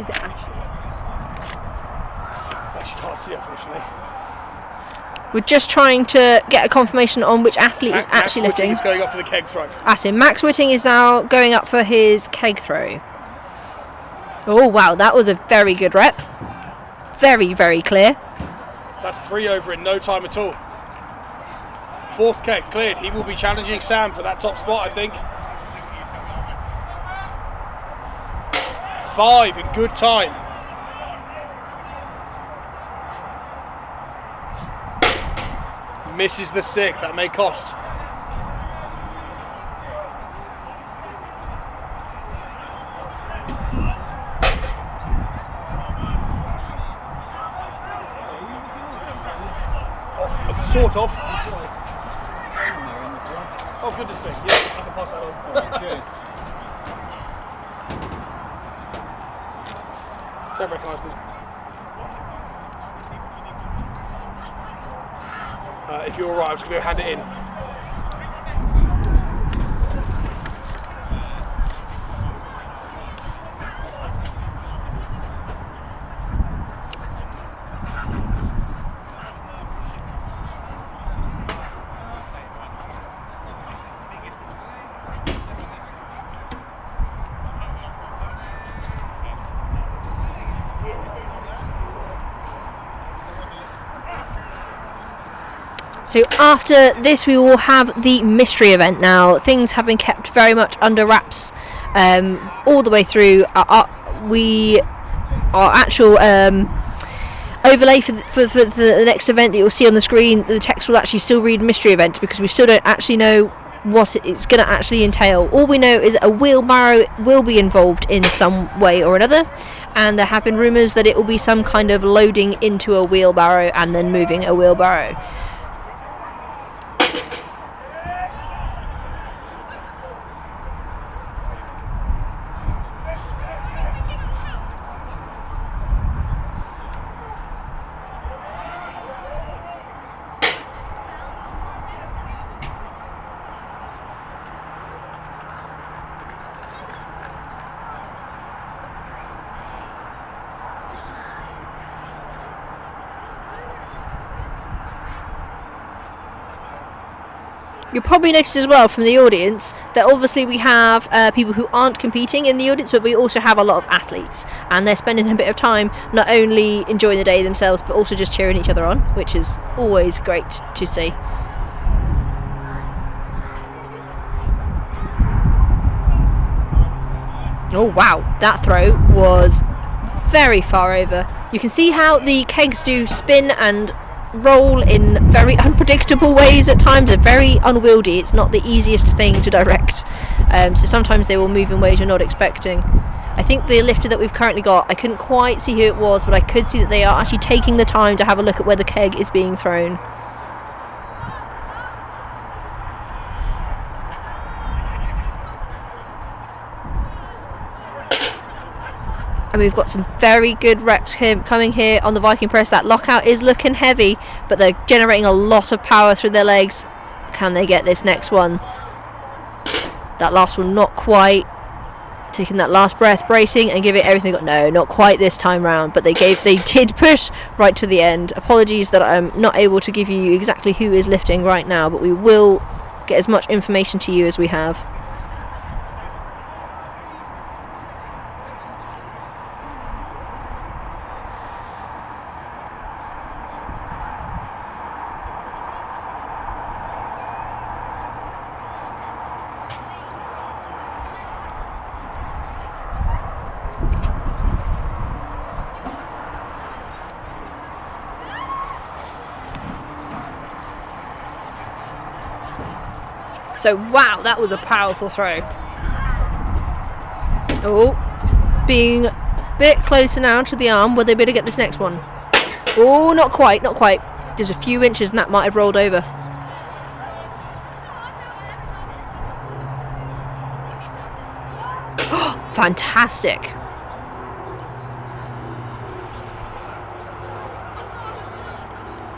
Is it Ashley? Actually can't see it, unfortunately. We're just trying to get a confirmation on which athlete is actually lifting. Max Whitting is going up for the keg throw. That's him. Max Whitting is now going up for his keg throw. Oh wow, that was a very good rep. Very, very clear. That's 3 over in no time at all. Fourth keg cleared. He will be challenging Sam for that top spot, I think. 5 in good time. Misses the 6th. That may cost. Sort of. Oh, goodness me. Yeah, I can pass that on. Cheers. Don't recognise them. If you're alright, I'm just going to go hand it in. So after this, we will have the mystery event. Now, things have been kept very much under wraps all the way through. Our actual overlay for the next event that you'll see on the screen, the text will actually still read mystery event, because we still don't actually know what it's going to actually entail. All we know is that a wheelbarrow will be involved in some way or another, and there have been rumours that it will be some kind of loading into a wheelbarrow and then moving a wheelbarrow. You'll probably notice as well from the audience that obviously we have people who aren't competing in the audience, but we also have a lot of athletes, and they're spending a bit of time not only enjoying the day themselves, but also just cheering each other on, which is always great to see. Oh wow, that throw was very far over. You can see how the kegs do spin and roll in very unpredictable ways at times. They're very unwieldy. It's not the easiest thing to direct, so sometimes they will move in ways you're not expecting. I think the lifter that we've currently got, I couldn't quite see who it was, but I could see that they are actually taking the time to have a look at where the keg is being thrown. And we've got some very good reps coming here on the Viking press. That lockout is looking heavy, but they're generating a lot of power through their legs. Can they get this next one? That last one, not quite. Taking that last breath, bracing, and give it everything. No, not quite this time round, but they did push right to the end. Apologies that I'm not able to give you exactly who is lifting right now, but we will get as much information to you as we have. So wow, that was a powerful throw. Oh, being a bit closer now to the arm. Will they be able to get this next one? Oh, not quite, not quite. There's a few inches and that might have rolled over. Fantastic.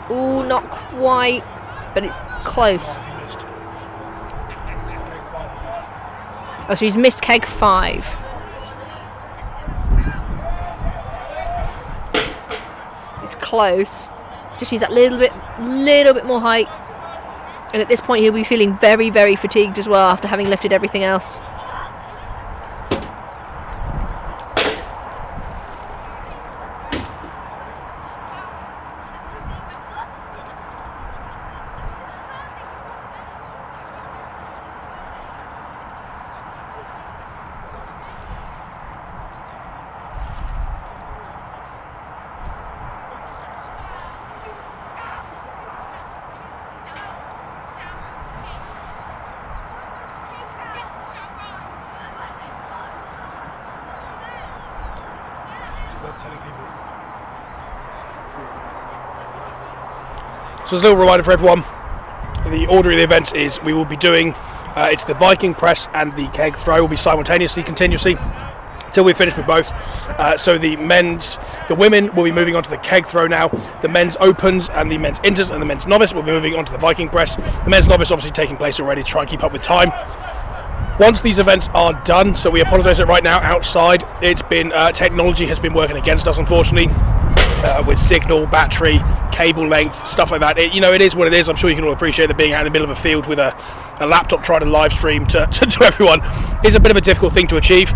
Oh, not quite, but it's close. Oh, so he's missed keg 5. It's close. Just needs that little bit more height. And at this point he'll be feeling very, very fatigued as well after having lifted everything else. So as a little reminder for everyone, the order of the events is we will be doing, it's the Viking press and the keg throw will be simultaneously, continuously, till we finish with both. So the women will be moving on to the keg throw now. The men's opens and the men's inters and the men's novice will be moving on to the Viking press. The men's novice obviously taking place already to try and keep up with time. Once these events are done, so we apologise that right now outside it's been technology has been working against us, unfortunately, with signal, battery, cable length, stuff like that. It is what it is. I'm sure you can all appreciate that being out in the middle of a field with a laptop trying to live stream to everyone is a bit of a difficult thing to achieve.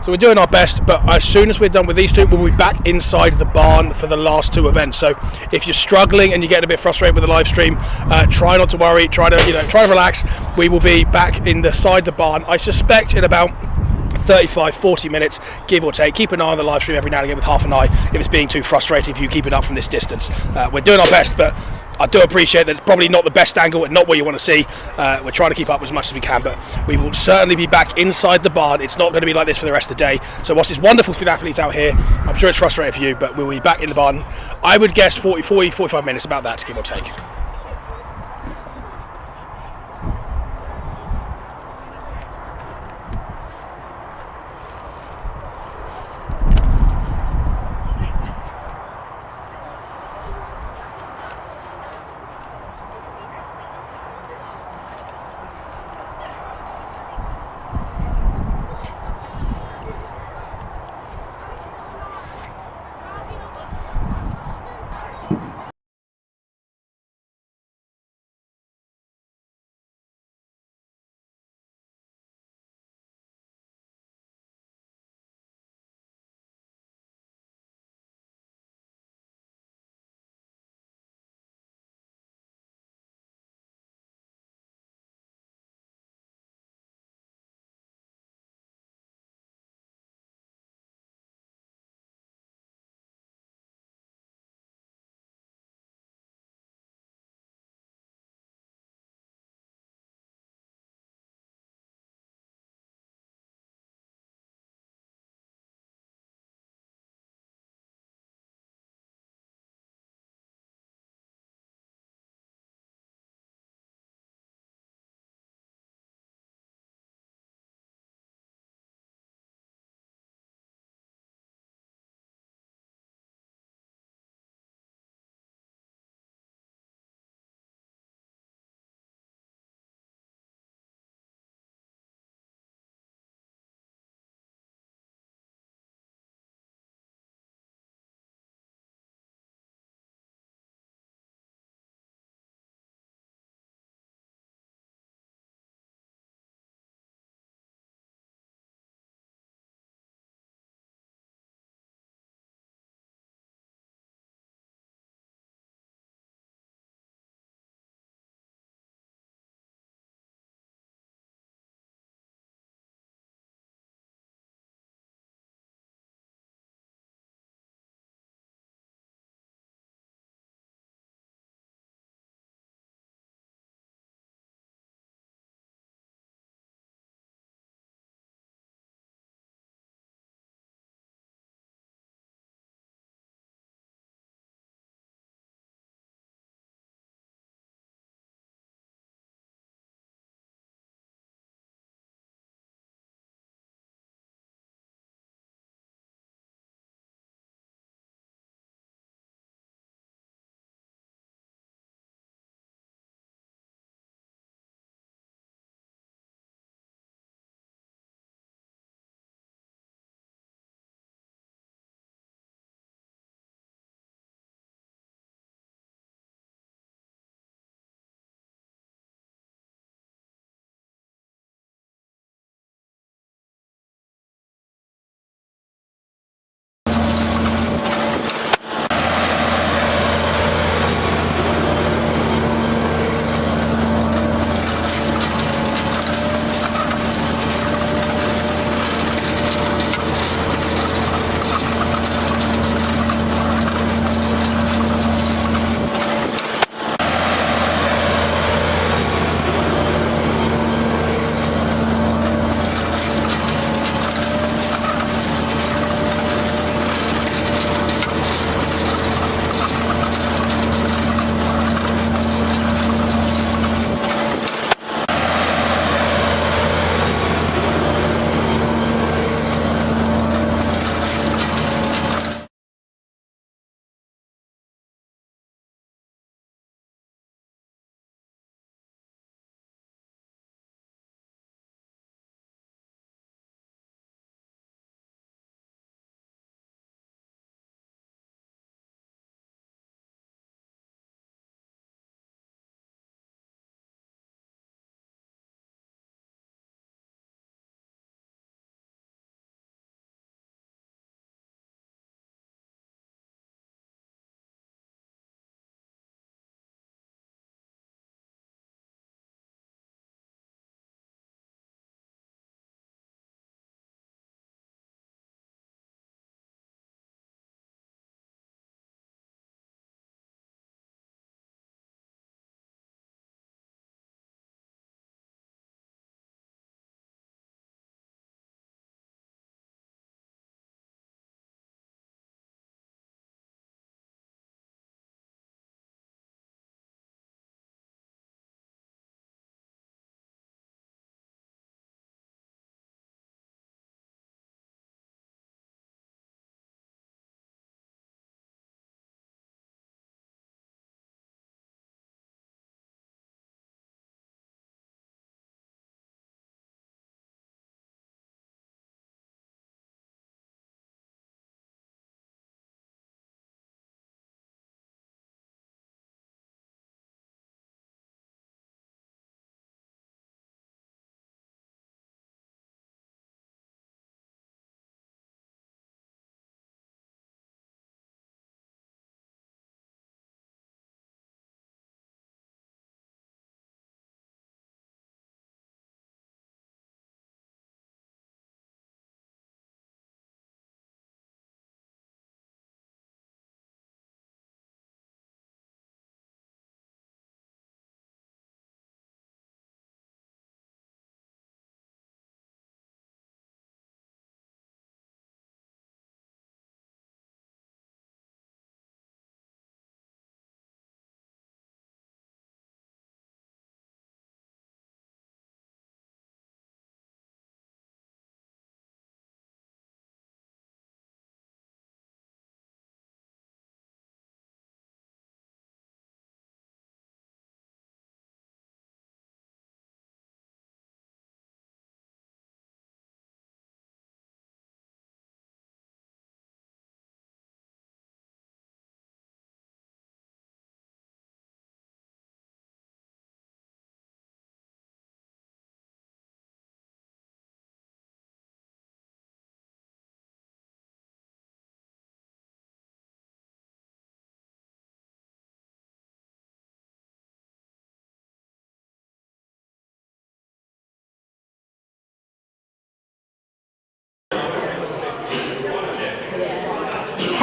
So we're doing our best, but as soon as we're done with these two, we'll be back inside the barn for the last two events. So if you're struggling and you're getting a bit frustrated with the live stream, try not to worry, try to relax. We will be back inside the barn, I suspect, in about 35-40 minutes, give or take. Keep an eye on the live stream every now and again with half an eye if it's being too frustrating for you keeping up from this distance. We're doing our best, but I do appreciate that it's probably not the best angle and not what you want to see. We're trying to keep up as much as we can, but we will certainly be back inside the barn. It's not going to be like this for the rest of the day. So whilst it's wonderful for the athletes out here, I'm sure it's frustrating for you, but we'll be back in the barn. I would guess 45 minutes, about that, give or take.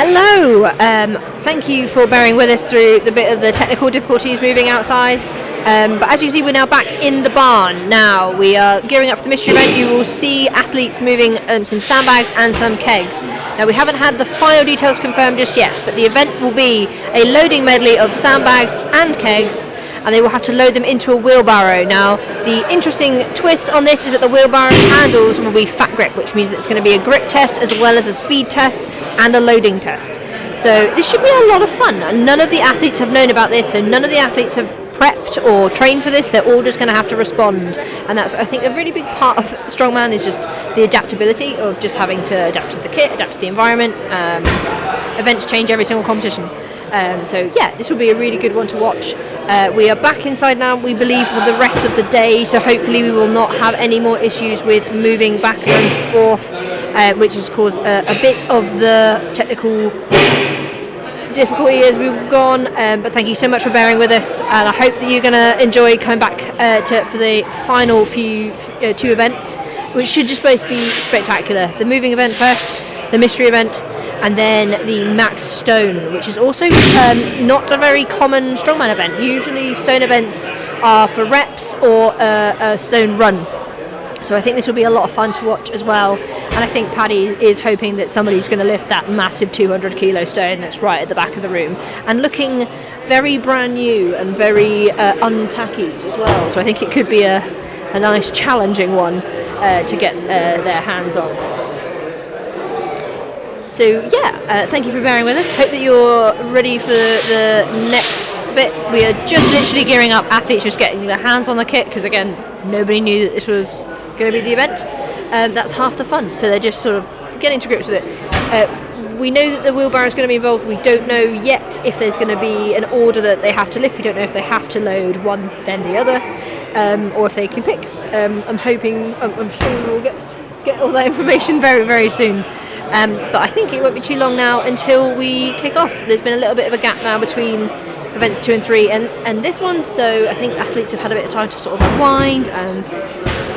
Hello. Thank you for bearing with us through the bit of the technical difficulties moving outside. But as you see, we're now back in the barn. Now we are gearing up for the mystery event. You will see athletes moving some sandbags and some kegs. Now we haven't had the final details confirmed just yet, but the event will be a loading medley of sandbags and kegs, and they will have to load them into a wheelbarrow. Now, the interesting twist on this is that the wheelbarrow handles will be fat grip, which means it's going to be a grip test as well as a speed test and a loading test. So this should be a lot of fun, and none of the athletes have known about this, so none of the athletes have prepped or trained for this. They're all just going to have to respond, and that's, I think, a really big part of strongman is just the adaptability of just having to adapt to the kit, adapt to the environment. Events change every single competition. So yeah, this will be a really good one to watch. We are back inside now, we believe, for the rest of the day, so hopefully we will not have any more issues with moving back and forth, which has caused a bit of the technical difficulty as we've gone, but thank you so much for bearing with us, and I hope that you're going to enjoy coming back for the final few two events, which should just both be spectacular. The moving event first, the mystery event, and then the max stone, which is also not a very common strongman event. Usually stone events are for reps or a stone run. So I think this will be a lot of fun to watch as well, and I think Paddy is hoping that somebody's going to lift that massive 200 kilo stone that's right at the back of the room, and looking very brand new and very untacky as well. So I think it could be a nice challenging one to get their hands on. So yeah, thank you for bearing with us. Hope that you're ready for the next bit. We are just literally gearing up, athletes just getting their hands on the kit, because again, nobody knew that this was going to be the event. That's half the fun, so they're just sort of getting to grips with it. We know that the wheelbarrow is going to be involved. We don't know yet if there's going to be an order that they have to lift. We don't know if they have to load one then the other, or if they can pick. I'm sure we'll get all that information very, very soon. But I think it won't be too long now until we kick off. There's been a little bit of a gap now between events 2 and 3 and this one, so I think athletes have had a bit of time to sort of unwind and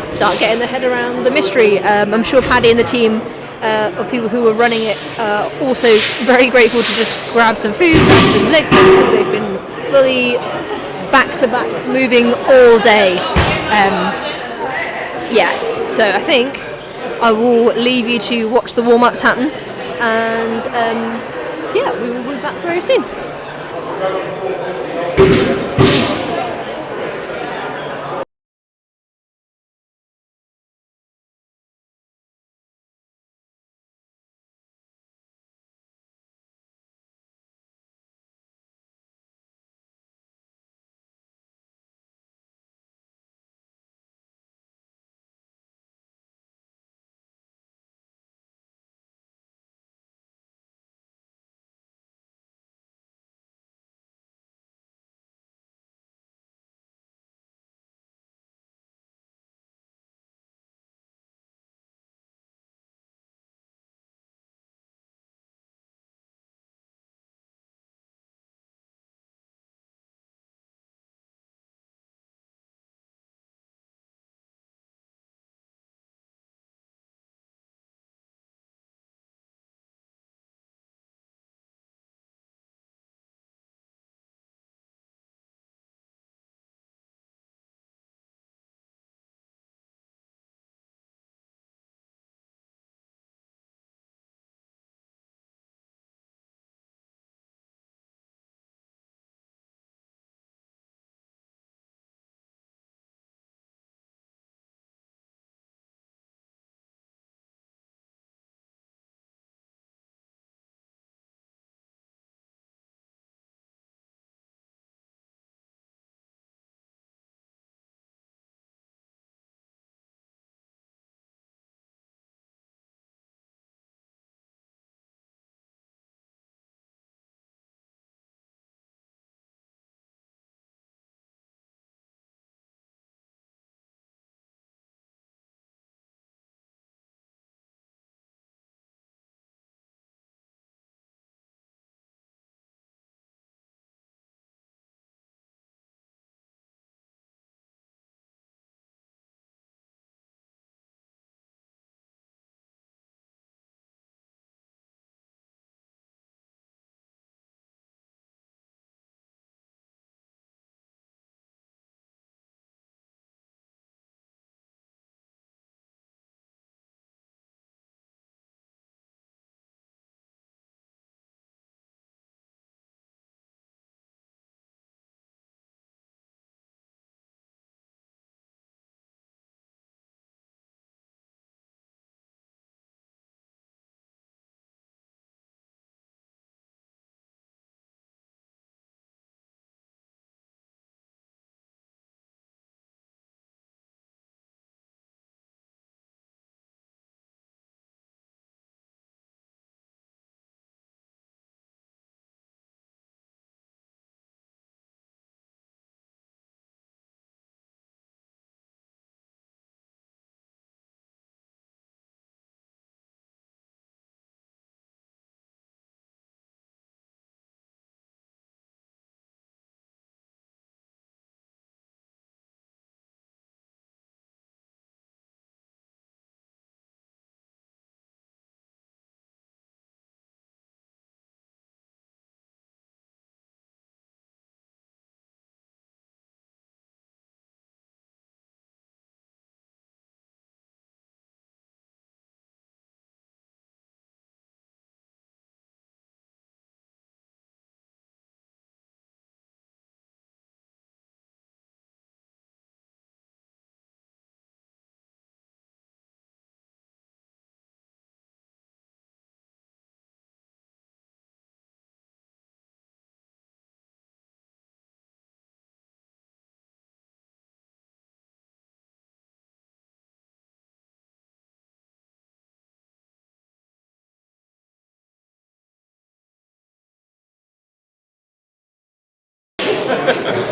start getting their head around the mystery. I'm sure Paddy and the team of people who were running it are also very grateful to just grab some food, grab some liquid, because they've been fully back-to-back moving all day. Yes, so I think I will leave you to watch the warm-ups happen, and yeah, we will be back very soon.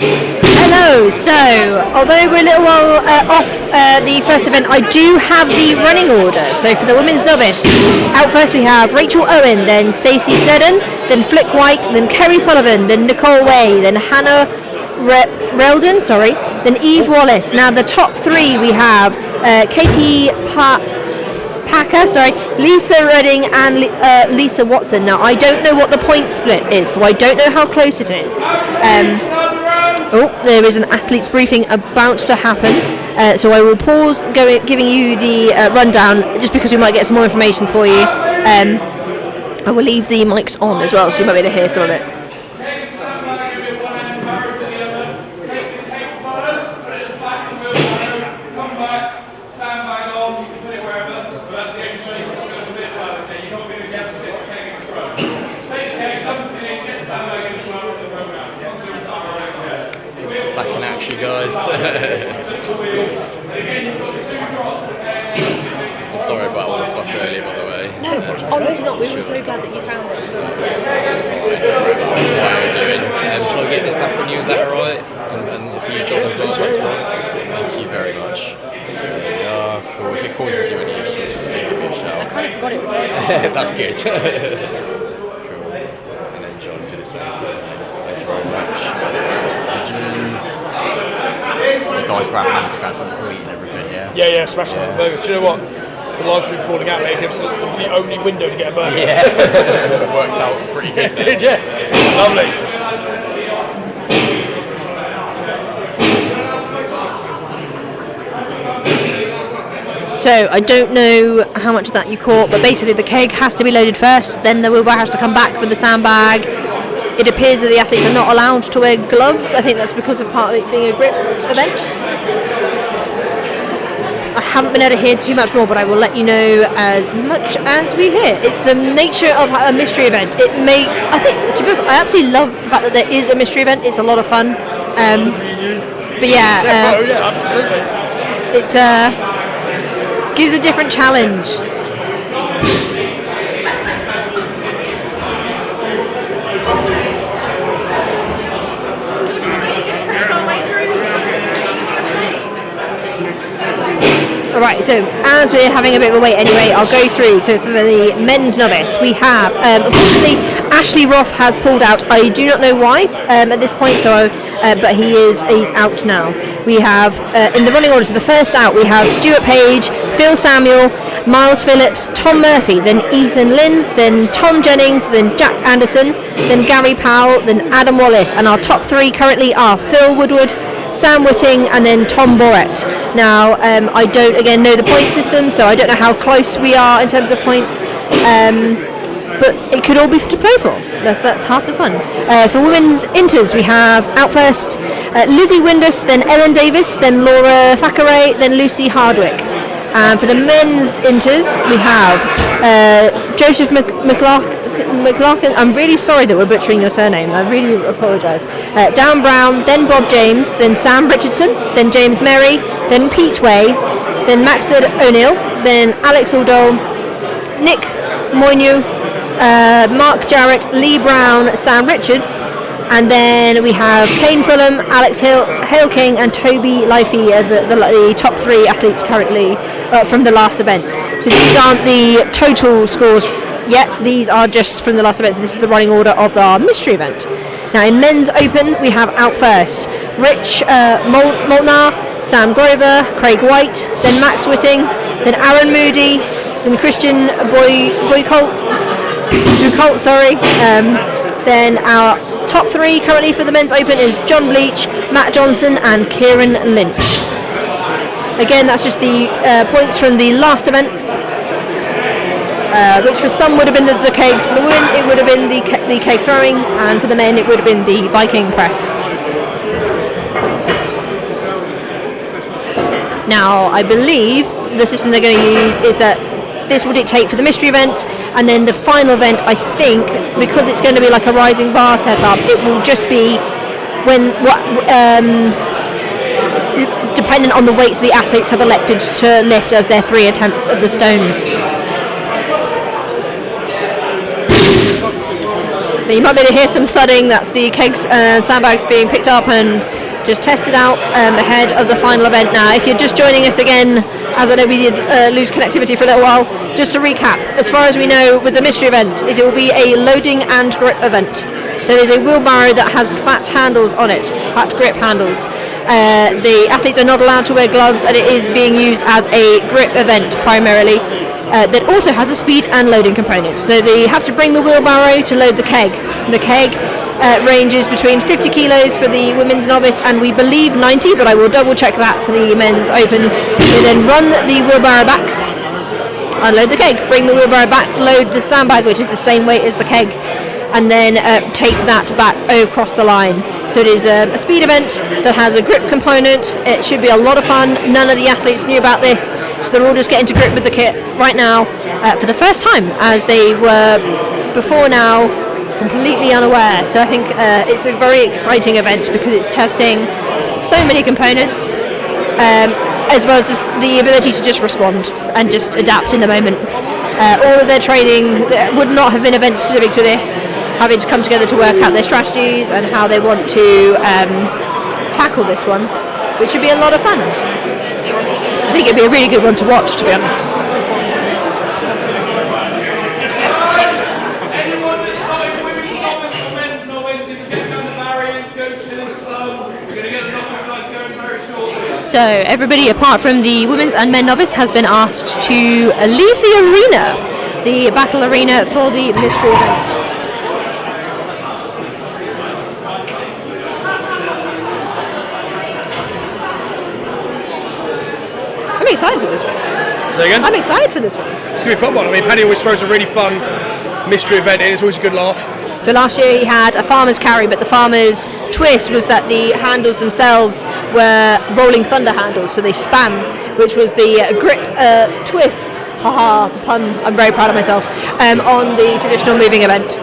Hello. So, although we're a little while off the first event, I do have the running order. So for the women's novice, out first we have Rachel Owen, then Stacey Snedden, then Flick White, then Kerry Sullivan, then Nicole Way, then Hannah Reldon, then Eve Wallace. Now the top three we have Katie Packer, Lisa Redding and Lisa Watson. Now I don't know what the point split is, so I don't know how close it is. There is an athlete's briefing about to happen, so I will pause giving you the rundown just because we might get some more information for you. I will leave the mics on as well, so you might be able to hear some of it. Guys. Sorry about all the fuss earlier, by the way. No, honestly not. We were so glad that you found it. What are you doing? Shall I get this back on you? Is that alright? And if you job as well, that's fine. Thank you very much. Cool. If it causes you any issues, just do give me a shout. I kind of forgot it was there. That's good. Cool. And then John, do the same thing. Thank you very much. Legend. You guys managed to grab something to eat and everything, yeah? Yeah, smashing the burgers. Do you know what? The live stream falling out, mate, gives us the only window to get a burger. Yeah, it worked out pretty good. It did, yeah. Lovely. So I don't know how much of that you caught, but basically the keg has to be loaded first, then the wheelbarrow has to come back for the sandbag. It appears that the athletes are not allowed to wear gloves. I think that's because of part of it being a grip event. I haven't been able to hear too much more, but I will let you know as much as we hear. It's the nature of a mystery event. It makes, I think, to be honest, I absolutely love the fact that there is a mystery event. It's a lot of fun. But yeah, Absolutely. it's gives a different challenge. Alright, so as we're having a bit of a wait anyway, I'll go through. So for the men's novice, we have, unfortunately, Ashley Roth has pulled out. I do not know why at this point, but he's out now. We have, in the running order, so the first out, we have Stuart Page, Phil Samuel, Miles Phillips, Tom Murphy, then Ethan Lynn, then Tom Jennings, then Jack Anderson, then Gary Powell, then Adam Wallace. And our top three currently are Phil Woodward, Sam Whitting, and then Tom Boret. Now, I don't, again, know the point system, so I don't know how close we are in terms of points, but it could all be to play for. That's half the fun. For women's inters, we have out first Lizzie Windus, then Ellen Davis, then Laura Thackeray, then Lucy Hardwick. And for the men's inters, we have Joseph McLaughlin. I'm really sorry that we're butchering your surname. I really apologise. Dan Brown, then Bob James, then Sam Richardson, then James Merry, then Pete Way, then Maxid O'Neill, then Alex O'Donnell, Nick Moynier, Mark Jarrett, Lee Brown, Sam Richards, and then we have Kane Fulham, Alex Hale King, and Toby Lifey, the top three athletes currently from the last event. So these aren't the total scores yet, these are just from the last event, so this is the running order of our mystery event. Now in men's open, we have out first Rich Molnar, Sam Grover, Craig White, then Max Whitting, then Aaron Moody, then Christian Boycolt, then our top three currently for the men's open is John Bleach, Matt Johnson, and Kieran Lynch. Again, that's just the points from the last event, which for some would have been the kegs. For the women, it would have been the keg throwing, and for the men, it would have been the Viking press. Now, I believe the system they're going to use is that this will dictate for the mystery event, and then the final event, I think, because it's going to be like a rising bar setup, it will just be dependent on the weights the athletes have elected to lift as their 3 attempts of the stones. Now you might be able to hear some thudding. That's the kegs and sandbags being picked up and just tested out ahead of the final event. Now, if you're just joining us again, as I know we did lose connectivity for a little while, just to recap, as far as we know with the mystery event, it will be a loading and grip event. There is a wheelbarrow that has fat handles on it, fat grip handles. The athletes are not allowed to wear gloves, and it is being used as a grip event primarily. That also has a speed and loading component. So they have to bring the wheelbarrow to load the keg. The keg ranges between 50 kilos for the women's novice and we believe 90, but I will double check that for the men's open. They then run the wheelbarrow back, unload the keg, bring the wheelbarrow back, load the sandbag, which is the same weight as the keg, and then take that back across the line. So it is a speed event that has a grip component. It should be a lot of fun. None of the athletes knew about this, so they're all just getting to grip with the kit right now for the first time, as they were before now completely unaware. So I think it's a very exciting event because it's testing so many components, as well as just the ability to just respond and just adapt in the moment. All of their training would not have been event specific to this, having to come together to work out their strategies and how they want to tackle this one, which should be a lot of fun. I think it'd be a really good one to watch, to be honest. Anyone that's starting women's novice or men's novice, if you get down the barriers, go chill in the sun. We're going to get the novice guys going very shortly. So everybody apart from the women's and men novice has been asked to leave the arena, the battle arena for the mystery event. I'm excited for this one. Say again? I'm excited for this one. It's going to be a fun one. I mean, Paddy always throws a really fun mystery event in. It's always a good laugh. So last year he had a farmer's carry, but the farmer's twist was that the handles themselves were rolling thunder handles, so they span, which was the grip twist, haha, the pun, I'm very proud of myself, on the traditional moving event.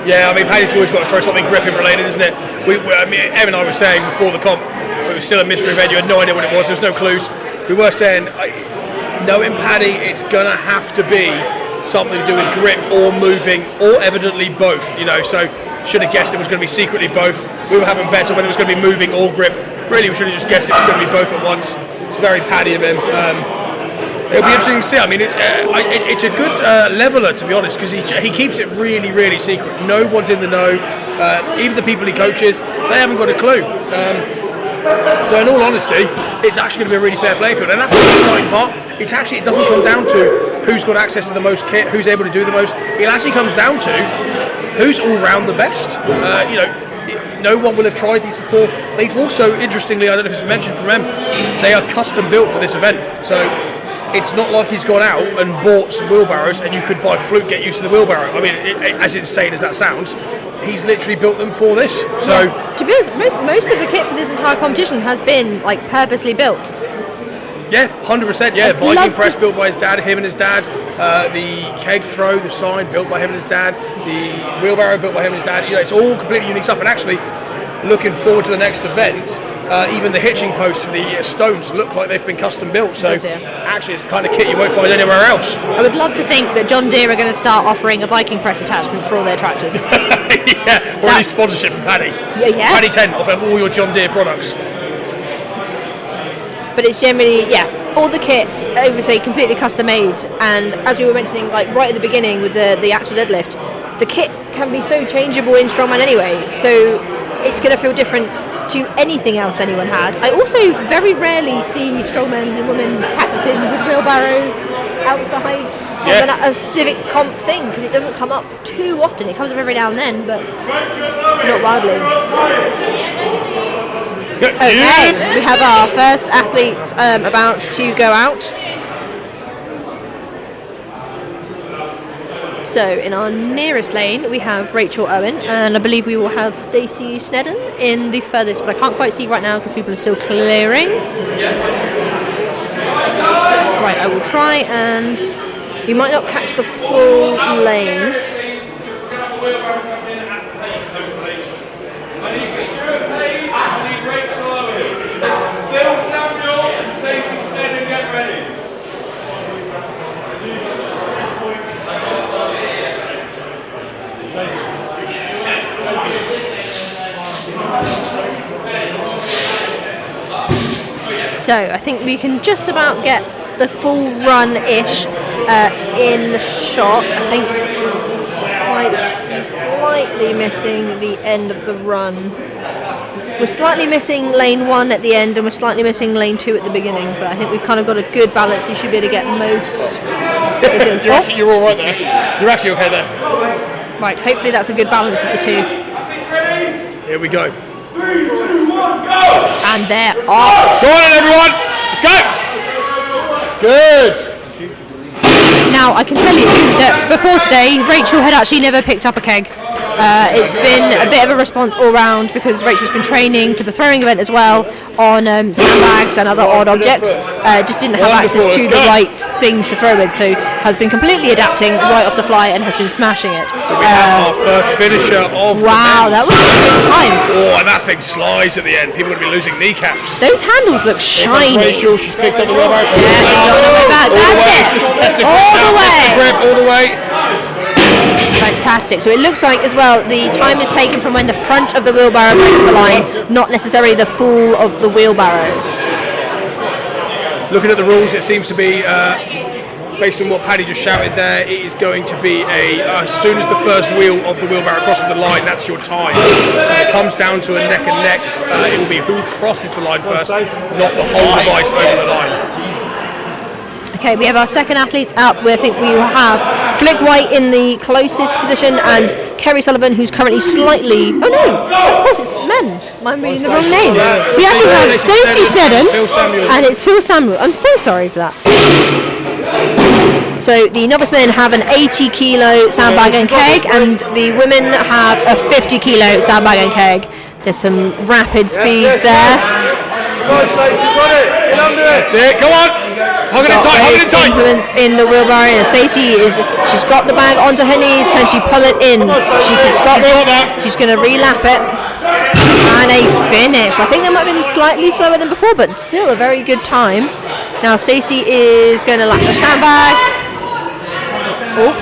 Yeah, I mean, Paddy's always got to throw something gripping related, isn't it? I mean, Em and I were saying before the comp, it was still a mystery event, you had no idea what it was, there was no clues. We were saying, knowing Paddy, it's going to have to be something to do with grip or moving, or evidently both, you know, so should have guessed it was going to be secretly both. We were having bets on whether it was going to be moving or grip. Really, we should have just guessed it was going to be both at once. It's very Paddy of him. It'll be interesting to see. I mean, it's a good leveler, to be honest, because he keeps it really, really secret. No one's in the know. Even the people he coaches, they haven't got a clue. So in all honesty, it's actually going to be a really fair playing field, and that's the exciting part. It doesn't come down to who's got access to the most kit, who's able to do the most. It actually comes down to who's all round the best. No one will have tried these before. They've also, interestingly, I don't know if it's mentioned from them, they are custom built for this event. So it's not like he's gone out and bought some wheelbarrows and you could by fluke get used to the wheelbarrow. I mean, as insane as that sounds, he's literally built them for this. So yeah. To be honest, most of the kit for this entire competition has been like purposely built. Yeah, 100%. Yeah, Viking press built by his dad, him and his dad. The keg throw, the sign built by him and his dad. The wheelbarrow built by him and his dad. You know, it's all completely unique stuff. And actually, looking forward to the next event, even the hitching posts for the stones look like they've been custom built. So actually, it's the kind of kit you won't find anywhere else. I would love to think that John Deere are going to start offering a Viking press attachment for all their tractors. Yeah, or any sponsorship from Paddy. Yeah. Paddy 10 offer all your John Deere products. But it's generally, all the kit, I would say, completely custom made. And as we were mentioning, like right at the beginning with the actual deadlift, the kit can be so changeable in strongman anyway. So it's going to feel different to anything else anyone had. I also very rarely see strongmen and women practicing with wheelbarrows outside of a specific comp thing, because it doesn't come up too often. It comes up every now and then, but not wildly. Okay, we have our first athletes about to go out. So in our nearest lane we have Rachel Owen, and I believe we will have Stacey Snedden in the furthest, but I can't quite see right now because people are still clearing. Right, I will try, and we might not catch the full lane. So I think we can just about get the full run-ish in the shot. I think might be slightly missing the end of the run. We're slightly missing lane 1 at the end and we're slightly missing lane 2 at the beginning, but I think we've kind of got a good balance. You should be able to get most. You're all right there. You're actually okay there. Right, hopefully that's a good balance of the two. Here we go. 3, 2, 1, go! And they're off. Go on, everyone. Let's go. Good. Now, I can tell you that before today, Rachel had actually never picked up a keg. It's been a bit of a response all round because Rachel's been training for the throwing event as well on sandbags and other odd objects. Just didn't have access to the right things to throw with, so has been completely adapting right off the fly and has been smashing it. So we have our first finisher of wow, that was a good time. Oh, and that thing slides at the end. People are going to be losing kneecaps. Those handles look shiny. Rachel, she's picked up the wheelbarrow. That's It's just a test of grip all the way. Fantastic. So it looks like as well the time is taken from when the front of the wheelbarrow breaks the line, not necessarily the full of the wheelbarrow. Looking at the rules, it seems to be, based on what Paddy just shouted there, it is going to be as soon as the first wheel of the wheelbarrow crosses the line, that's your time. So it comes down to a neck and neck. It will be who crosses the line first, not the whole device over the line. Okay, we have our second athletes up. I think we will have Flick White in the closest position and Kerry Sullivan, who's currently slightly... Oh no, of course it's men. I'm reading the wrong names. We actually have Stacey Sneddon and it's Phil Samuel. I'm so sorry for that. So the novice men have an 80 kilo sandbag and keg and the women have a 50 kilo sandbag and keg. There's some rapid speed there. That's it, come on! Hold it tight, Implements in the wheelbarrow. Stacey she's got the bag onto her knees. Can she pull it in? She's got this. She's going to relap it. And a finish. I think that might have been slightly slower than before, but still a very good time. Now Stacey is going to lap the sandbag. Oh.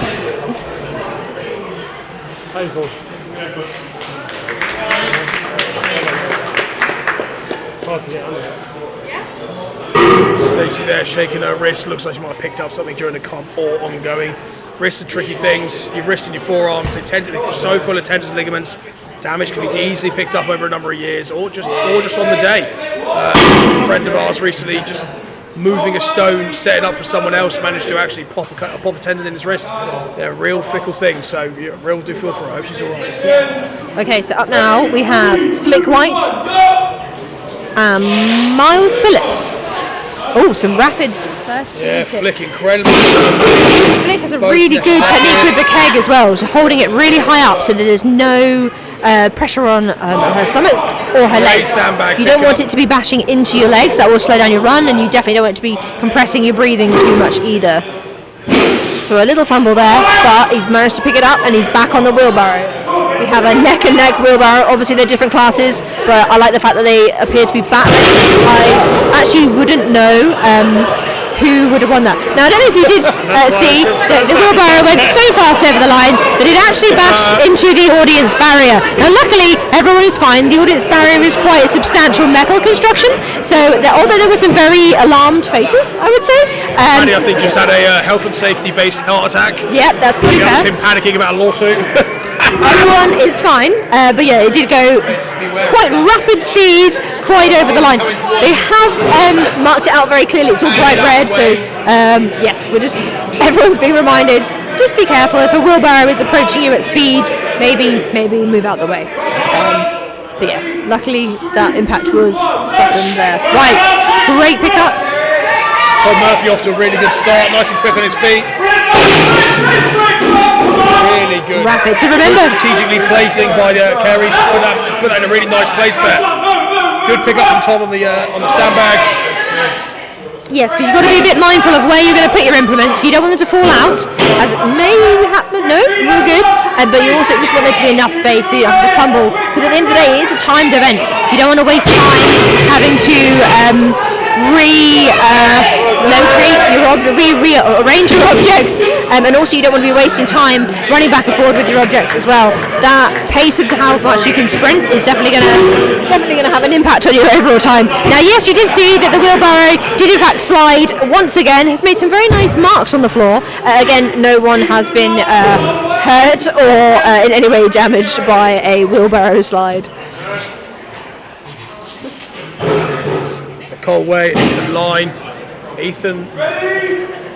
Stacey there shaking her wrist. Looks like she might have picked up something during the comp or ongoing. Wrists are tricky things. Your wrist and your forearms, they're so full of tendons and ligaments. Damage can be easily picked up over a number of years or just on the day. A friend of ours recently, just moving a stone, setting up for someone else, managed to actually pop a tendon in his wrist. They're real fickle things, so real do feel for her. I hope she's all right. Okay, so up now we have Flick White and Miles Phillips. Oh, some rapid first. Yeah, Flick, incredible. Flick has a really good technique with the keg as well, so holding it really high up so that there's no pressure on her stomach or her legs. You don't want it to be bashing into your legs, that will slow down your run, and you definitely don't want it to be compressing your breathing too much either. So a little fumble there, but he's managed to pick it up and he's back on the wheelbarrow. We have a neck and neck wheelbarrow. Obviously they're different classes, but I like the fact that they appear to be back. I actually wouldn't know who would have won that. Now I don't know if you did see that the wheelbarrow went so fast over the line that it actually bashed into the audience barrier. Now luckily everyone is fine. The audience barrier is quite a substantial metal construction, so although there were some very alarmed faces, I would say. Andy, I think, just had a health and safety based heart attack. Yep, that's pretty fair. Him panicking about a lawsuit. Everyone is fine, but yeah, it did go quite rapid speed, quite over the line. They have marked it out very clearly, it's all bright red, so yes, everyone's being reminded, just be careful. If a wheelbarrow is approaching you at speed, maybe move out the way. But yeah, luckily that impact was softened there. Right, great pickups. Tom Murphy off to a really good start, nice and quick on his feet. Really good. Rapid. So remember, strategically placing by Kerry. She put that in a really nice place there. Good pick up from Tom on the sandbag. yes, because you've got to be a bit mindful of where you're going to put your implements. You don't want them to fall out, as it may happen. No, we're good. But you also just want there to be enough space so you don't have to fumble. Because at the end of the day, it is a timed event. You don't want to waste time having to rearrange your objects, and also you don't want to be wasting time running back and forward with your objects as well. That pace of how much you can sprint is definitely gonna have an impact on your overall time. Now, yes, you did see that the wheelbarrow did in fact slide once again. Has made some very nice marks on the floor. Again, no one has been hurt or in any way damaged by a wheelbarrow slide. Cole Way, Ethan Line. Ethan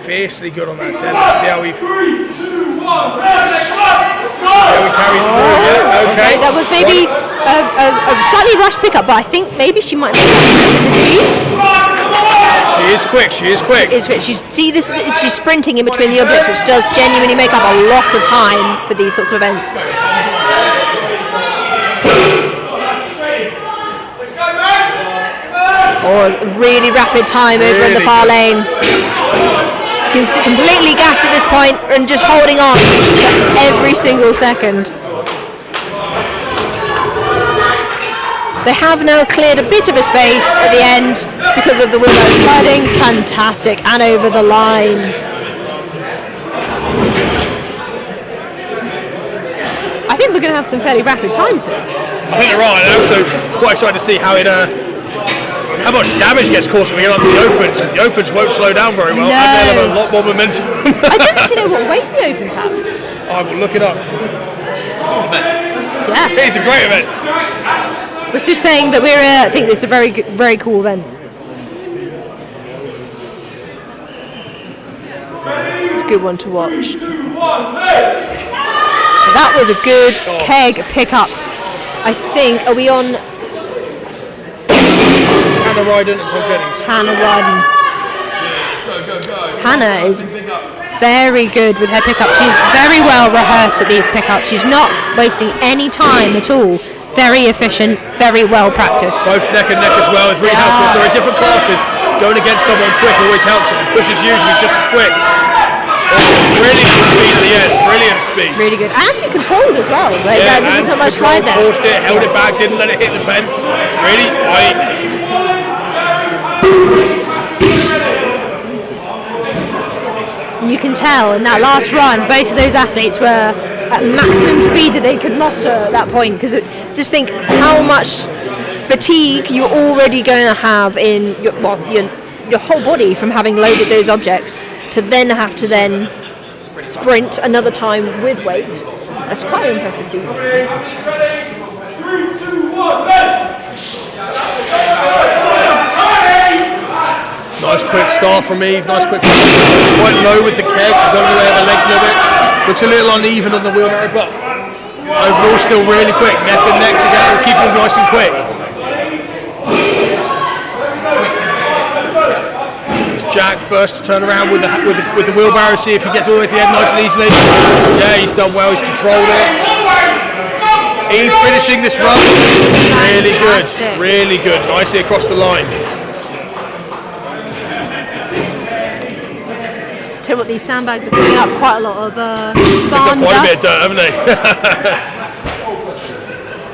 fiercely good on that deadlift. See how he carries through. Yeah, okay. That was maybe a slightly rushed pickup, but I think maybe she might be with the speed. She is quick. She's sprinting in between the objects, which does genuinely make up a lot of time for these sorts of events. Or really rapid time over in the far lane. Completely gassed at this point and just holding on every single second. They have now cleared a bit of a space at the end because of the wheelbarrow sliding. Fantastic, and over the line. I think we're going to have some fairly rapid times here. I think they're right. I'm also quite excited to see how much damage gets caused when we get onto the opens, because the opens won't slow down very well, and they'll have a lot more momentum. I don't actually know what weight the opens have. I will look it up. Yeah. It's a great event. We're just saying that I think it's a very, very cool event. It's a good one to watch. That was a good keg pickup. I think, are we on... Hannah Ryden and Tom Jennings. Hannah Ryden. Hannah is very good with her pickups. She's very well rehearsed at these pickups. She's not wasting any time at all. Very efficient, very well practiced. Both neck and neck as well. It's really helpful. So they're in different classes. Going against someone quick always helps. It pushes you to be just as quick. Brilliant speed at the end. Brilliant speed. Really good. And actually controlled as well. There wasn't much slide there. Forced it, held it back, didn't let it hit the fence. Really tight. You can tell in that last run, both of those athletes were at maximum speed that they could muster at that point. Because just think how much fatigue you're already going to have in your whole body from having loaded those objects, to then have to sprint another time with weight. That's quite an impressive feat. 3, 2, 1, then! Nice quick start from Eve, nice quick quite low with the keg, she's going away with her legs a little bit. Looks a little uneven on the wheelbarrow, but overall still really quick, neck and neck together, keep them nice and quick. It's Jack first to turn around with the wheelbarrow, see if he gets all the way to the end nice and easily. Yeah, he's done well, he's controlled it. Eve finishing this run, really good, nicely across the line. Tell you what, these sandbags are picking up quite a lot of barn quite dust. a bit of dirt, haven't they?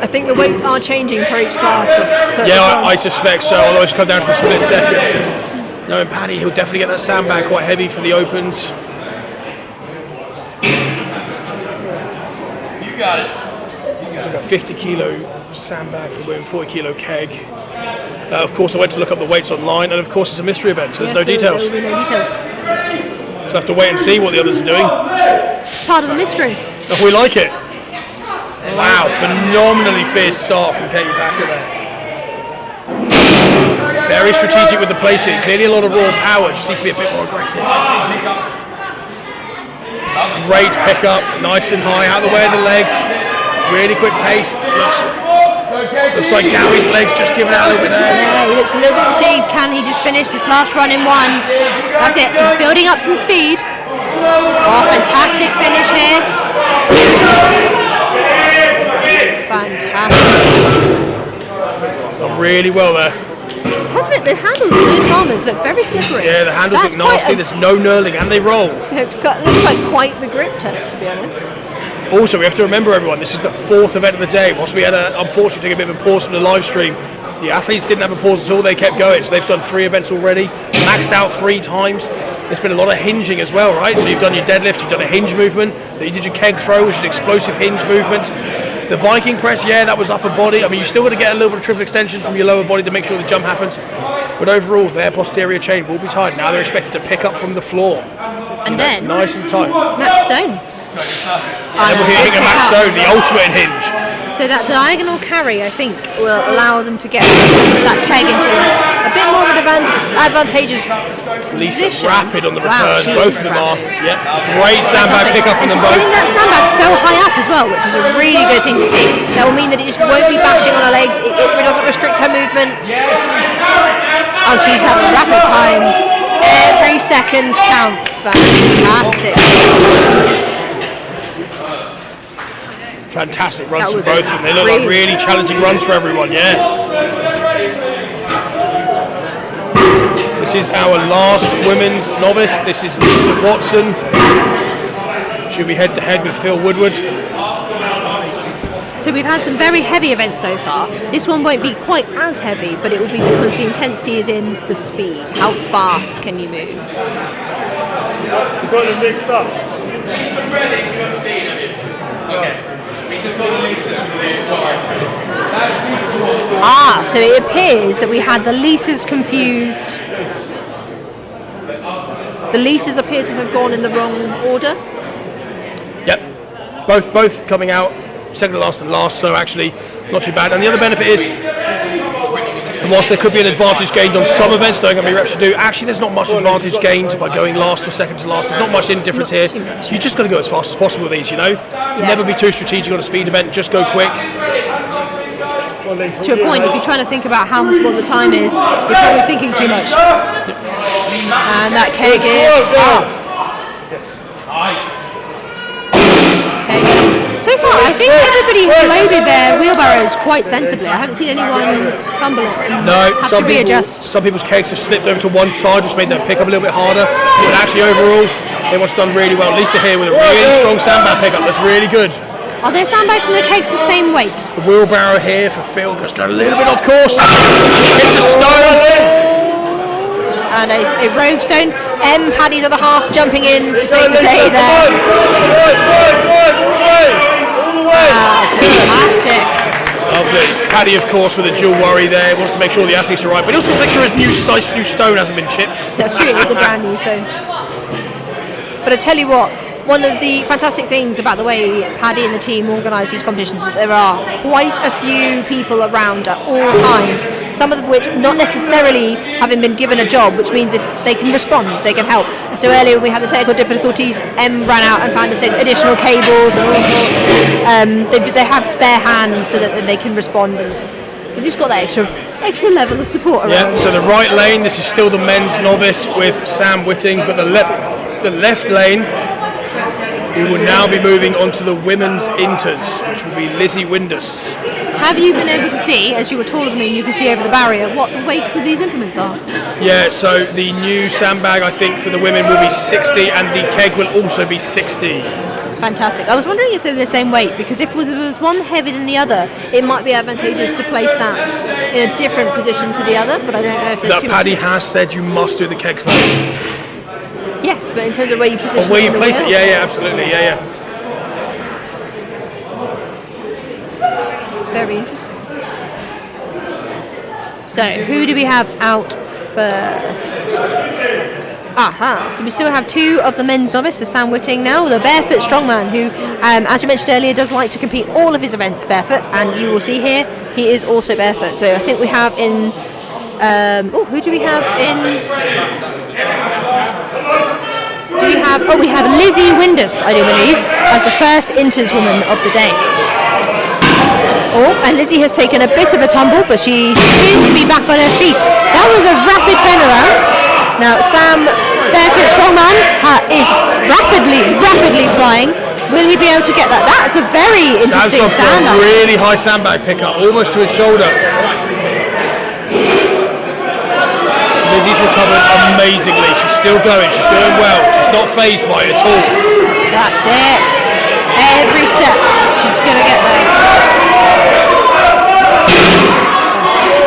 I think the weights are changing for each class. So yeah, I suspect so, although it's come down to the split seconds. No, and Paddy, he'll definitely get that sandbag quite heavy for the opens. You got it. It's like a 50 kilo sandbag for the women, 40 kilo keg. Of course, I went to look up the weights online, and of course it's a mystery event, so there's no details. There will be no details. So I have to wait and see what the others are doing. It's part of the mystery. If we like it. Wow, phenomenally fierce start from Katie Packer there. Very strategic with the placing. Clearly a lot of raw power, just needs to be a bit more aggressive. Great pickup, nice and high, out of the way of the legs. Really quick pace. Looks like Gary's legs just giving out a little bit there. Yeah, he looks a little bit fatigued. Can he just finish this last run in one? That's it. He's building up some speed. Oh, fantastic finish here. Fantastic. Done really well there. Hasn't it? The handles of those farmers look very slippery. Yeah, the handles look nasty. There's no knurling and they roll. It looks like quite the grip test, to be honest. Also, we have to remember, everyone, this is the fourth event of the day. Whilst we had, unfortunately, take a bit of a pause from the live stream, The athletes didn't have a pause at all, they kept going. So they've done 3 events already, maxed out 3 times. There's been a lot of hinging as well, right? So you've done your deadlift, you've done a hinge movement, then you did your keg throw, which is an explosive hinge movement. The Viking press, yeah, that was upper body. I mean, you still got to get a little bit of triple extension from your lower body to make sure the jump happens. But overall, their posterior chain will be tight. Now they're expected to pick up from the floor. And then, nice and tight. Matt Stone. And we're hitting a Matt Stone, the ultimate in hinge. So that diagonal carry, I think, will allow them to get that keg into a bit more of an advantageous Lisa position. rapid on the Wow, return, she both is of them are. rapid. Yep. Great sandbag Fantastic. pick up from And them she's getting both. that sandbag so high up as well, which is a really good thing to see. That will mean that it just won't be bashing on her legs. It doesn't restrict her movement. Oh, she's having a rapid time. Every second counts. Fantastic. Fantastic runs That from was both of them. They look like really challenging runs for everyone, yeah. This is our last women's novice. This is Lisa Watson. She'll be head to head with Phil Woodward. So we've had some very heavy events so far. This one won't be quite as heavy, but it will be because the intensity is in the speed. How fast can you move? You've got them mixed up. Ah, so it appears that we had the Lisas confused. The Lisas appear to have gone in the wrong order. Yep. Both coming out second to last and last, so actually not too bad. And the other benefit is, whilst there could be an advantage gained on some events, there are going to be reps to do, actually there's not much advantage gained by going last or second to last. There's not much difference here. You just got to go as fast as possible with these, you know? Never be too strategic on a speed event, just go quick. To a point, if you're trying to think about what the time is, you're probably thinking too much. And that keg is up. Okay. So far, I think everybody has loaded their wheelbarrows quite sensibly. I haven't seen anyone fumble and have to readjust. Some people's kegs have slipped over to one side, which made their pick up a little bit harder. But actually, overall, everyone's done really well. Lisa here with a really strong sandbag pickup. That's really good. Are their sandbags and their kegs the same weight? The wheelbarrow here for Phil goes a little bit off course. It's a stone. And a rogue stone. Paddy's other half jumping in to save the day there. Fantastic. Lovely. Paddy, of course, with a dual worry there. Wants to make sure the athletes are right, but he also wants to make sure his new stone hasn't been chipped. That's true, it is a brand new stone. But I tell you what, one of the fantastic things about the way Paddy and the team organise these competitions is that there are quite a few people around at all times, some of which not necessarily having been given a job, which means if they can respond, they can help. And so earlier when we had the technical difficulties, ran out and found us additional cables and all sorts. They have spare hands so that they can respond, and they've just got that extra level of support around. Yeah, so the right lane, this is still the men's novice with Sam Whitting, but the left lane, we will now be moving on to the women's inters, which will be Lizzie Windus. Have you been able to see, as you were taller than me and you can see over the barrier, what the weights of these implements are? Yeah, so the new sandbag, I think, for the women will be 60, and the keg will also be 60. Fantastic. I was wondering if they're the same weight, because if there was one heavier than the other, it might be advantageous to place that in a different position to the other, but I don't know if there's too Paddy much. has said you must do the keg first. Yes, but in terms of where you position Or where it you on the place it, wheel. yeah, absolutely, yeah. Very interesting. So, who do we have out first? Aha, so we still have two of the men's novice, so Sam Whitting now, with a barefoot strongman who, as we mentioned earlier, does like to compete all of his events barefoot, and you will see here, he is also barefoot. So I think we have in, who do we have in? We have Lizzie Windus, I do believe, as the first inters woman of the day. And Lizzie has taken a bit of a tumble, but she appears to be back on her feet. That was a rapid turnaround. Now Sam, barefoot strongman, is rapidly flying. Will he be able to get that? That's a very interesting Sam's got sandbag. a really high sandbag pickup, almost to his shoulder. Lizzie's recovered amazingly. She's still going. She's doing well. She's not phased by it at all. That's it. Every step, she's going to get there.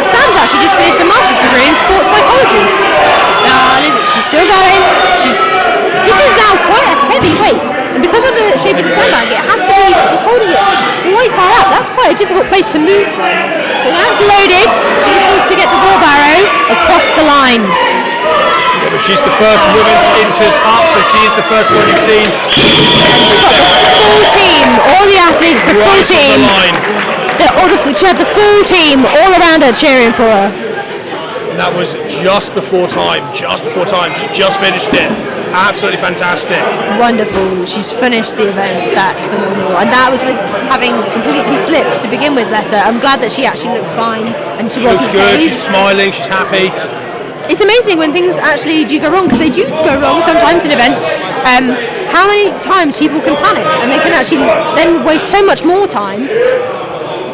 Sam actually just finished a master's degree in sports psychology. She's still going. This is now quite a heavy weight, and because of the shape of the sandbag, it has to be. She's holding it quite far up. That's quite a difficult place to move from. So now it's loaded. She just needs to get the wheelbarrow across the line. Yeah, but she's the first women's inters up, so she is the first one you've seen. Full team, all the athletes, the full team. She had the full team all around her cheering for her. And that was just before time. She just finished it. Absolutely fantastic. Wonderful. She's finished the event. That's phenomenal. And that was with having completely slipped to begin with, bless her. I'm glad that she actually looks fine and she wasn't looks good. phased. She's smiling. She's happy. It's amazing when things actually do go wrong, because they do go wrong sometimes in events. How many times people can panic and they can actually then waste so much more time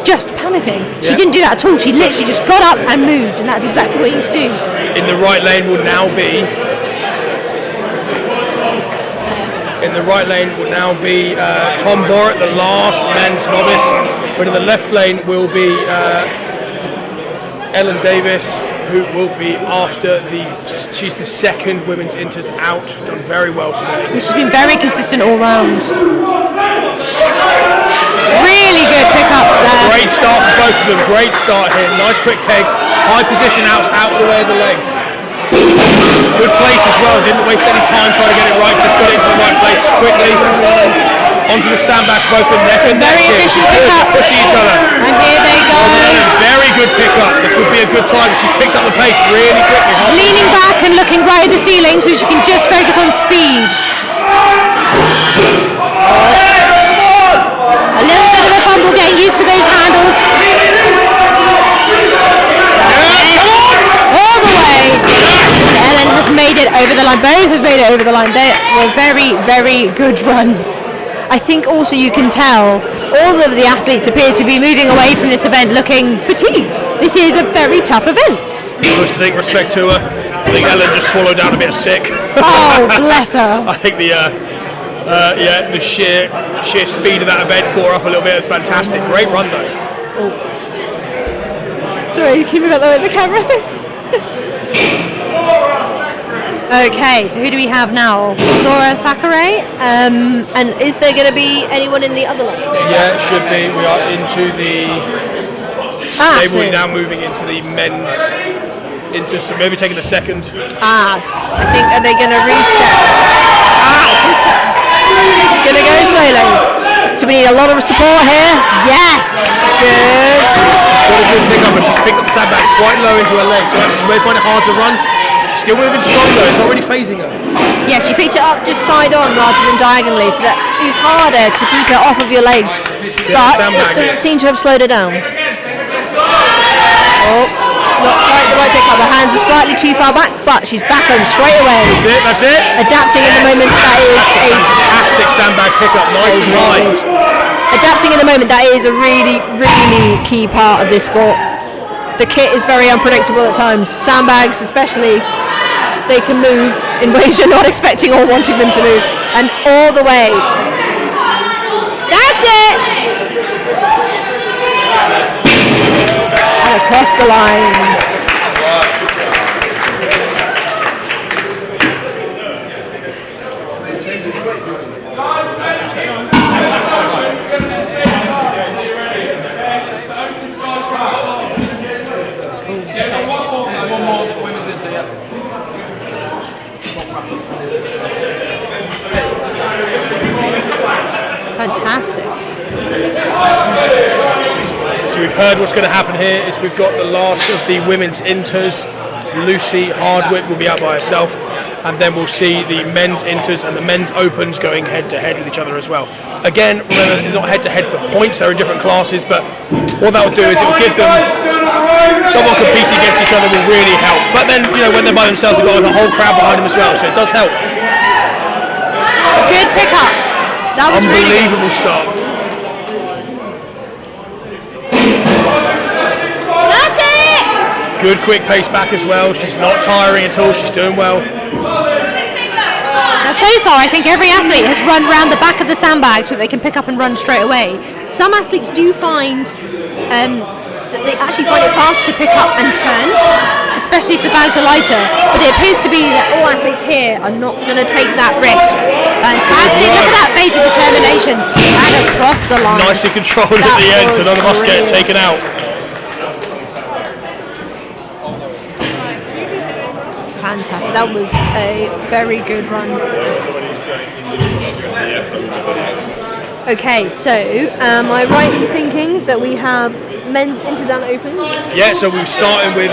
just panicking. She didn't do that at all. She literally just got up and moved, and that's exactly what you need to do. In the right lane will now be Tom Borrett, the last men's novice. But in the left lane will be Ellen Davis, who will be after she's the second women's inters out. Done very well today. She's been very consistent all round. Really good pickups there. Great start for both of them. Great start here. Nice quick keg. High position out of the way of the legs. Good place as well. Didn't waste any time trying to get it right. Just got it into the right place quickly. Onto the sandbag, both of them. So very efficient pickups. Pushing each other. And here they go. Very good pickup. This would be a good time. She's picked up the pace really quickly. She's leaning back and looking right at the ceiling so she can just focus on speed. A little bit of a fumble getting used to those handles. All the way. Ellen has made it over the line. Both have made it over the line. They were very, very good runs. I think also you can tell all of the athletes appear to be moving away from this event looking fatigued. This is a very tough event. Needless to think, respect to her. I think Ellen just swallowed down a bit of sick. Oh, bless her. I think the sheer speed of that event caught her up a little bit. It's fantastic. Great run though. Oh. Sorry, keep it about the way the camera thinks. Okay, so who do we have now? Laura Thackeray. And is there going to be anyone in the other line? Yeah, it should be. We are into the. They will be now moving into the men's. So maybe taking a second. I think, are they going to reset? It's going to go solo. So we need a lot of support here. Yes, good. She's got a good pickup, but she's picked up the sandbag quite low into her leg, so she's may find it hard to run. She's still moving strong though. It's already phasing her. Yeah, she picked it up just side on rather than diagonally, so that it's harder to keep it off of your legs. But it doesn't seem to have slowed her down. Oh, not quite the right pickup. Her hands were slightly too far back, but she's back on straight away. That's it. Adapting in the moment, that is a fantastic sandbag pickup, nice and wide. Adapting in the moment, that is a really, really key part of this sport. The kit is very unpredictable at times. Sandbags especially, they can move in ways you're not expecting or wanting them to move. And all the way. That's it! And across the line. Fantastic. So we've heard what's going to happen here is we've got the last of the women's inters. Lucy Hardwick will be out by herself, and then we'll see the men's inters and the men's opens going head to head with each other as well. Again, remember, they're not head to head for points, they're in different classes, but what that will do is it will give them someone competing against each other will really help. But then, when they're by themselves, they've got a whole crowd behind them as well, so it does help. Good pickup. That was unbelievable really start. That's it! Good quick pace back as well. She's not tiring at all. She's doing well. Now so far I think every athlete has run round the back of the sandbag so they can pick up and run straight away. Some athletes do find that they actually find it fast to pick up and turn, especially if the bags are lighter. But it appears to be that all athletes here are not going to take that risk. Fantastic! Look at that face of determination and across the line. Nicely controlled at the end, so none of us get taken out. Fantastic. That was a very good run. Okay, so am I right in thinking that we have men's inters and opens? Yeah, so we're starting with,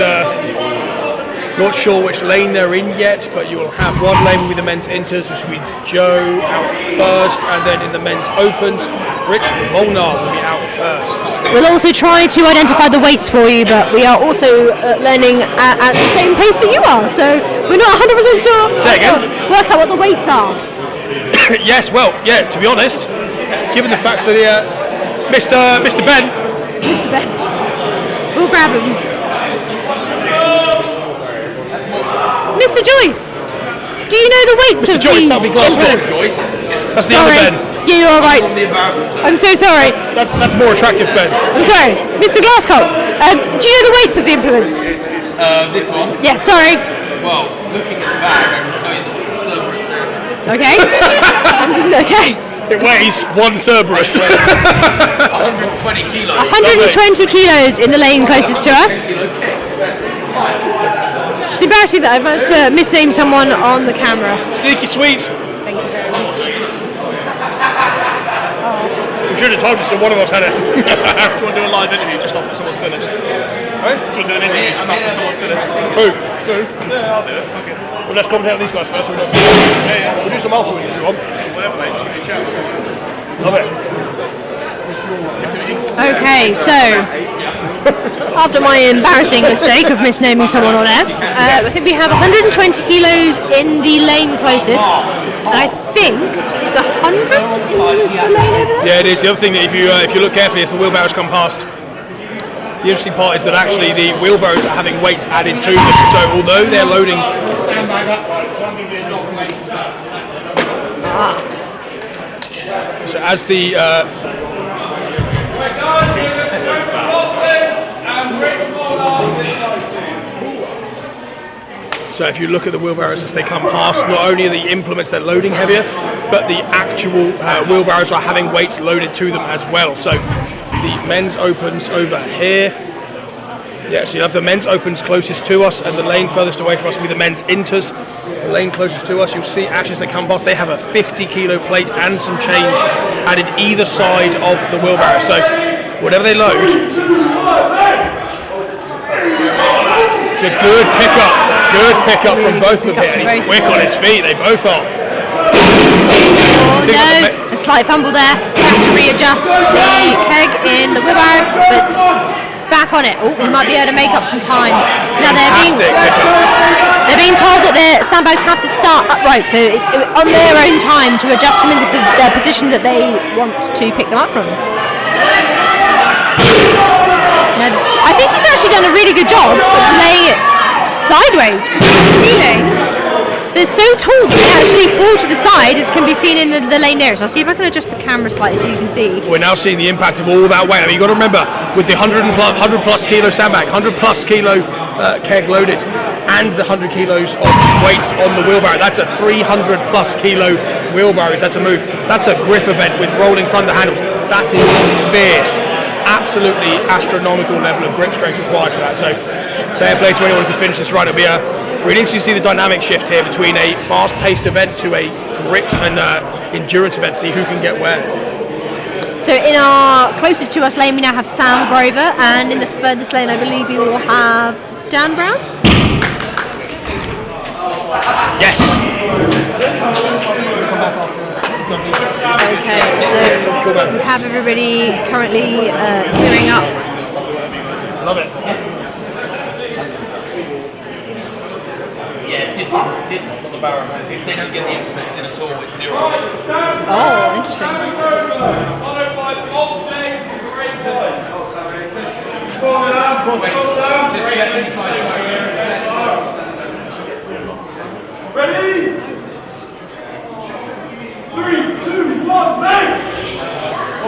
not sure which lane they're in yet, but you will have one lane with the men's inters, which will be Joe out first, and then in the men's opens, Rich Molnar will be out first. We'll also try to identify the weights for you, but we are also learning at the same pace that you are, so we're not 100% sure. Say again? Work out what the weights are. Yes, well, yeah, to be honest, given the fact that Mr. Ben. Mr. Ben. We'll grab him. Mr. Joyce, do you know the weights Mr. of Joyce, these that'll be Glasgow. implements? That's the other Ben. Yeah, you're all right. I'm so sorry. That's more attractive Ben. I'm sorry. Mr. Glasgow, do you know the weights of the implements? This one? Yeah, sorry. Well, looking at the bag, I can tell you that it's a Cerberus. Okay. Okay. It weighs one Cerberus. 120 kilos. 120 kilos in the lane closest to us. It's embarrassing that I've managed to misname someone on the camera. Sneaky sweet. Thank you very much. We should have told us that one of us had it. Do you want to do a live interview just after someone's finished? Right? Do you want to do an interview just after someone's finished? Who? Yeah, I'll do it. Fuck it. Well, let's commentate on these guys first. We'll do some afterwards if you want. Whatever, mate. Just give me a shout. Love it. Okay, so after my embarrassing mistake of misnaming someone on air, I think we have 120 kilos in the lane closest, and I think it's 100 in the lane over there. Yeah, it is. The other thing that if you look carefully as the wheelbarrows come past, the interesting part is that actually the wheelbarrows are having weights added to them. So although they're loading. So as the so if you look at the wheelbarrows as they come past, not only are the implements they're loading heavier, but the actual wheelbarrows are having weights loaded to them as well. So the men's opens over here. Yeah, so you have the men's opens closest to us, and the lane furthest away from us will be the men's inters. The lane closest to us, you'll see actually as they come past, they have a 50 kilo plate and some change added either side of the wheelbarrow. So whatever they load, it's a good pickup from both of them here. He's quick on his feet, they both are. Oh no, a slight fumble there. Have to readjust the keg in the wheelbarrow, but back on it. Oh, we might be able to make up some time. Now they're being told that their sandbags have to start upright, so it's on their own time to adjust them into their position that they want to pick them up from. Now, I think he's actually done a really good job of laying it sideways, because I'm feeling they're so tall that they actually fall to the side, as can be seen in the lane nearest. I'll see if I can adjust the camera slightly so you can see. We're now seeing the impact of all that weight. I mean, you've got to remember, with the 100 plus kilo sandbag, 100 plus kilo keg loaded, and the 100 kilos of weights on the wheelbarrow, that's a 300 plus kilo wheelbarrow. That's a move. That's a grip event with rolling thunder handles. That is fierce. Absolutely astronomical level of grip strength required for that. So fair play to anyone who can finish this run. It'll be really interesting to see the dynamic shift here between a fast-paced event to a grit and endurance event. See who can get where. So in our closest to us lane, we now have Sam Grover, and in the furthest lane, I believe you will have Dan Brown. Yes. Okay, so we have everybody currently gearing up. Love it. Yeah, distance on the barrel. If they don't get the implements in at all, it's 0. Oh, interesting. Followed by Bob James and Greg Boyd. Just let these guys Ready? 3, 2, 1, make!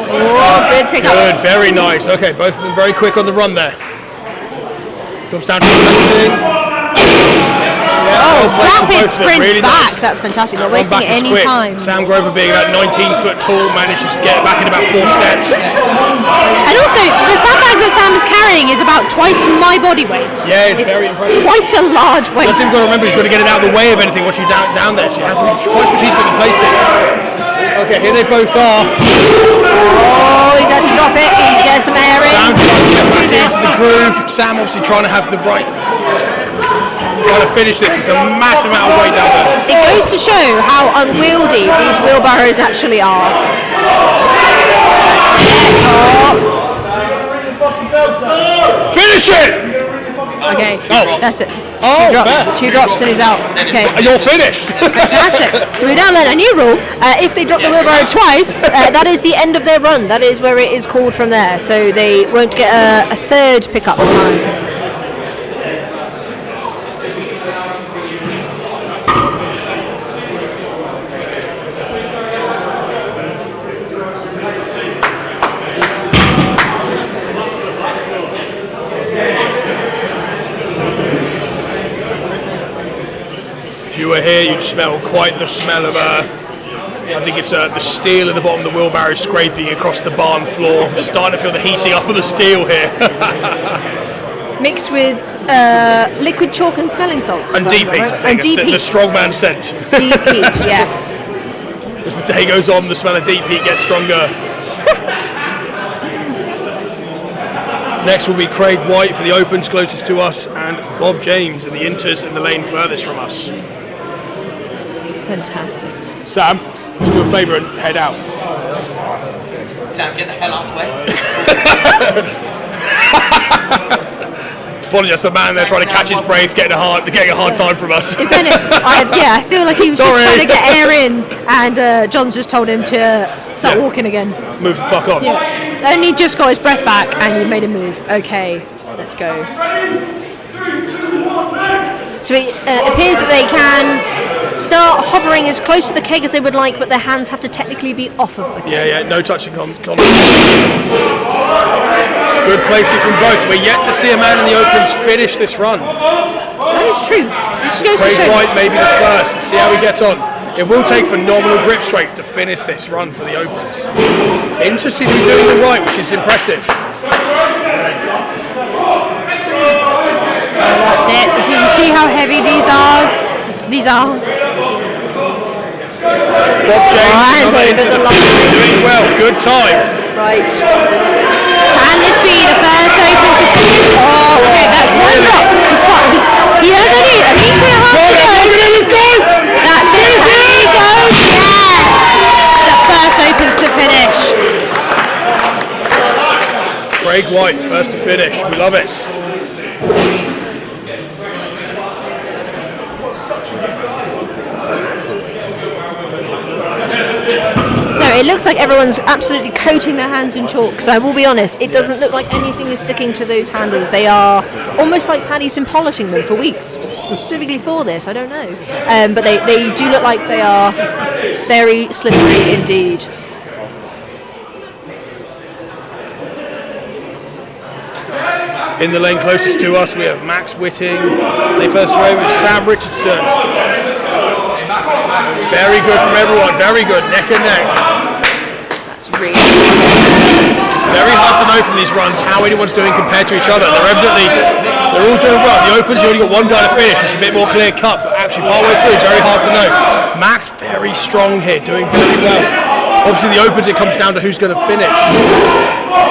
Oh, good pickup. Good, very nice. Okay, both of them very quick on the run there. Comes down to placing. Oh, placed on rapid both of them, sprint really back. nice. That's fantastic. Not Run wasting back is any quick. time. Sam Grover being about 19 foot tall manages to get back in about 4 steps. And also, the sandbag that Sam is carrying is about twice my body weight. Yeah, it's very impressive. Quite a large weight. The thing you've got to remember is you've got to get it out of the way of anything once you're down there, so you have to be quite strategic with the placing. Okay, here they both are. Oh, he's had to drop it. He gets some air in. Sam trying to get back into the groove. Sam obviously trying to have the right. Trying to finish this. It's a massive amount of weight down there. It goes to show how unwieldy these wheelbarrows actually are. Finish it! Okay, Oh. that's it. Oh, Two drops and he's out. Okay. You're finished. Fantastic. So we now learn a new rule. If they drop the wheelbarrow twice, that is the end of their run. That is where it is called from there. So they won't get a third pickup time. If you were here, you'd smell quite the smell of I think it's the steel at the bottom of the wheelbarrow scraping across the barn floor. Starting to feel the heating up of the steel here. Mixed with liquid chalk and smelling salts. And deep heat, I think. And It's deep the heat. strongman scent. Deep heat, yes. As the day goes on, the smell of deep heat gets stronger. Next will be Craig White for the opens closest to us, and Bob James in the inters in the lane furthest from us. Fantastic. Sam, just do a favour and head out. Sam, get the hell out of the way. Apologies, the man there trying to catch his breath, getting a hard time from us. In fairness, I feel like he was just Sorry. trying to get air in, and John's just told him to start walking again. Move the fuck on. Yeah. Only just got his breath back, and you made him move. Okay, let's go. So it appears that they can start hovering as close to the keg as they would like, but their hands have to technically be off of the keg. Yeah, no touching contact. Good placing from both. We're yet to see a man in the opens finish this run. That is true. This goes to Craig show. White may be the first. See how he gets on. It will take phenomenal grip strength to finish this run for the opens. Interesting to be doing the right, which is impressive. That's it. So you can see how heavy these are. Bob James hand coming over into the the line. field, doing well. Good time. Right. Can this be the first open to finish? Oh, okay, that's one drop. He has only a metre and a half to go. That's it. There he goes. Yes. The first opens to finish. Craig White, first to finish. We love it. So it looks like everyone's absolutely coating their hands in chalk, because I will be honest, it doesn't look like anything is sticking to those handles. They are almost like Paddy's been polishing them for weeks, specifically for this, I don't know. But they do look like they are very slippery indeed. In the lane closest to us, we have Max Whitting. They first away with Sam Richardson. Very good from everyone, very good, neck and neck. That's really Very hard to know from these runs how anyone's doing compared to each other. They're all doing well. The opens, you only got one guy to finish. It's a bit more clear cut, but actually partway through, very hard to know. Max, very strong here, doing very well. Obviously the opens, it comes down to who's going to finish.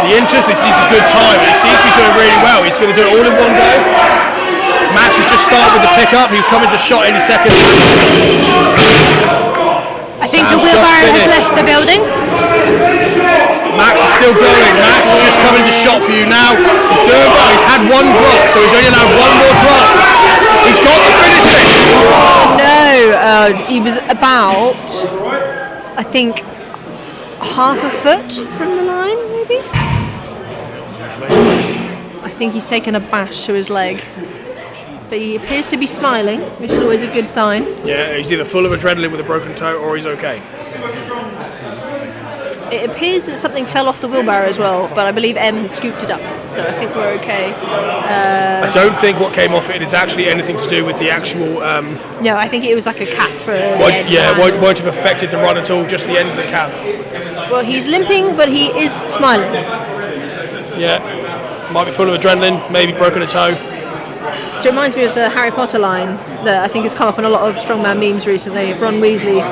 The inters, this needs a good time, and he seems to be doing really well. He's going to do it all in one go. Max has just started with the pickup. He'll come into shot any second. I think the wheelbarrow has left the building. Max is still going. Max is just coming to shot for you now. He's doing well. He's had one drop, so he's only allowed one more drop. He's got to finish this. no. He was about, I think, half a foot from the line, maybe. I think he's taken a bash to his leg. But he appears to be smiling, which is always a good sign. Yeah, he's either full of adrenaline with a broken toe or he's okay. It appears that something fell off the wheelbarrow as well, but I believe M has scooped it up, so I think we're okay. I don't think what came off it is actually anything to do with the actual. No, I think it was like a cap for. Won't have affected the run at all. Just the end of the cap. Well, he's limping, but he is smiling. Yeah, might be full of adrenaline. Maybe broken a toe. So it reminds me of the Harry Potter line that I think has come up in a lot of strongman memes recently, of Ron Weasley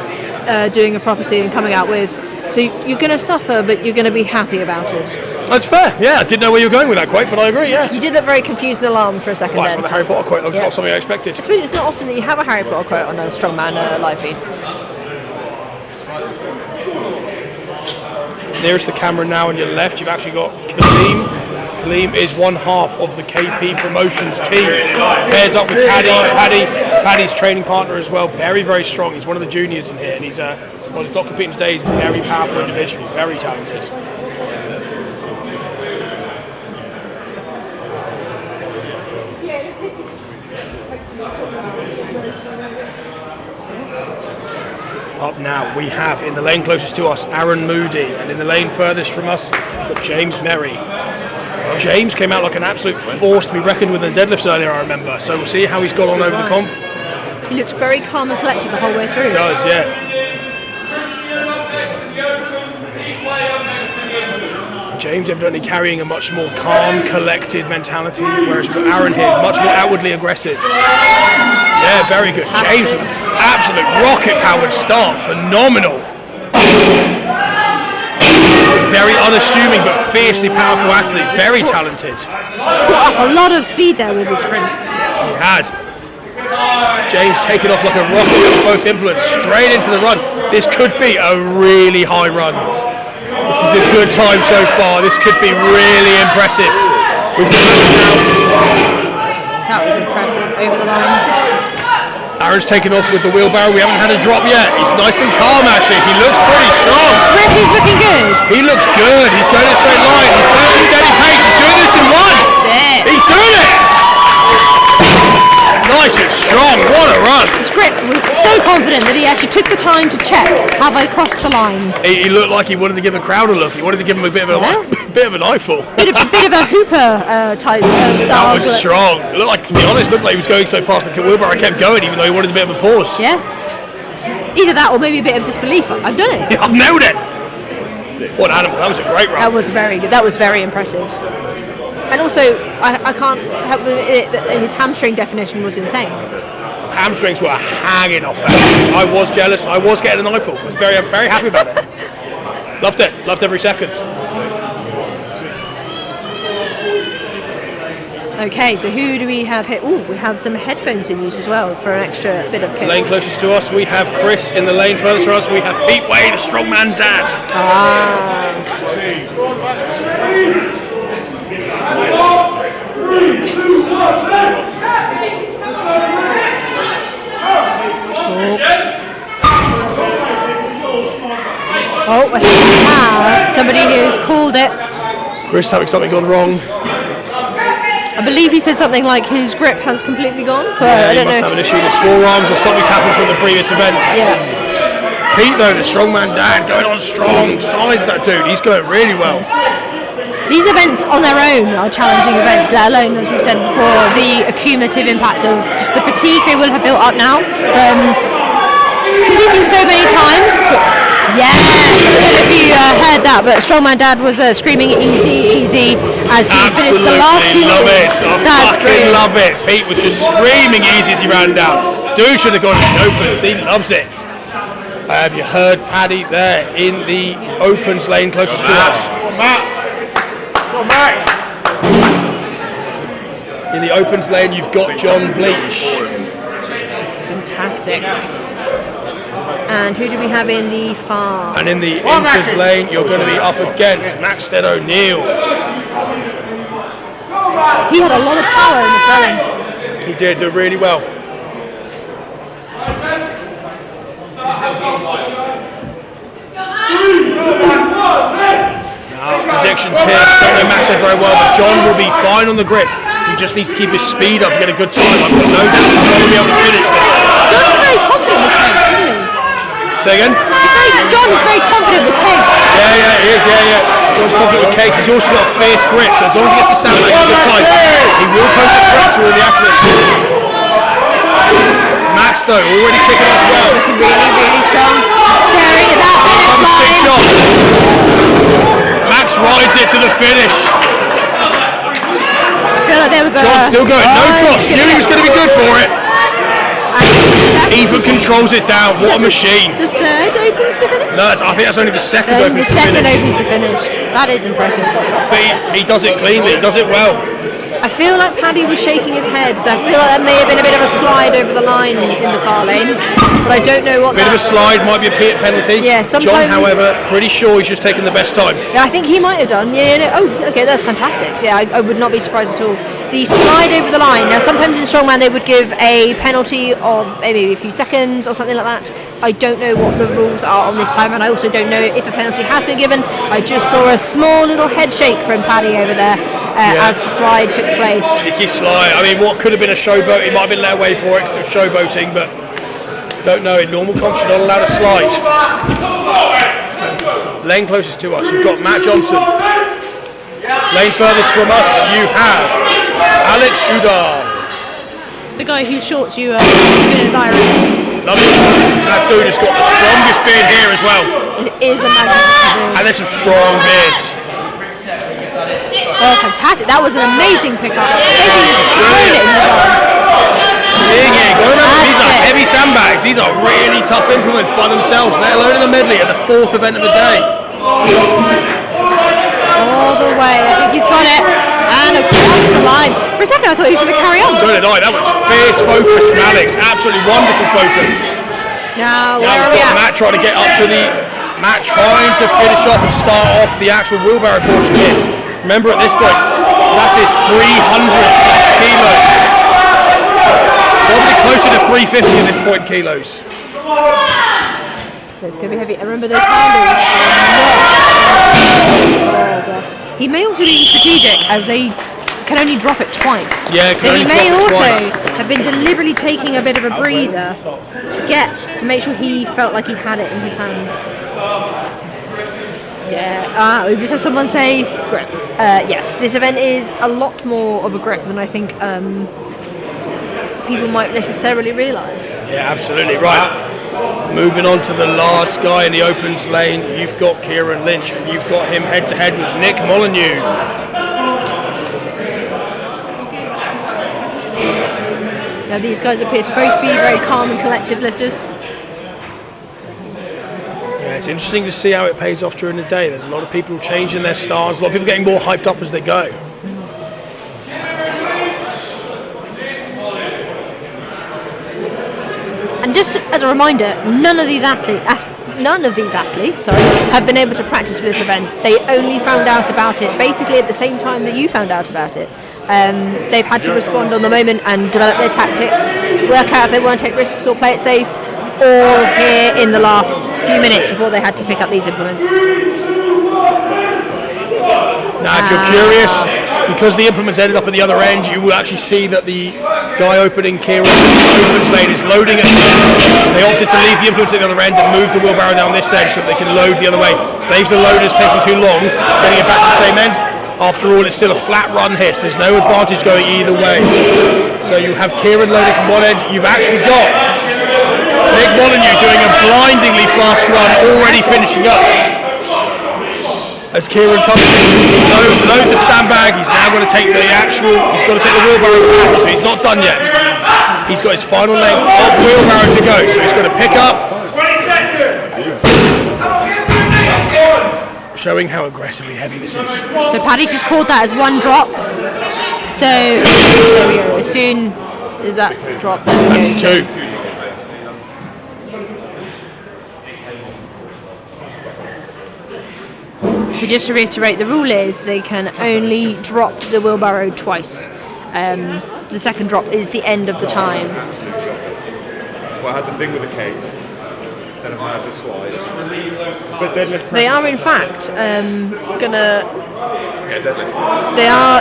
doing a prophecy and coming out with, so you're going to suffer, but you're going to be happy about it. That's fair, yeah. I didn't know where you were going with that quote, but I agree, yeah. You did look very confused and alarmed for a second Well, then. for the Harry Potter quote, that's not something I expected. I suppose it's not often that you have a Harry Potter quote on a strongman live feed. Nearest the camera now on your left, you've actually got Kaleem. Kaleem is one half of the KP Promotions team. Pairs up with Paddy. Paddy's training partner as well. Very, very strong. He's one of the juniors in here, and he's well, he's not competing today. He's a very powerful individual, very talented. Up now, we have in the lane closest to us, Aaron Moody, and in the lane furthest from us, got James Merry. James came out like an absolute force to be reckoned with in the deadlifts earlier, I remember. So we'll see how he's got on over the comp. He looks very calm and collected the whole way through. He does, yeah. James evidently carrying a much more calm, collected mentality, whereas with Aaron here, much more outwardly aggressive. Yeah, very good. James with an absolute rocket-powered start. Phenomenal. Very unassuming but fiercely powerful athlete. Very talented. He's caught up a lot of speed there with his sprint. He has. James taking off like a rocket with both implements straight into the run. This could be a really high run. This is a good time so far. This could be really impressive. That was impressive. Over the line. Aaron's taken off with the wheelbarrow. We haven't had a drop yet. He's nice and calm actually. He looks pretty strong. His grip is looking good. He looks good. He's going in a straight line. He's going at a steady pace. He's doing this in one. That's it. He's doing it. Nice and strong. What a run. His grip was so confident that he actually took the time to check, have I crossed the line? He looked like he wanted to give the crowd a look. He wanted to give him a bit of an eyeful. Bit of a Hooper type style. That was strong. It looked like, to be honest, looked like he was going so fast that wheelbarrow kept going, even though he wanted a bit of a pause. Yeah. Either that or maybe a bit of disbelief. I've done it. I've nailed it. What an animal. That was a great run. That was very good. That was very impressive. And also, I can't help it that his hamstring definition was insane. Hamstrings were hanging off that. I was jealous. I was getting an eyeful. I was very, very happy about it. Loved it. Loved every second. Okay, so who do we have here? Oh, we have some headphones in use as well for an extra bit of kick. Lane closest to us, we have Chris. In the lane furthest from us, we have Pete Wade, the strongman dad. Oh, I think we have somebody who's called it. Chris having something gone wrong. I believe he said something like his grip has completely gone. So Yeah, I don't he must know. have an issue with his forearms or something's happened from the previous events. Yeah. Pete though, the strongman dad, going on strong. Size that dude, he's going really well. These events on their own are challenging events, let alone, as we've said before, the accumulative impact of just the fatigue they will have built up now from competing so many times. Yes, I don't know if you heard that, but Strongman Dad was screaming easy, easy as he finished the last few love it. minutes. I That's fucking brilliant. love it. Pete was just screaming easy as he ran down. Dude should have gone in the opens. He loves it. Have you heard Paddy there in the opens lane closest to us? In the opens lane, you've got John Bleach. Fantastic. And who do we have in the far? And in the inters lane, you're going to be up against Maxted O'Neill. He had a lot of power in the throwing. He did do really well. Now, predictions here. Don't know Max said very well, but John will be fine on the grip. He just needs to keep his speed up to get a good time. I've got no doubt he's going to be able to finish this. John's very confident with pace, isn't he? Say again? He's John is very confident with Keg. Yeah, he is, yeah. John's confident with Case. He's also got a fierce grip, so as long as he gets the sandbag at a good time, he will post a threat to all the athletes. Max, though, already kicking off well. He's looking really, really strong. He's staring at that finish Big line. John. Max rides it to the finish. I feel like there was a... John still going, no cross. Knew he was going to be good for it. Even controls it down. What a machine. The third opens to finish? No, I think that's only the second Only opens the to second finish. opens to finish. That is impressive. But he does it cleanly. He does it well. I feel like Paddy was shaking his head, so I feel like that may have been a bit of a slide over the line in the far lane, but I don't know what Bit of a slide, might be a penalty. Yeah, sometimes... John, however, pretty sure he's just taken the best time. Yeah, I think he might have done. Yeah. Oh, okay, that's fantastic. Yeah, I would not be surprised at all. The slide over the line. Now, sometimes in strongman they would give a penalty of maybe a few seconds or something like that. I don't know what the rules are on this time, and I also don't know if a penalty has been given. I just saw a small little head shake from Paddy over there as the slide took place. Cheeky slide. I mean, what could have been a showboat, he might have been let away for it because of showboating, but don't know. In normal comps, you're not allowed to slide. Lane closest to us, you've got Matt Johnson. Lane furthest from us, you have Alex Udall. The guy whose shorts you been admiring. Lovely shorts. That dude has got the strongest beard here as well. It is a magnificent beard. And there's some strong beards. Oh, fantastic. That was an amazing pickup. Basically just thrown it in his arms. Seeing it, got to remember, these are heavy sandbags. These are really tough implements by themselves, let alone in the medley at the fourth event of the day. All the way. I think he's got it. And across the line. For a second I thought he was going to carry on. So did I. That was fierce focus from Alex. Absolutely wonderful focus. Now, where Now are we've we got at? Matt trying to get up to the... Matt trying to finish off and start off the actual wheelbarrow portion here. Remember at this point, that is 300 plus kilos. Probably closer to 350 at this point kilos. It's going to be heavy. And remember those handles are not... Oh, gosh. He may also be strategic as they can only drop it twice. Yeah, so he may also have been deliberately taking a bit of a breather to make sure he felt like he had it in his hands. Yeah, we just had someone say grip. Yes, this event is a lot more of a grip than I think people might necessarily realise. Yeah, absolutely right. Moving on to the last guy in the opens lane, you've got Kieran Lynch, and you've got him head to head with Nick Molyneux. Now these guys appear to both be very calm and collected lifters. Yeah, it's interesting to see how it pays off during the day. There's a lot of people changing their stance, a lot of people getting more hyped up as they go. And just as a reminder, none of these athletes have been able to practice for this event. They only found out about it basically at the same time that you found out about it. They've had to respond on the moment and develop their tactics, work out if they want to take risks or play it safe, all here in the last few minutes before they had to pick up these implements. Now, if you're curious, because the implements ended up at the other end, you will actually see that the guy opening Kieran's opens lane is loading it. They opted to leave the implements at the other end and move the wheelbarrow down this end so that they can load the other way. Saves the loaders taking too long, getting it back to the same end. After all, it's still a flat run here, so there's no advantage going either way. So you have Kieran loading from one end. You've actually got Nick Molyneux doing a blindingly fast run, already finishing up. As Kieran comes in, load the sandbag, he's now going to take he's got to take the wheelbarrow back, so he's not done yet. He's got his final length of wheelbarrow to go, so he's going to pick up. 20 seconds! Showing how aggressively heavy this is. So Paddy just called that as one drop. So there we go. As soon as that drop, there we go. That's two. So just to reiterate, the rule is they can only drop the wheelbarrow twice. The second drop is the end of the time. Well, I had the thing with the kegs, then I had the slides. But deadlift. They are in fact gonna. Yeah, deadlift.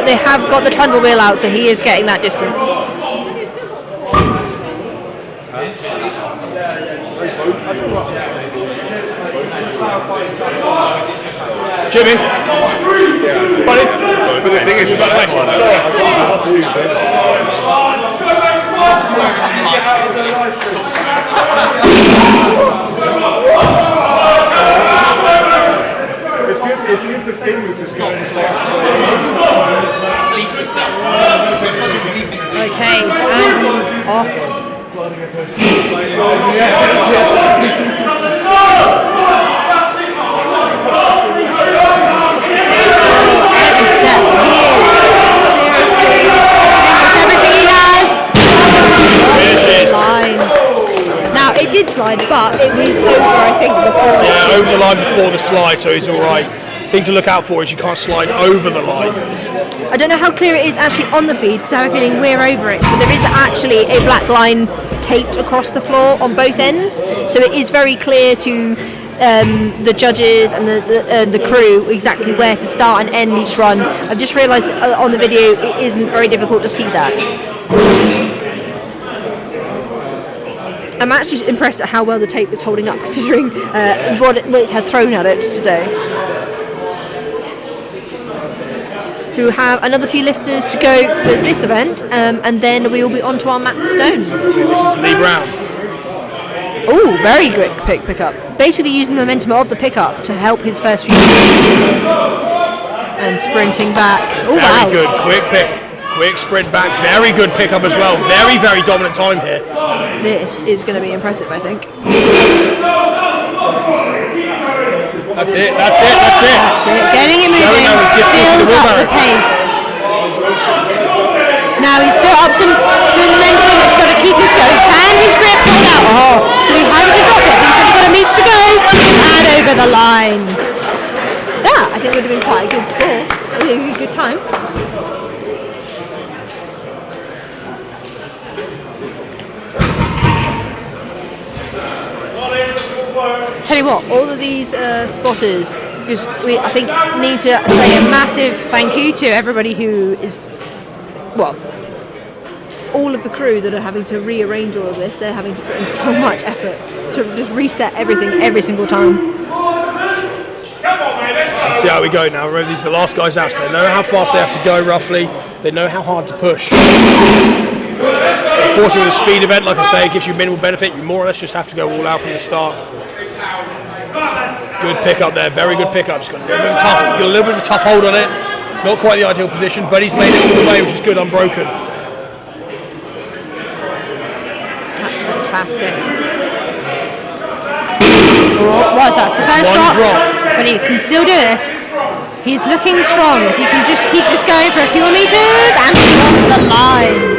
They have got the trundle wheel out, so he is getting that distance. Jimmy. Buddy. But the thing is, it's that one. It's good the thing was just not Okay, so Andy's off. Every step, he is seriously fingers everything he has. Line. Now it did slide, but it was over, I think, before. Yeah, over the line before the slide, so he's all right. Thing to look out for is you can't slide over the line. I don't know how clear it is actually on the feed because I have a feeling we're over it, but there is actually a black line taped across the floor on both ends, so it is very clear to the judges and the crew exactly where to start and end each run. I've just realised on the video it isn't very difficult to see that. I'm actually impressed at how well the tape is holding up considering what it's had thrown at it today. So we'll have another few lifters to go for this event, and then we will be on to our max stone. This is Lee Brown. Oh, very good pickup. Basically using the momentum of the pickup to help his first few meters. And sprinting back. Oh, wow. Very good, quick pick. Quick sprint back, very good pickup as well. Very, very dominant time here. This is going to be impressive, I think. That's it, that's it, that's it. That's it, getting it moving, build up the pace. Now he's built up some good momentum, he's got to keep this going. Can his grip hold out? Oh, so he hasn't to drop it, he's only got a meter to go, and over the line. That, I think, would have been quite a good score, a good time. Tell you what, all of these spotters, because we, I think, need to say a massive thank you to everybody who is, well, all of the crew that are having to rearrange all of this. They're having to put in so much effort to just reset everything every single time. Let's see how we go now. Remember, these are the last guys out, so they know how fast they have to go roughly. They know how hard to push. Unfortunately, with a speed event, like I say, it gives you minimal benefit. You more or less just have to go all out from the start. Good pickup there, very good pickup. Just got a little bit of a tough hold on it. Not quite the ideal position, but he's made it all the way, which is good, unbroken. That's fantastic. Well, that's the first drop, but he can still do this. He's looking strong. If he can just keep this going for a few more meters, and he wants the line.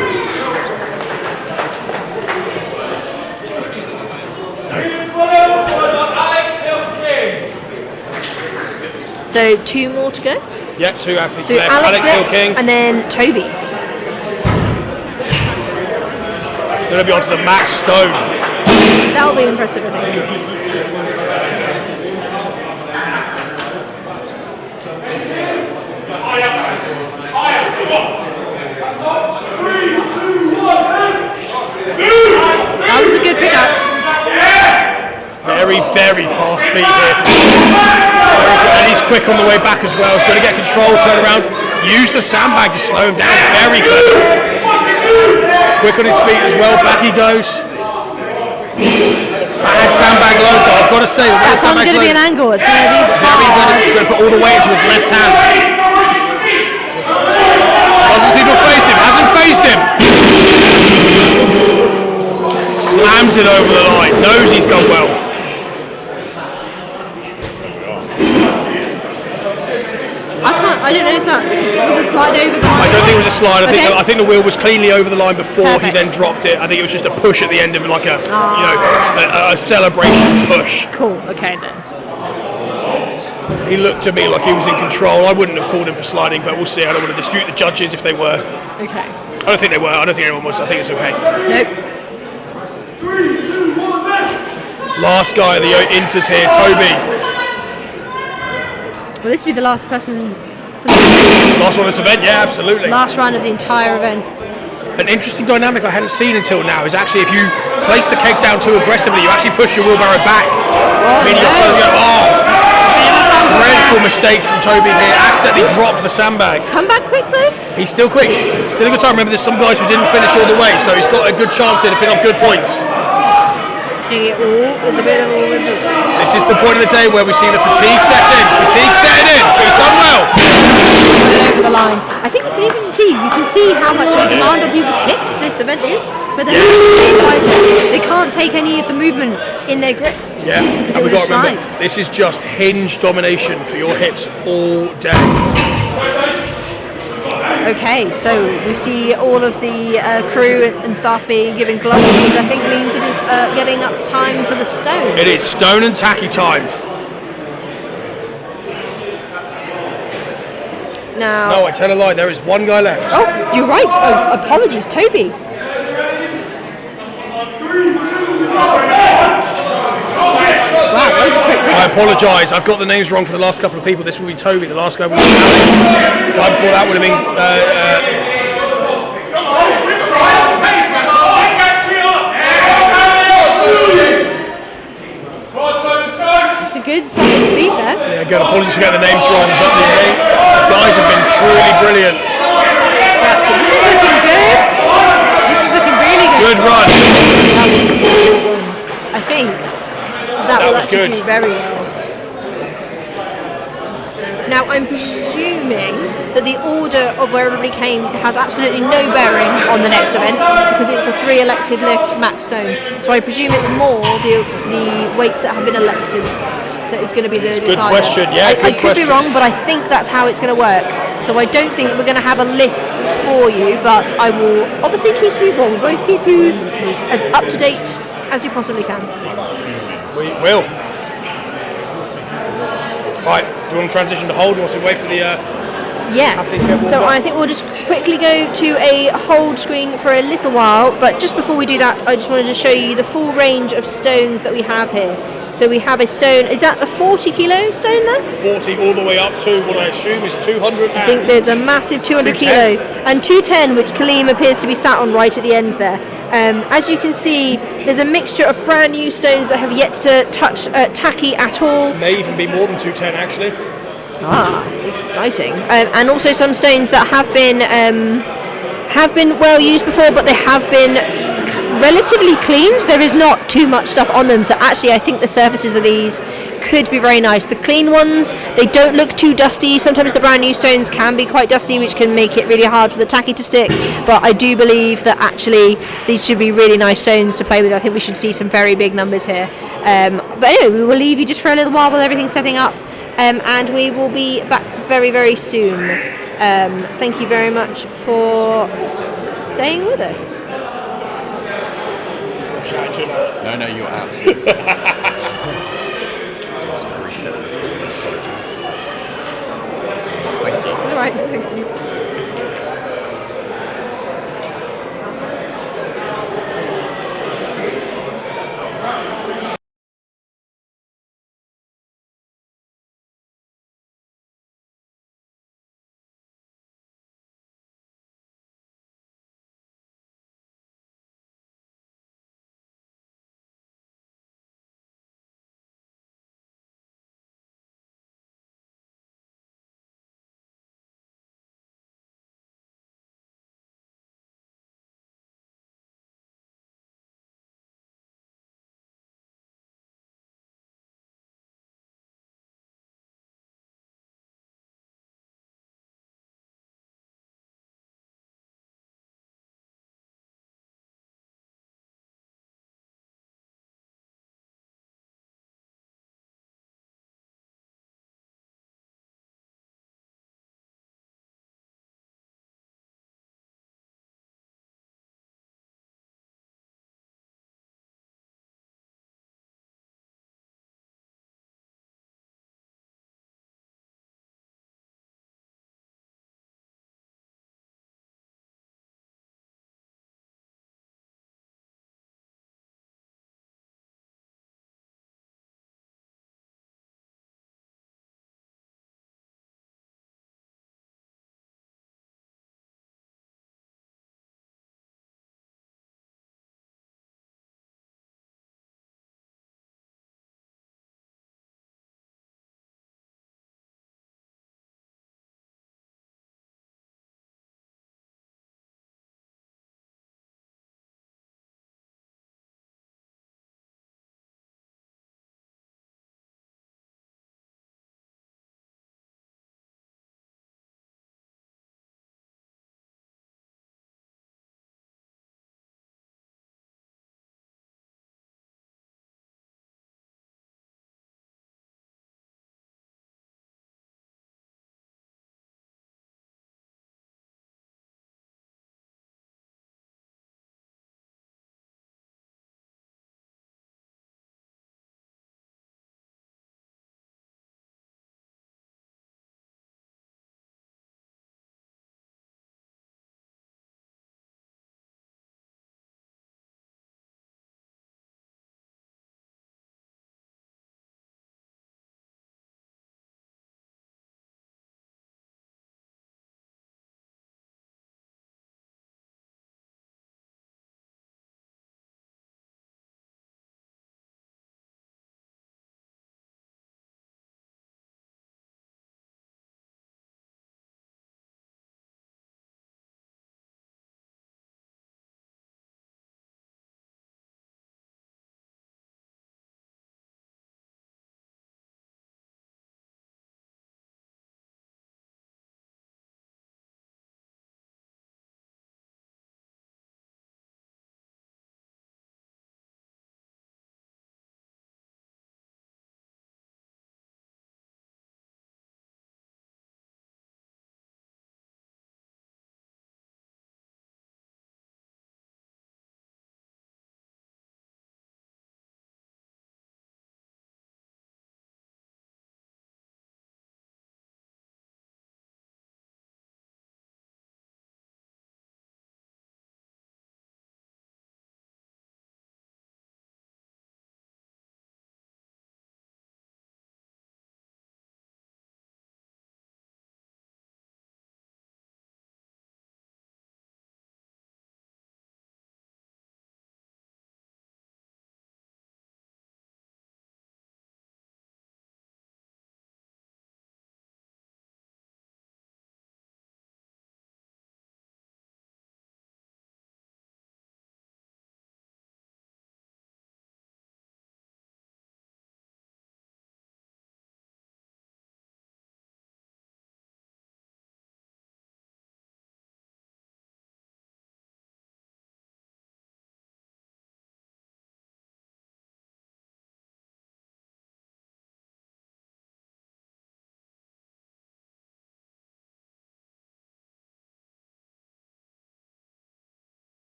So 2 more to go? Yeah, 2 athletes so left. Alex Hill King. And then Toby. Going to be onto the max stone. That'll be impressive, I think. That was a good pickup. Very, very fast feet here. And he's quick on the way back as well. He's going to get control, turn around, use the sandbag to slow him down. Very clever. Quick on his feet as well. Back he goes. Bad sandbag low, though. I've got to say, that's not going to be an angle. It's going to be very good. He's going to put all the weight into his left hand. Doesn't seem to have phased him. Hasn't phased him. Slams it over the line. Knows he's gone well. I don't know if that was a slide over the line. I don't think it was a slide. I think the wheel was cleanly over the line before Perfect. he then dropped it. I think it was just a push at the end of like a a celebration push. Cool. Okay then. He looked to me like he was in control. I wouldn't have called him for sliding, but we'll see. I don't want to dispute the judges if they were. Okay. I don't think they were. I don't think anyone was. I think it's okay. Nope. 3, 2, 1, Last guy of the inters here, Toby. Well, this will be the last person. Last one of this event, yeah, absolutely. Last round of the entire event. An interesting dynamic I hadn't seen until now is actually if you place the keg down too aggressively, you actually push your wheelbarrow back. Oh, Meaning no. you're going to go, dreadful mistake from Toby here. Accidentally dropped the sandbag. Come back quick though. He's still quick. Still a good time. Remember, there's some guys who didn't finish all the way, so he's got a good chance here to pick up good points. There's a bit of all. This is the point of the day where we see the fatigue set in. Fatigue setting in, but he's done well. Over the line. I think it's been interesting to see. You can see how much of a demand on people's hips this event is, but they're they can't take any of the movement in their grip. Yeah, because and it we've will got to remember, slide. this is just hinge domination for your hips all day. Okay, so we see all of the crew and staff being given gloves, which I think means it is getting up time for the stone. It is stone and tacky time. Now, No, I tell a lie, there is one guy left. oh, you're right. Oh, apologies, Toby. Wow, that was a quick I apologise, I've got the names wrong for the last couple of people. This will be Toby, the last guy will be Alex. The guy before that would have been... It's a good solid speed there. yeah, good, apologies for getting the names wrong, but the guys have been truly brilliant. That's it. This is looking good. This is looking really good. Good run. I think that will was actually good. do very well. Now I'm presuming that the order of where everybody came has absolutely no bearing on the next event because it's a 3 elected lift max stone. So I presume it's more the weights that have been elected that is going to be the Good decider. question, yeah, I good could be question. wrong, but I think that's how it's going to work. So I don't think we're going to have a list for you, but I will obviously keep you, well, we'll both keep you as up to date as we possibly can. We will. Right, do we want to transition to hold whilst we wait for the... Yes, so I think we'll just quickly go to a hold screen for a little while, but just before we do that, I just wanted to show you the full range of stones that we have here. So we have a stone, is that a 40 kilo stone there? 40 all the way up to what I assume is 200. I think there's a massive 200 kilo and 210, which Kaleem appears to be sat on right at the end there. As you can see, there's a mixture of brand new stones that have yet to touch tacky at all. May even be more than 210 actually. Ah, exciting! And also some stones that have been well used before, but they have been relatively cleaned. There is not too much stuff on them, so actually I think the surfaces of these could be very nice. The clean ones, they don't look too dusty. Sometimes the brand new stones can be quite dusty, which can make it really hard for the tacky to stick, but I do believe that actually these should be really nice stones to play with. I think we should see some very big numbers here. But anyway, we will leave you just for a little while while everything's setting up. And we will be back very, very soon. Thank you very much for staying with us. No, you're absolutely fine. So I was going to reset the recording. Apologies. Thank you. All right, thank you.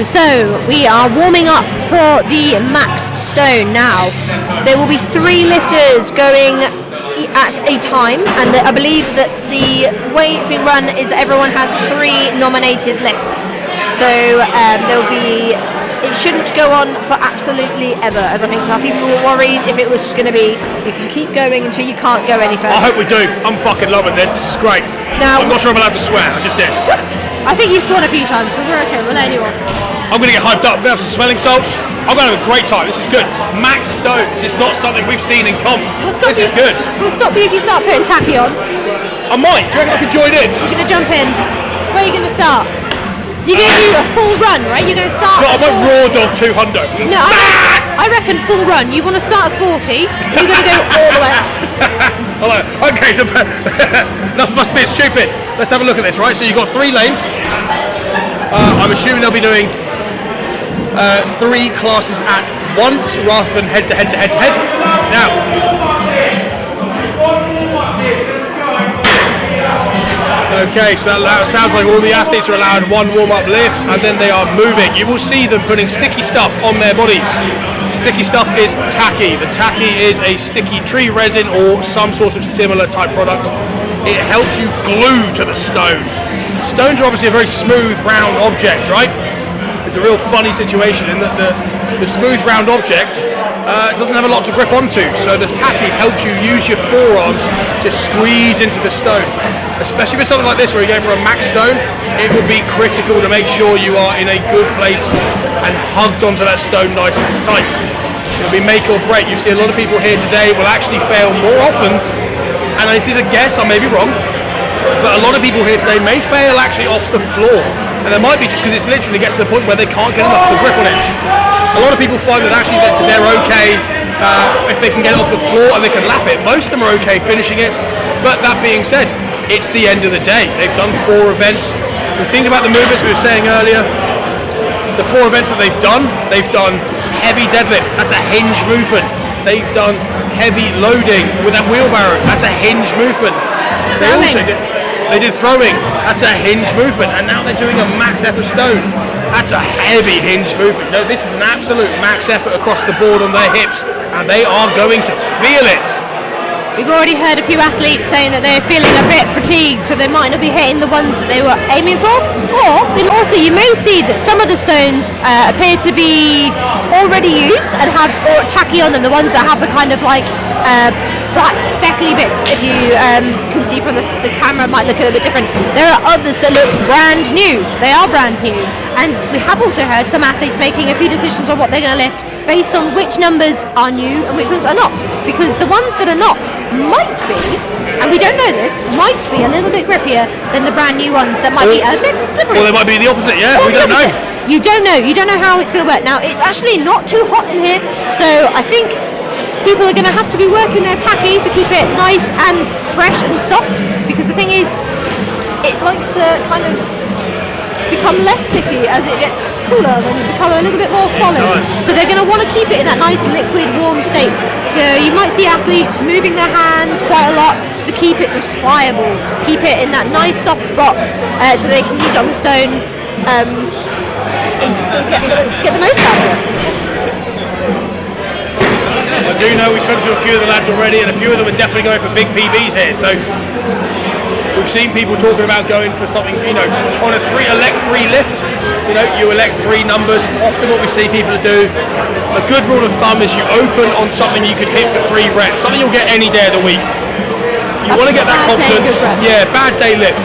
So we are warming up for the max stone now. There will be 3 lifters going at a time, and I believe that the way it's been run is that everyone has 3 nominated lifts. So there'll be. It shouldn't go on for absolutely ever, as I think a few people were worried if it was just going to be you can keep going until you can't go any further. I hope we do. I'm fucking loving this. This is great. Now, I'm not sure I'm allowed to swear. I just did. I think you've sworn a few times, but we're okay. We'll let you off. I'm going to get hyped up. I'm going to have some smelling salts. I'm going to have a great time. This is good. Max stones is not something we've seen in comp. This is good. We'll stop you if you start putting tacky on. I might. Do you reckon I can join in? You're going to jump in. Where are you going to start? You're going to do a full run, right? You're going to start. So I won't raw dog 200. No, I reckon full run. You want to start at 40, and you're going to go all the way up. Okay, so that must be stupid. Let's have a look at this, right? So you've got 3 lanes. I'm assuming they'll be doing 3 classes at once rather than head to head to head to head. Now, okay, so that sounds like all the athletes are allowed 1 warm-up lift and then they are moving. You will see them putting sticky stuff on their bodies. Sticky stuff is tacky. The tacky is a sticky tree resin or some sort of similar type product. It helps you glue to the stone. Stones are obviously a very smooth, round object, right? It's a real funny situation in that the smooth, round object doesn't have a lot to grip onto, so the tacky helps you use your forearms to squeeze into the stone. Especially with something like this where you're going for a max stone, it will be critical to make sure you are in a good place and hugged onto that stone nice and tight. It'll be make or break. You see a lot of people here today will actually fail more often, and this is a guess, I may be wrong, but a lot of people here today may fail actually off the floor, and it might be just because it literally gets to the point where they can't get enough of the grip on it. A lot of people find that actually they're okay if they can get it off the floor and they can lap it. Most of them are okay finishing it, but that being said, it's the end of the day. They've done 4 events. We think about the movements we were saying earlier. The 4 events that they've done heavy deadlift. That's a hinge movement. They've done heavy loading with that wheelbarrow. That's a hinge movement. They did throwing. That's a hinge movement. And now they're doing a max effort stone. That's a heavy hinge movement. No, this is an absolute max effort across the board on their hips, and they are going to feel it. We've already heard a few athletes saying that they're feeling a bit fatigued, so they might not be hitting the ones that they were aiming for. Or then also you may see that some of the stones appear to be already used and have tacky on them, the ones that have the kind of like black speckly bits. If you can see from the camera, it might look a little bit different. There are others that look brand new. They are brand new. And we have also heard some athletes making a few decisions on what they're going to lift based on which numbers are new and which ones are not. Because the ones that are not might be, and we don't know this, might be a little bit grippier than the brand new ones that might be a bit slippery. Or they might be the opposite, yeah? We don't know. You don't know. You don't know how it's going to work. Now, it's actually not too hot in here, so I think people are going to have to be working their tacky to keep it nice and fresh and soft, because the thing is, it likes to kind of become less sticky as it gets cooler and become a little bit more solid. So they're going to want to keep it in that nice liquid warm state. So you might see athletes moving their hands quite a lot to keep it just pliable, keep it in that nice soft spot so they can use it on the stone and sort of get the most out of it. I do know we spoke to a few of the lads already, and a few of them are definitely going for big PBs here. So we've seen people talking about going for something, on a elect 3 lift. You elect 3 numbers. Often what we see people do, a good rule of thumb is you open on something you can hit for 3 reps, something you'll get any day of the week. You want to get that confidence. Yeah, bad day lift.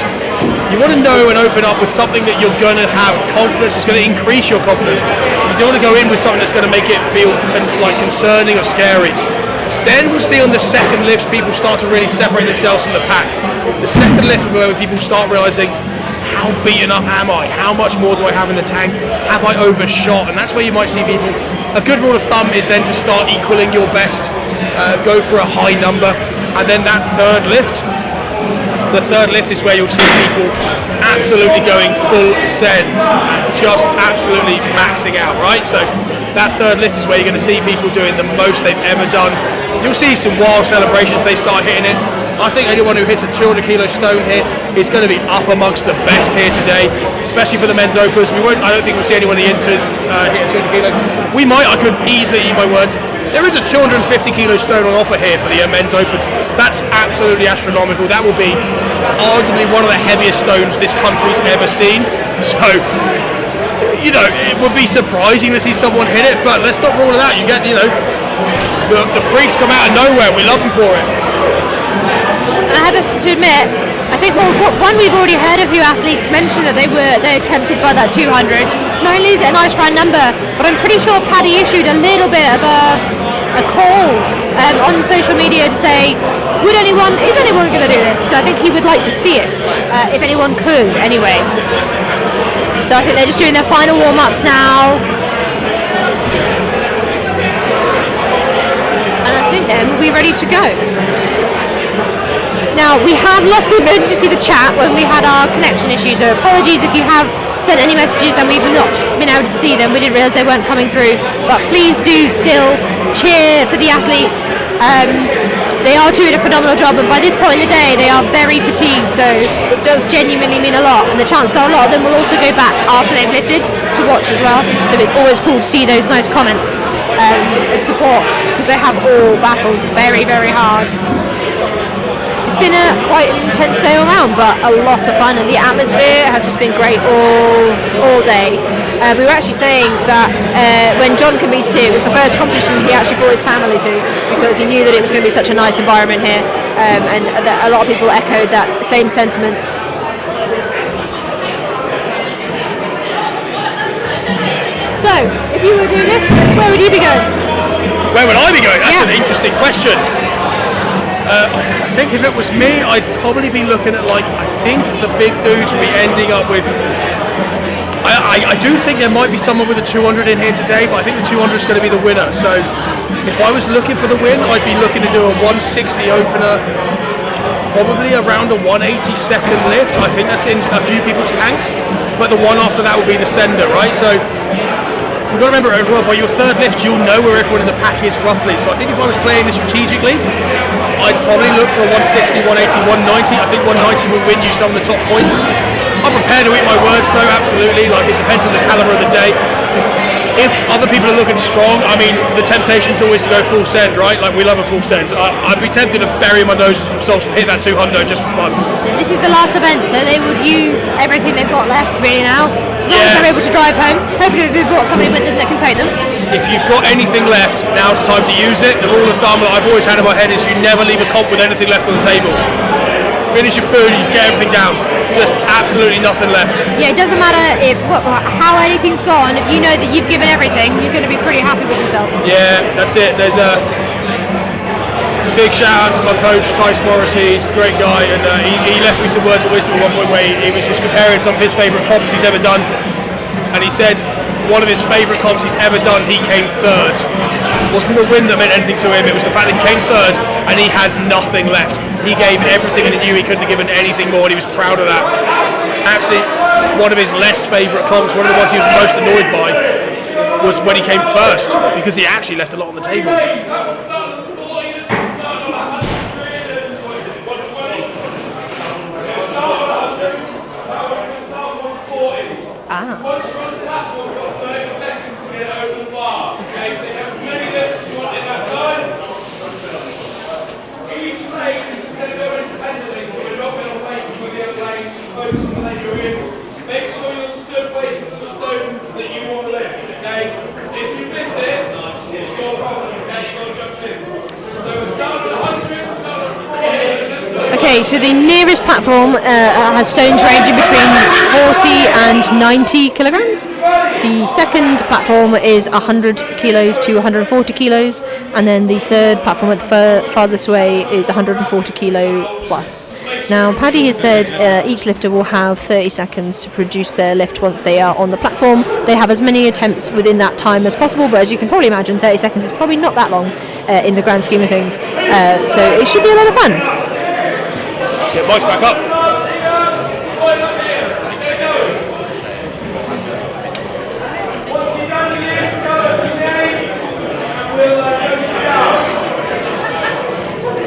You want to know and open up with something that you're going to have confidence, it's going to increase your confidence. You don't want to go in with something that's going to make it feel like concerning or scary. Then we'll see on the second lifts, people start to really separate themselves from the pack. The second lift will be where people start realising, how beaten up am I? How much more do I have in the tank? Have I overshot? And that's where you might see people. A good rule of thumb is then to start equaling your best, go for a high number, and then that third lift. The third lift is where you'll see people absolutely going full send, just absolutely maxing out, right? So that third lift is where you're going to see people doing the most they've ever done. You'll see some wild celebrations, they start hitting it. I think anyone who hits a 200 kilo stone here is going to be up amongst the best here today, especially for the men's opens. I don't think we'll see anyone in the inters hit 200 kilo. We might, I could easily eat my words. There is a 250 kilo stone on offer here for the men's opens. That's absolutely astronomical. That will be arguably one of the heaviest stones this country's ever seen. So, you know, it would be surprising to see someone hit it, but let's not rule it out. You get, you know, the freaks come out of nowhere. We love them for it. And I have to admit, I think one we've already heard a few athletes mention that they're tempted by that 200. Not only is it a nice round number, but I'm pretty sure Paddy issued a little bit of a call on social media to say, is anyone going to do this? Because I think he would like to see it, if anyone could, anyway. So I think they're just doing their final warm-ups now. And I think then we'll be ready to go. Now, we have lost the ability to see the chat when we had our connection issues, so apologies if you have sent any messages and we've not been able to see them. We didn't realise they weren't coming through, but please do still cheer for the athletes. They are doing a phenomenal job, and by this point in the day they are very fatigued, so it does genuinely mean a lot, and the chances are a lot of them will also go back after they've lifted to watch as well, so it's always cool to see those nice comments of support, because they have all battled very, very hard. It's been a quite intense day all around, but a lot of fun, and the atmosphere has just been great all day. We were actually saying that when John competed here, it was the first competition he actually brought his family to, because he knew that it was going to be such a nice environment here, and that a lot of people echoed that same sentiment. So, if you were doing this, where would you be going? Where would I be going? That's an interesting question. I think if it was me, I'd probably be looking at, like, I think the big dudes would be ending up with, I do think there might be someone with a 200 in here today, but I think the 200 is going to be the winner. So if I was looking for the win, I'd be looking to do a 160 opener, probably around a 180 second lift. I think that's in a few people's tanks, but the one after that will be the sender, right? So you've got to remember as well, by your third lift, you'll know where everyone in the pack is roughly. So I think if I was playing this strategically, I'd probably look for a 160, 180, 190. I think 190 will win you some of the top points. I'm prepared to eat my words though, absolutely. Like, it depends on the caliber of the day. If other people are looking strong, I mean, the temptation's always to go full send, right? Like, we love a full send. I'd be tempted to bury my nose in some salts and hit that 200 just for fun. This is the last event, so they would use everything they've got left really now. As long as they're able to drive home. Hopefully they've brought somebody with them that can take them. If you've got anything left, now's the time to use it. The rule of thumb that I've always had in my head is you never leave a comp with anything left on the table. Finish your food, you get everything down. Just absolutely nothing left. Yeah, it doesn't matter how anything's gone. If you know that you've given everything, you're going to be pretty happy with yourself. Yeah, that's it. There's a big shout out to my coach, Tyson Morrissey. He's a great guy, and he left me some words of wisdom at one point where he was just comparing some of his favourite comps he's ever done, and he said one of his favourite comps he's ever done, he came third. It wasn't the win that meant anything to him, it was the fact that he came third and he had nothing left. He gave everything and he knew he couldn't have given anything more, and he was proud of that. Actually, one of his less favourite comps, one of the ones he was most annoyed by, was when he came first, because he actually left a lot on the table. Once you're on the platform, you've got 30 seconds to get it over the bar. Okay, so you have as many lifts as you want in that time. Each lane is just going to go independently, so we're not going to wait for the other lanes to focus on the lane you're in. Make sure you're stood waiting for the stone that you want to lift, okay? If you miss it, it's your problem, okay? You've got to jump in. So we're starting at 100, we're starting at 40. Okay, so the nearest platform has stones ranging between 40 and 90 kilograms. The second platform is 100 kilos to 140 kilos, and then the third platform at the farthest away is 140 kilo plus. Now, Paddy has said each lifter will have 30 seconds to produce their lift once they are on the platform. They have as many attempts within that time as possible, but as you can probably imagine, 30 seconds is probably not that long in the grand scheme of things, so it should be a lot of fun. Get Mike's back up.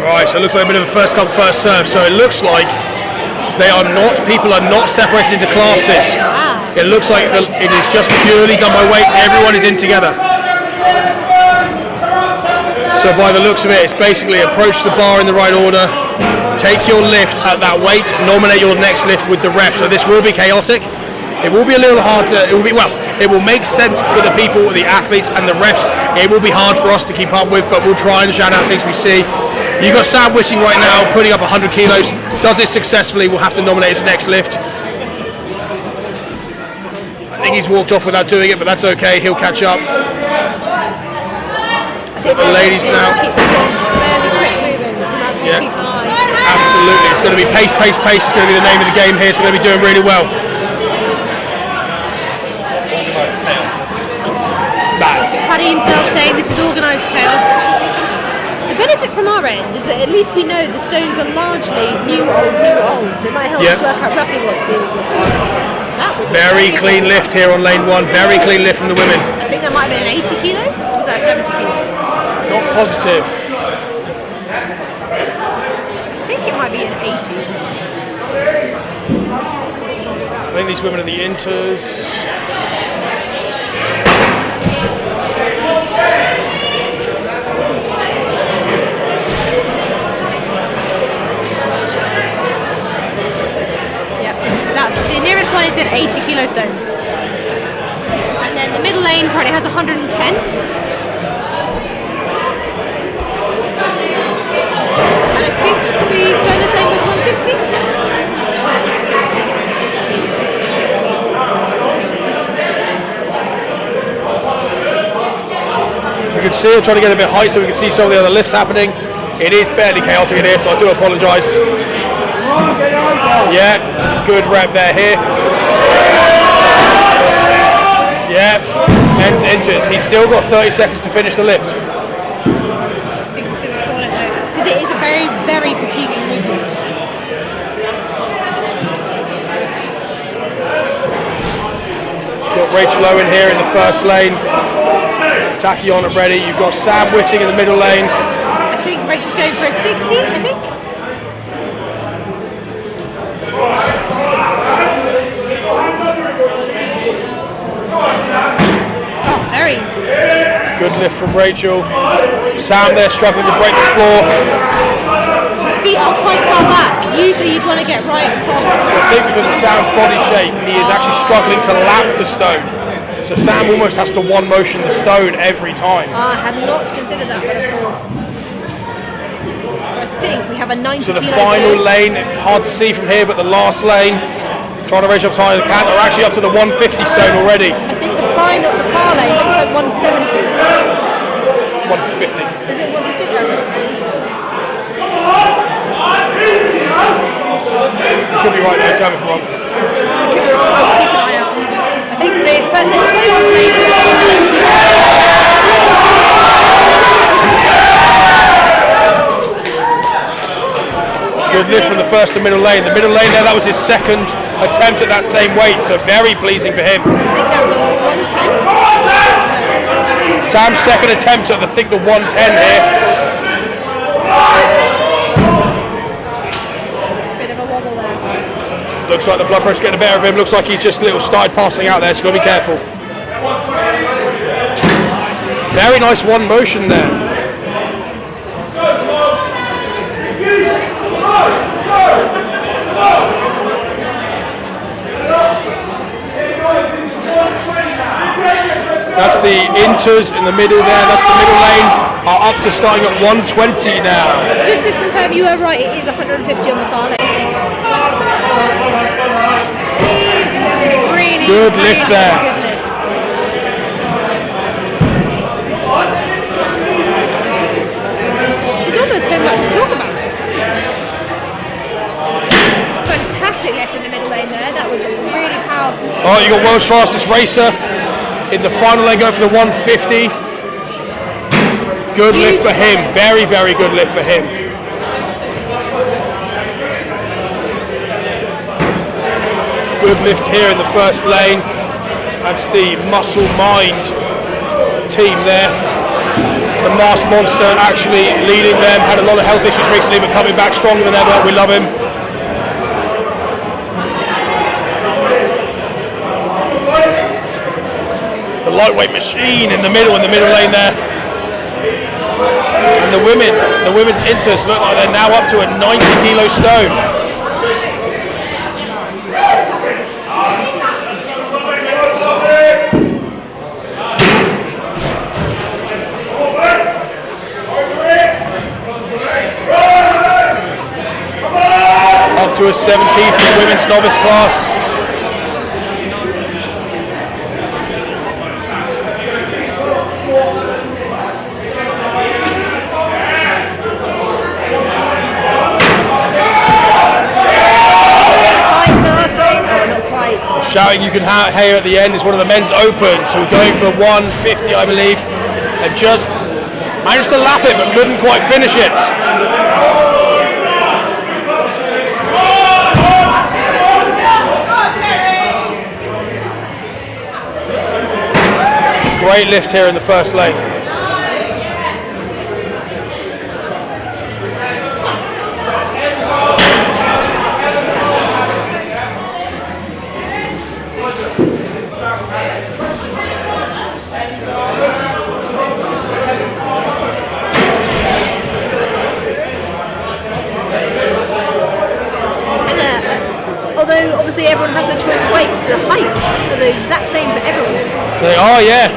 Right, Right, so it looks like a bit of a first come, first serve. So it looks like people are not separated into classes. It looks like it is just purely done by weight. Everyone is in together. So by the looks of it, it's basically approach the bar in the right order, take your lift at that weight, nominate your next lift with the ref. So this will be chaotic. It will be a little hard to, it will make sense for the people, the athletes and the refs. It will be hard for us to keep up with, but we'll try and shout out things we see. You've got Sam Whitting right now putting up 100 kilos. Does it successfully, we'll have to nominate his next lift. I think he's walked off without doing it, but that's okay, he'll catch up. The ladies now. Yeah, absolutely. It's going to be pace, pace, pace. It's going to be the name of the game here. So they're going to be doing really well. It's bad. Paddy himself saying this is organised chaos. The benefit from our end is that at least we know the stones are largely new, old. So it might help us work out roughly what's being. That was very clean lift here on lane 1. Very clean lift from the women. I think that might have been an 80 kilo. Or was that 70 kilo? Not positive. I think it might be an 80. I think these women are the inters. The nearest one is an 80 kilo stone. And then the middle lane currently has 110. And I think the furthest lane was 160. So you can see, I'm trying to get a bit high so we can see some of the other lifts happening. It is fairly chaotic in here, so I do apologise. Yeah, good rep there here. Yeah, enters. He's still got 30 seconds to finish the lift. I think he's going to call it though, because it is a very, very fatiguing movement. She's got Rachel Owen here in the first lane. Tachyon ready. You've got Sam Whitting in the middle lane. I think Rachel's going for a 60, I think. Oh, very easy. Good lift from Rachel. Sam there struggling to break the floor. His feet are quite far back. Usually you'd want to get right across. I think because of Sam's body shape, he is actually struggling to lap the stone. So Sam almost has to one motion the stone every time. I had not considered that, but of course. So I think we have a 90 So the kilo final stone. lane, hard to see from here, but the last lane, trying to raise up as high as they can, are actually up to the 150 stone already. I think the far lane looks like 170. 150. Is it 150? Could be right there, tell me if I'm wrong. I could be wrong, I'll keep an eye out. I think the closest lane to us is 90. Good lift from the first and middle lane. The middle lane there, that was his second attempt at that same weight, so very pleasing for him. I think that's a 110. Sam's second attempt at the 110 here. Bit of a wobble there. Looks like the blood pressure's getting the better of him. Looks like he's just started passing out there, so got to be careful. Very nice one motion there. That's the inters in the middle there. That's the middle lane. Are up to starting at 120 now. Just to confirm, you were right, it is 150 on the far lane. Really good lift there. Good lifts. There's almost so much to talk about. Fantastic lift in the middle lane there. That was really powerful. Oh, you got world's fastest racer in the final lane going for the 150. Good lift for him. Very, very good lift for him. Good lift here in the first lane. That's the muscle mind team there. the masked monster actually leading them. Had a lot of health issues recently, but coming back stronger than ever. We love him. The lightweight machine in the middle lane there. And the women's inters look like they're now up to a 90 kilo stone. Up to a 70 for the women's novice class. Shouting you can hear at the end is one of the men's open, so we're going for 150 I believe, and just managed to lap it but couldn't quite finish it. Great lift here in the first lane. Although obviously everyone has their choice of weights, the heights are the exact same for everyone. They are, yeah.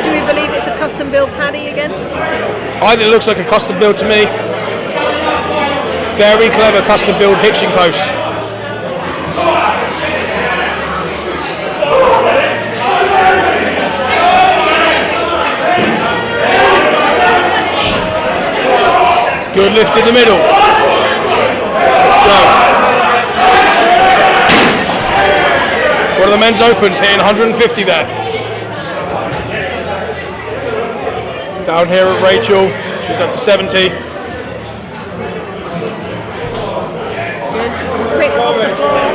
Do we believe it's a custom built paddy again? I think it looks like a custom build to me. Very clever custom build hitching post. Good lift in the middle. That's Joe. One of the men's opens hitting 150 there. Down here at Rachel, she's up to 70. Good. Quick off the floor.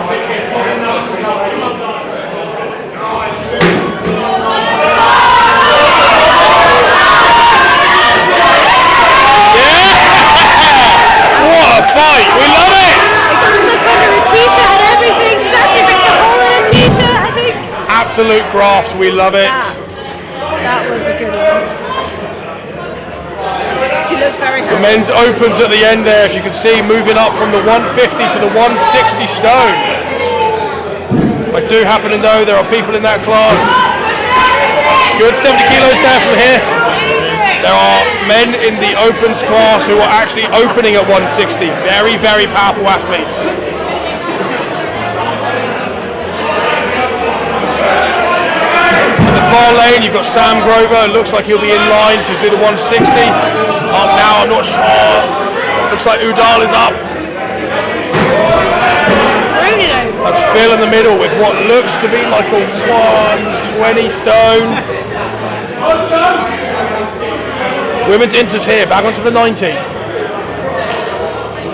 Fight, we love it! It got stuck under a t-shirt and everything. She's actually ripped a hole in a t-shirt, I think. Absolute graft, we love it. That was a good one. She looks very happy. The men's opens at the end there, if you can see, moving up from the 150 to the 160 stone. I do happen to know there are people in that class. Good 70 kilos there from here. There are men in the opens class who are actually opening at 160. Very, very powerful athletes. In the far lane, you've got Sam Grover. It looks like he'll be in line to do the 160. Up now, I'm not sure. Looks like Udall is up. That's Phil in the middle with what looks to be like a 120 stone. Women's inters here, back onto the 90.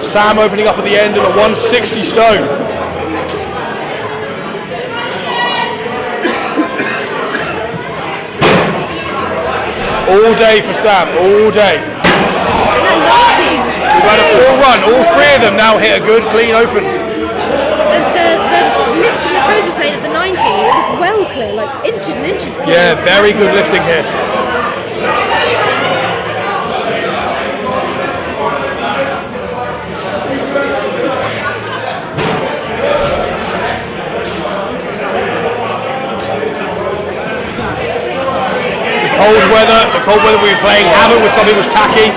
Sam opening up at the end at a 160 stone. All day for Sam, all day. We've had a full run, all three of them now hit a good clean open. The lift in the process lane at the 90, it was well clear, like inches and inches clear. Yeah, very good lifting here. The cold weather we were playing havoc with something was tacky.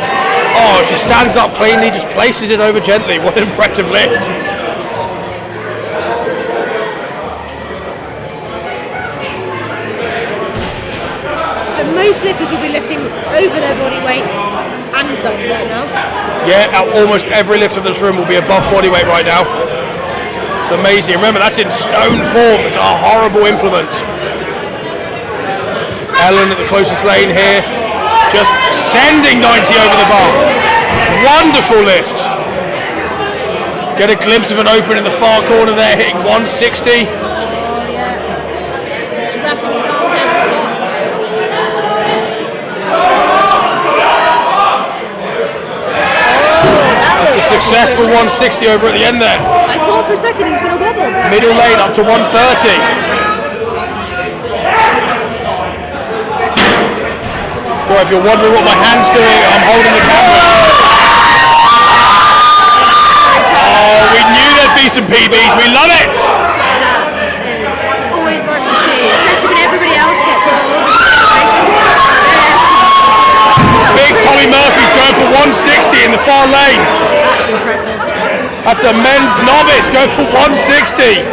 Oh, she stands up cleanly, just places it over gently. What an impressive lift. So most lifters will be lifting over their body weight and some right now. Yeah, almost every lifter in this room will be above body weight right now. It's amazing. Remember, that's in stone form. It's a horrible implement. It's Ellen at the closest lane here, just sending 90 over the bar. Wonderful lift. Get a glimpse of an open in the far corner there, hitting 160. successful 160 over at the end there. I thought for a second he was going to wobble. Middle lane up to 130. Boy, if you're wondering what my hand's doing, I'm holding the camera. Oh, we knew there'd be some PBs. We love it. It's always nice to see, especially when everybody else gets involved. Big Tommy Murphy's going for 160 in the far lane. That's impressive. That's a men's novice going for 160.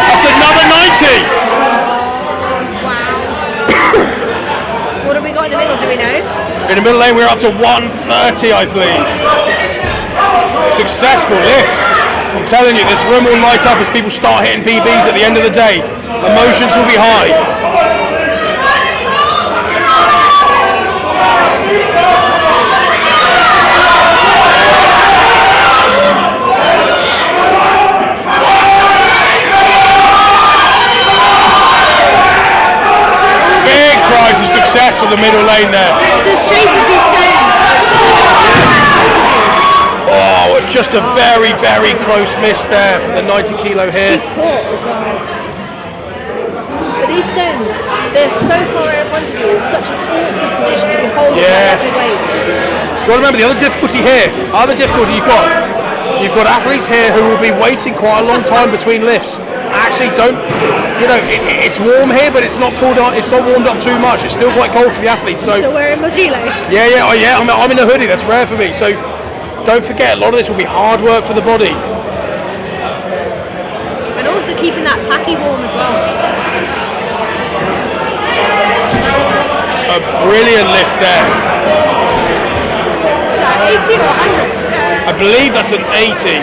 That's another 90. Wow. What have we got in the middle, do we know? In the middle lane we're up to 130, I believe. Successful lift. I'm telling you, this room will light up as people start hitting PBs at the end of the day. Emotions will be high. Big cries of success on the middle lane there. The shape of these stones is so Oh, just a very, very close miss there from the 90 kilo here. She fought as well. But these stones, they're so far in front of you. It's such an awkward position to be holding that heavy weight. Do you remember the other difficulty here? You've got athletes here who will be waiting quite a long time between lifts. Actually, it's warm here, but it's not warmed up too much. It's still quite cold for the athletes. So we're in Mozilla. Yeah. I'm in a hoodie. That's rare for me. So don't forget, a lot of this will be hard work for the body. And also keeping that tacky warm as well. A brilliant lift there. Is that 80 or 100? I believe that's an 80.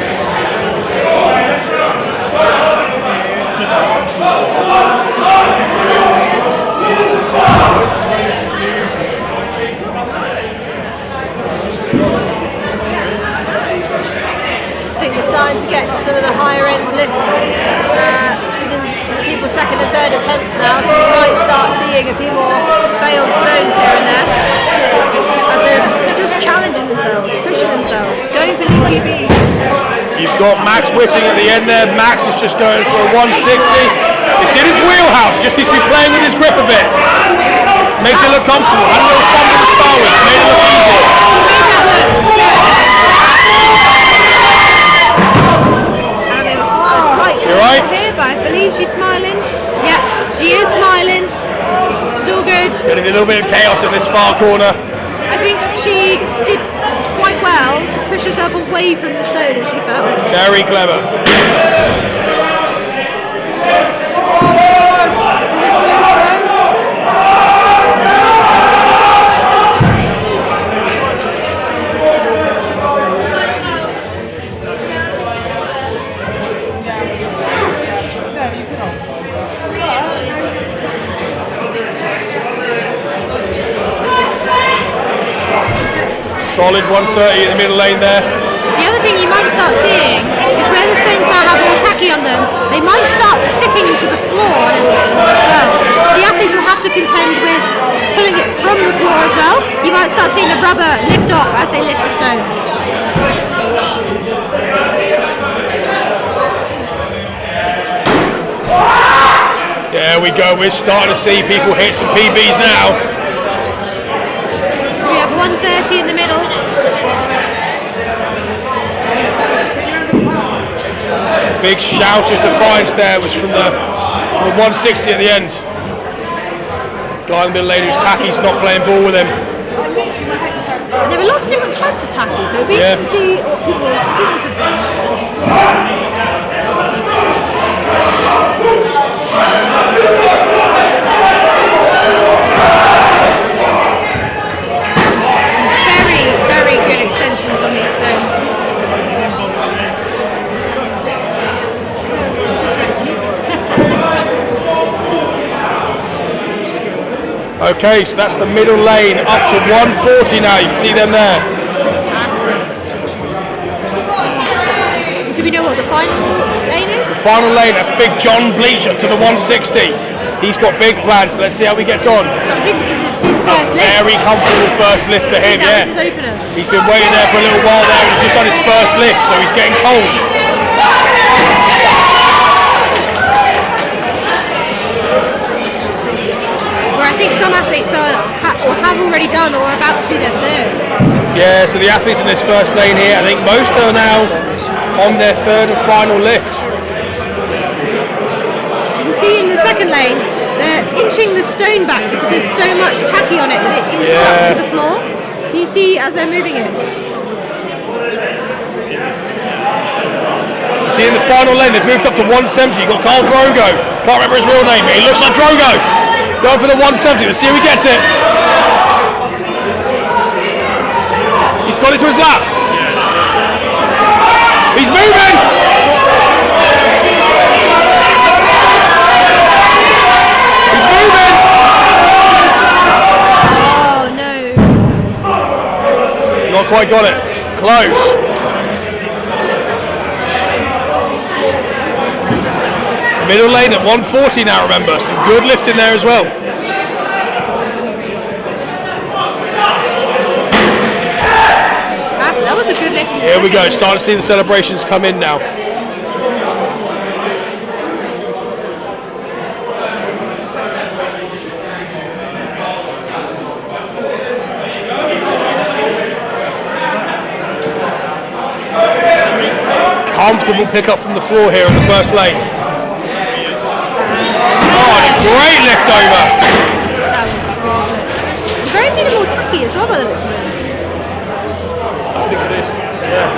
I think we're starting to get to some of the higher end lifts. As in some people second and third attempts now, so we might start seeing a few more failed stones here and there. As they're just challenging themselves, pushing themselves, going for new PBs. You've got Max Whitting at the end there. Max is just going for a 160. It's in his wheelhouse, just needs to be playing with his grip a bit. Makes it look comfortable. Had a little fun with the start with, made it look easy. She right? Here, but I believe she's smiling. Yeah, she is smiling. She's all good. Getting a little bit of chaos in this far corner. I think she did quite well to push herself away from the stone as she fell. Very clever. Solid 130 in the middle lane there. The other thing you might start seeing is where the stones now have more tacky on them, they might start sticking to the floor a little bit more as well. So the athletes will have to contend with pulling it from the floor as well. You might start seeing the rubber lift off as they lift the stone. There we go, we're starting to see people hit some PBs now. So we have 130 in the middle. Big shout of defiance there was from the 160 at the end. Guy in the middle lane who's tacky's not playing ball with him. And there are lots of different types of tackle, so it'd be interesting to see what people's decisions have been. Very, very good extensions on these stones. Okay, so that's the middle lane up to 140 now. You can see them there. Fantastic. Do we know what the final lane is? Final lane, that's Big John Bleach up to the 160. He's got big plans, so let's see how he gets on. So I think this is his first lift. Very comfortable first lift for him, That was his opener. He's been waiting there for a little while there, and he's just done his first lift, so he's getting cold. Where I think some athletes have already done or are about to do their third. Yeah, so the athletes in this first lane here, I think most are now on their third and final lift. You can see in the second lane, they're inching the stone back because there's so much tacky on it that it is stuck to the floor. Can you see as they're moving it? You see in the final lane, they've moved up to 170. You've got Carl Drogo. Can't remember his real name, but he looks like Drogo. Going for the 170. Let's see if he gets it. He's got it to his lap. He's moving. He's moving. Oh no. Not quite got it. Close. Middle lane at 140 now, remember. Some good lift in there as well. That was a good lift. Here we go. Starting to see the celebrations come in now. Comfortable pickup from the floor here in the first lane. Oh, and a great lift over. Very minimal tacky as well by the looks of this. I think it is. Yeah.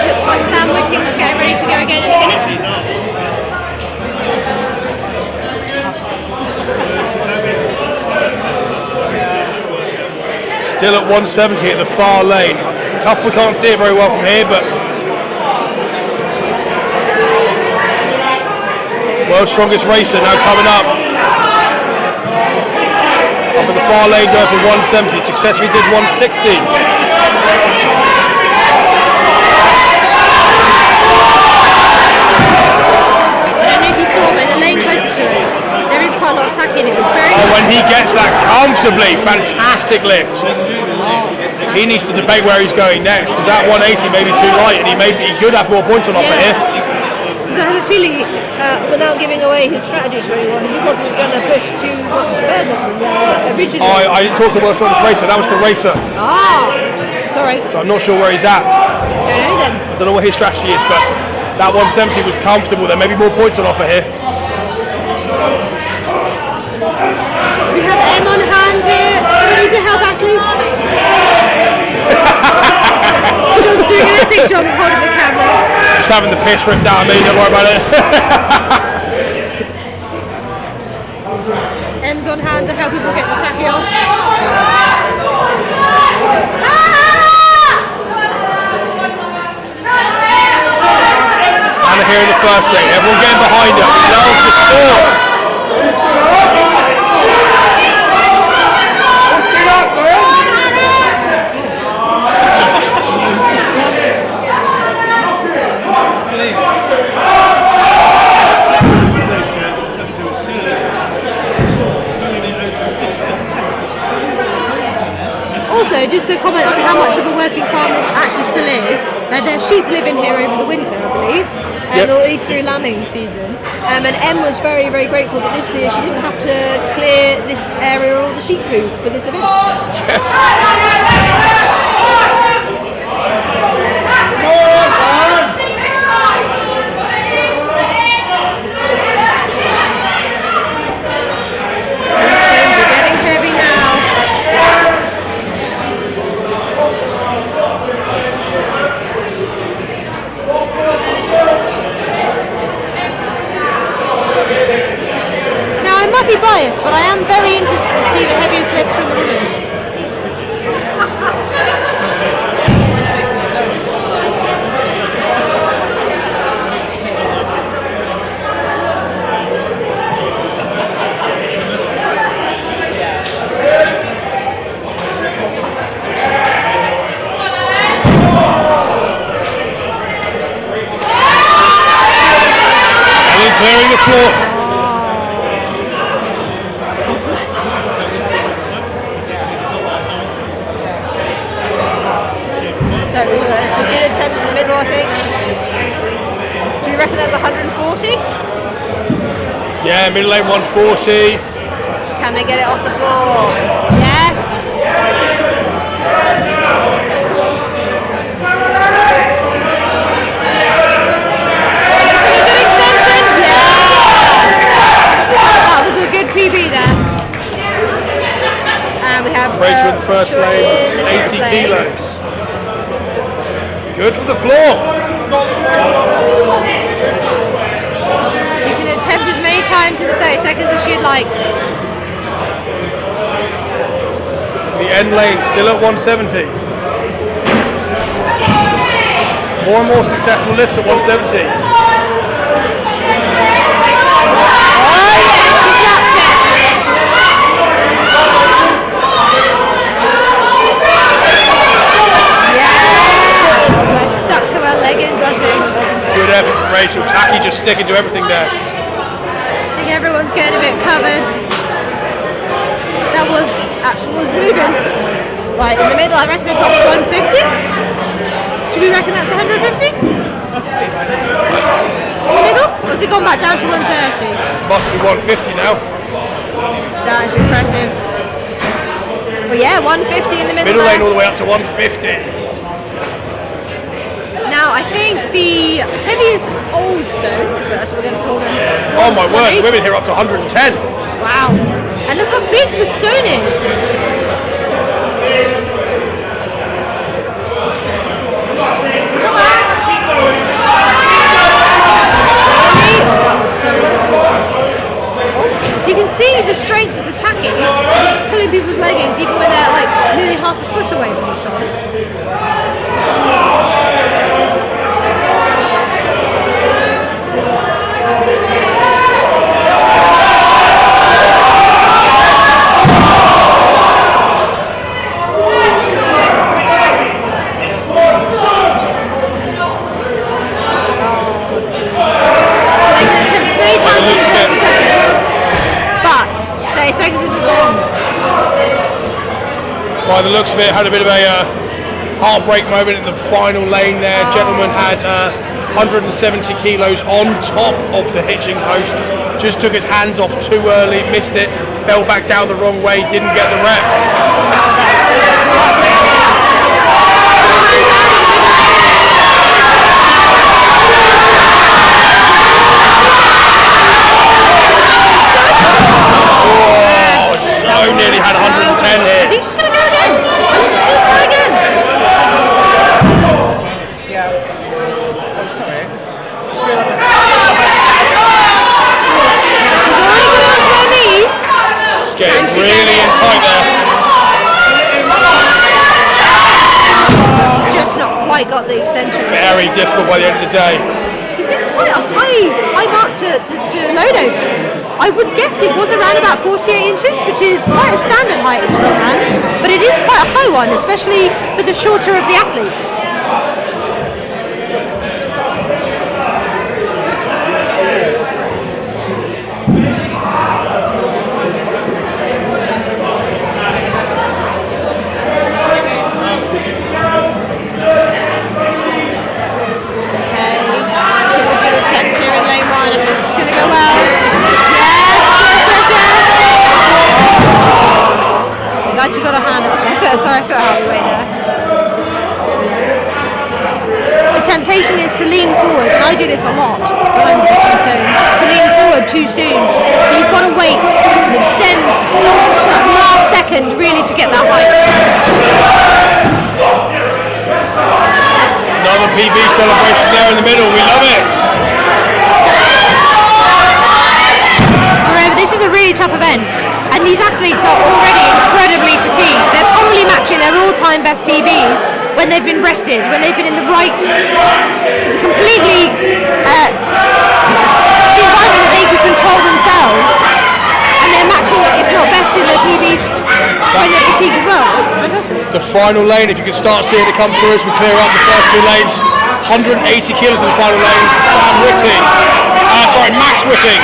Looks like Sam Whitting's getting ready to go again in a minute. Still at 170 at the far lane. Tough, we can't see it very well from here, but world's strongest racer now coming up. Up in the far lane going for 170, successfully did 160. I don't know if you saw, but in the lane closest to us, there is quite a lot of tacky and it was very Oh, when he gets that comfortably, fantastic lift. He needs to debate where he's going next, because that 180 may be too light, and he could have more points on offer here. Because I have a feeling, without giving away his strategy to anyone, he wasn't going to push too much further from where originally. Oh, I didn't talk to the world's strongest racer, that was the racer. Ah, sorry. So I'm not sure where he's at. Don't know then. I don't know what his strategy is, but that 170 was comfortable. There may be more points on offer here. We have M on hand here, ready to help athletes. John's doing an epic job holding the camera. Just having the piss ripped out of me, don't worry about it. M's on hand to help people get the tacky off. Anna here in the first lane, everyone getting behind her. Love the sport. Also, just to comment on how much of a working farm this actually still is, their sheep live in here over the winter, I believe, or at least through lambing season. And Em was very, very grateful that this year she didn't have to clear this area or all the sheep poo for this event. Yes. These things are getting heavy now. Now I might be biased, but I am very interested to see the heaviest lift from the women. 140. Yeah, middle lane 140. Can they get it off the floor? Yes. Is it a good extension? Yes. That was a good PB there. And we have Rachel in the first lane, 80 kilos. Good from the floor. She can attempt as many times in the 30 seconds as she'd like. The end lane still at 170. More and more successful lifts at 170. She slapped it. Yeah. We're stuck to her leggings, I think. Good effort from Rachel. Tacky just sticking to everything there. I think everyone's getting a bit covered. That was moving. Right, in the middle, I reckon they've got to 150. Do we reckon that's 150? In the middle? Or has it gone back down to 130? Must be 150 now. That is impressive. Well, yeah, 150 in the middle. Middle lane all there. the way up to 150. Now, I think the heaviest old stone, if that's what we're going to call them. Oh my was word, 180. women here up to 110. Wow. And look how big the stone is. So you can see the strength of the tacking. It's pulling people's leggings even when they're like nearly half a foot away from the stone. By the looks of it, had a bit of a heartbreak moment in the final lane there. Gentleman had 170 kilos on top of the hitching post. Just took his hands off too early, missed it, fell back down the wrong way, didn't get the rep. Oh, so nearly had 110 here. I think she's going to go again. I think she's going to try again. Yeah. Oh, sorry. Just realised she's already got onto her knees. It's getting really in tight there. Just not quite got the extension. Very difficult by the end of the day. This is quite a high mark to load over. I would guess it was around about 48 inches, which is quite a standard height in strongman, but it is quite a high one, especially for the shorter of the athletes. She got her hand up there. Sorry, I felt out of the way there. The temptation is to lean forward, and I do this a lot when I'm picking stones, to lean forward too soon. You've got to wait and extend to the last second really to get that height. Another PB celebration there in the middle, we love it. Remember, this is a really tough event. And these athletes are already incredibly fatigued. They're probably matching their all-time best PBs when they've been rested, when they've been in the right, completely the environment that they can control themselves. And they're matching, if not best, in their PBs when they're fatigued as well. It's fantastic. The final lane, if you can start seeing it come through as we clear up the first two lanes. 180 kilos in the final lane. Sam Whitting. Max Whitting.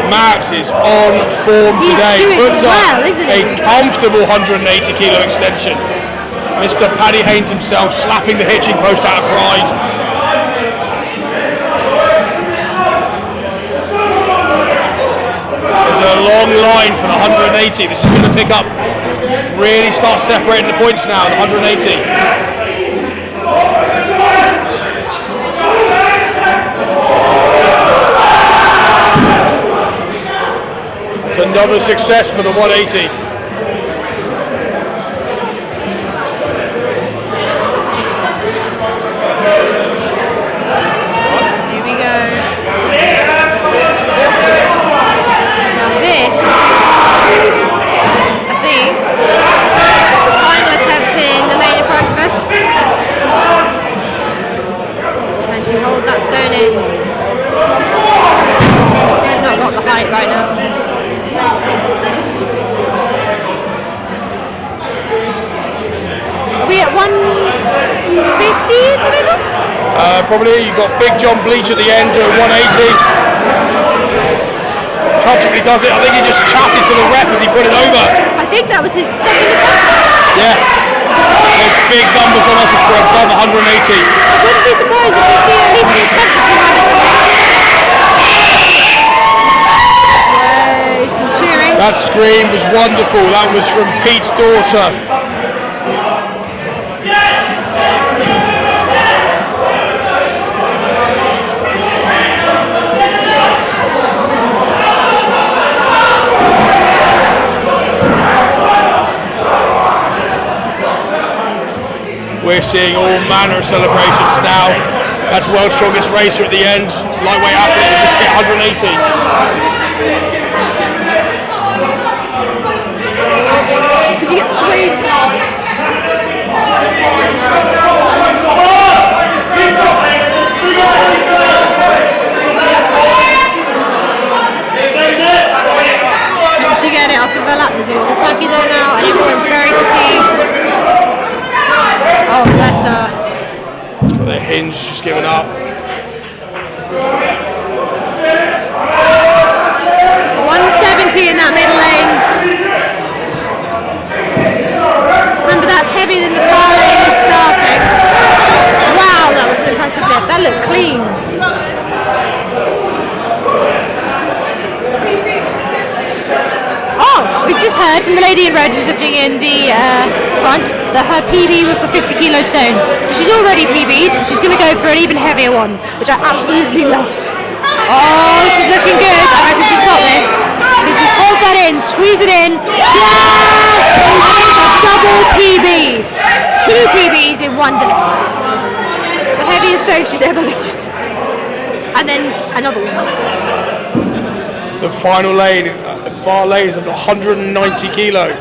Max is on form He's today. doing Puts up well, isn't he? a comfortable 180 kilo extension. Mr. Paddy Haynes himself slapping the hitching post out of pride. There's a long line for the 180. This is going to pick up, really start separating the points now, the 180. It's another success for the 180. Here we go. Now this, I think, is the final attempt in the lane in front of us. Can she hold that stone in? She's not got the height right now. Are we at 150 in the middle? Probably you've got Big John Bleach at the end doing 180. Comfortably does it. I think he just chatted to the ref as he put it over. I think that was his second attempt. Yeah. There's big numbers on offer for above 180. I wouldn't be surprised if we see at least an attempt at 200. Yay, some cheering. That scream was wonderful. That was from Pete's daughter. We're seeing all manner of celebrations now. That's world's strongest racer at the end. Lightweight athlete who just hit 180. Could you get the three flags? Actually getting it off of her lap. There's a little tucky there now, and everyone's very fatigued. Oh, bless her. The hinge just giving up. 170 in that middle lane. Remember, that's heavier than the far lane was starting. Wow, that was an impressive lift. That looked clean. Oh, we've just heard from the lady in red who's lifting in the front that her PB was the 50 kilo stone. So she's already PB'd. She's going to go for an even heavier one, which I absolutely love. Oh, this is looking good. I reckon she's got this. Can she hold that in, squeeze it in? Yes! Double PB. 2 PBs in one day. The heaviest stone she's ever lifted. And then another one. The final lane, far lane is at 190 kilo.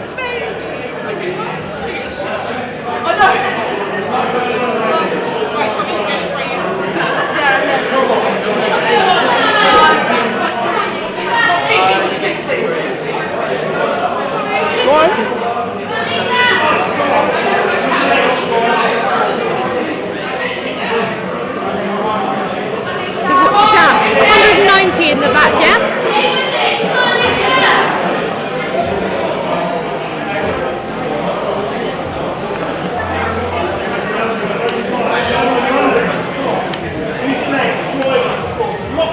So what is that? 190 in the back, yeah?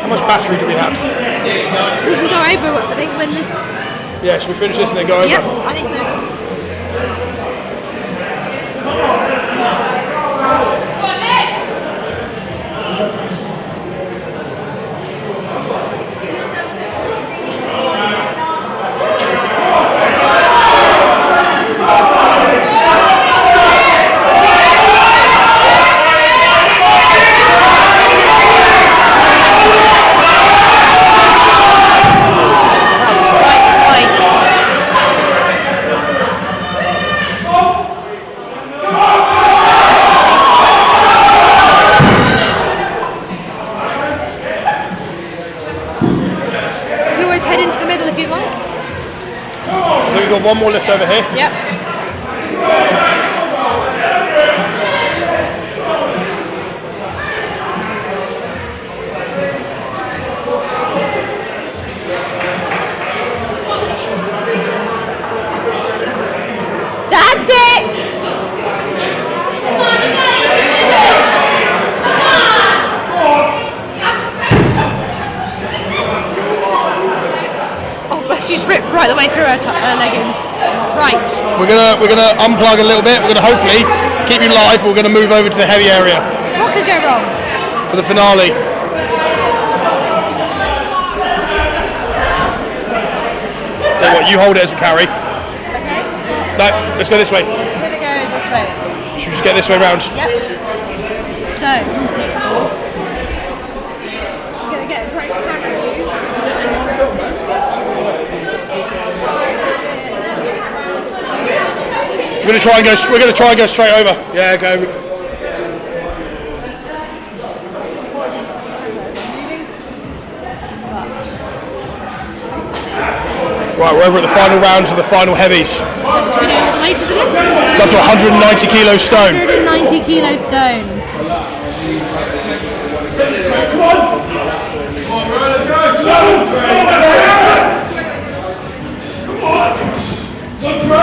How much battery do we have? We can go over, I think, when this... Yeah, should we finish this and then go over? Yep, I think so. Head into the middle if you'd like. I think we've got one more lift over here. Yep. way through her leggings. Right. We're gonna unplug a little bit. We're gonna hopefully keep you live. We're gonna move over to the heavy area What could go wrong? for the finale. Tell you what, you hold it as we carry. Okay. No, let's go this way. We're gonna go this way. Should we just get this way round? Yep. So. Gonna get a great camera view. We're gonna try and go straight over. Yeah, go. Right, we're over at the final rounds of the final heavies. It's up to 190 kilo stone. 190 kilo stone.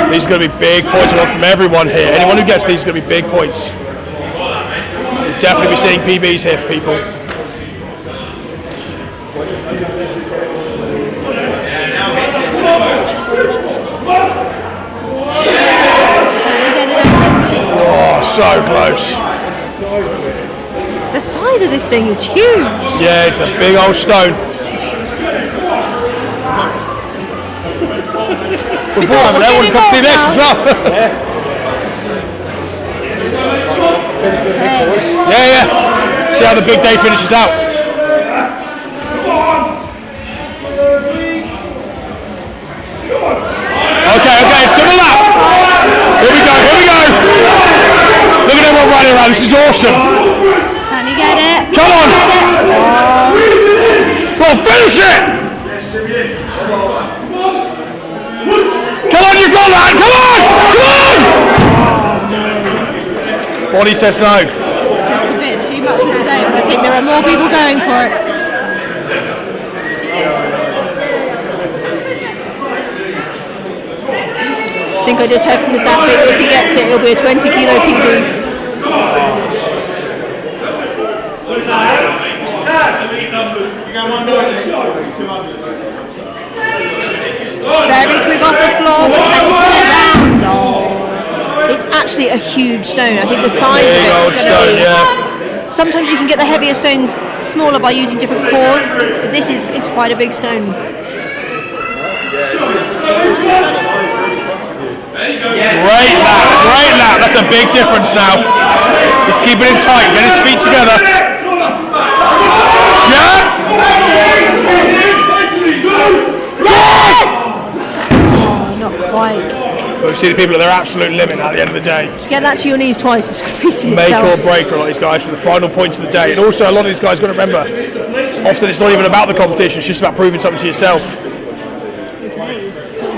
These are going to be big points from everyone here. Anyone who gets these is going to be big points. We'll definitely be seeing PBs here for people. Oh, so close. The size of this thing is huge. Yeah, it's a big old stone. We're bored over there. I want to come see this as well. Yeah. See how the big day finishes out. Okay, it's to the lap. Here we go. Look at everyone running around. This is awesome. Can you get it? Come on. Well, finish it. Come on, you got that! Come on! Bonnie says no. Just a bit too much for today, but I think there are more people going for it. I think I just heard from this athlete that if he gets it, it'll be a 20 kilo PB. Very quick off the floor, but can you pull it round? Oh. It's actually a huge stone. I think the size of it is going to be... Yeah. Sometimes you can get the heavier stones smaller by using different cores, but this is quite a big stone. Great lap. That's a big difference now. Just keep it in tight. Get his feet together. Yeah. Yes! Oh, not quite. But we see the people at their absolute limit at the end of the day. To get that to your knees twice is defeating Make itself. or break for a lot of these guys for the final points of the day. And also a lot of these guys got to remember, often it's not even about the competition, it's just about proving something to yourself.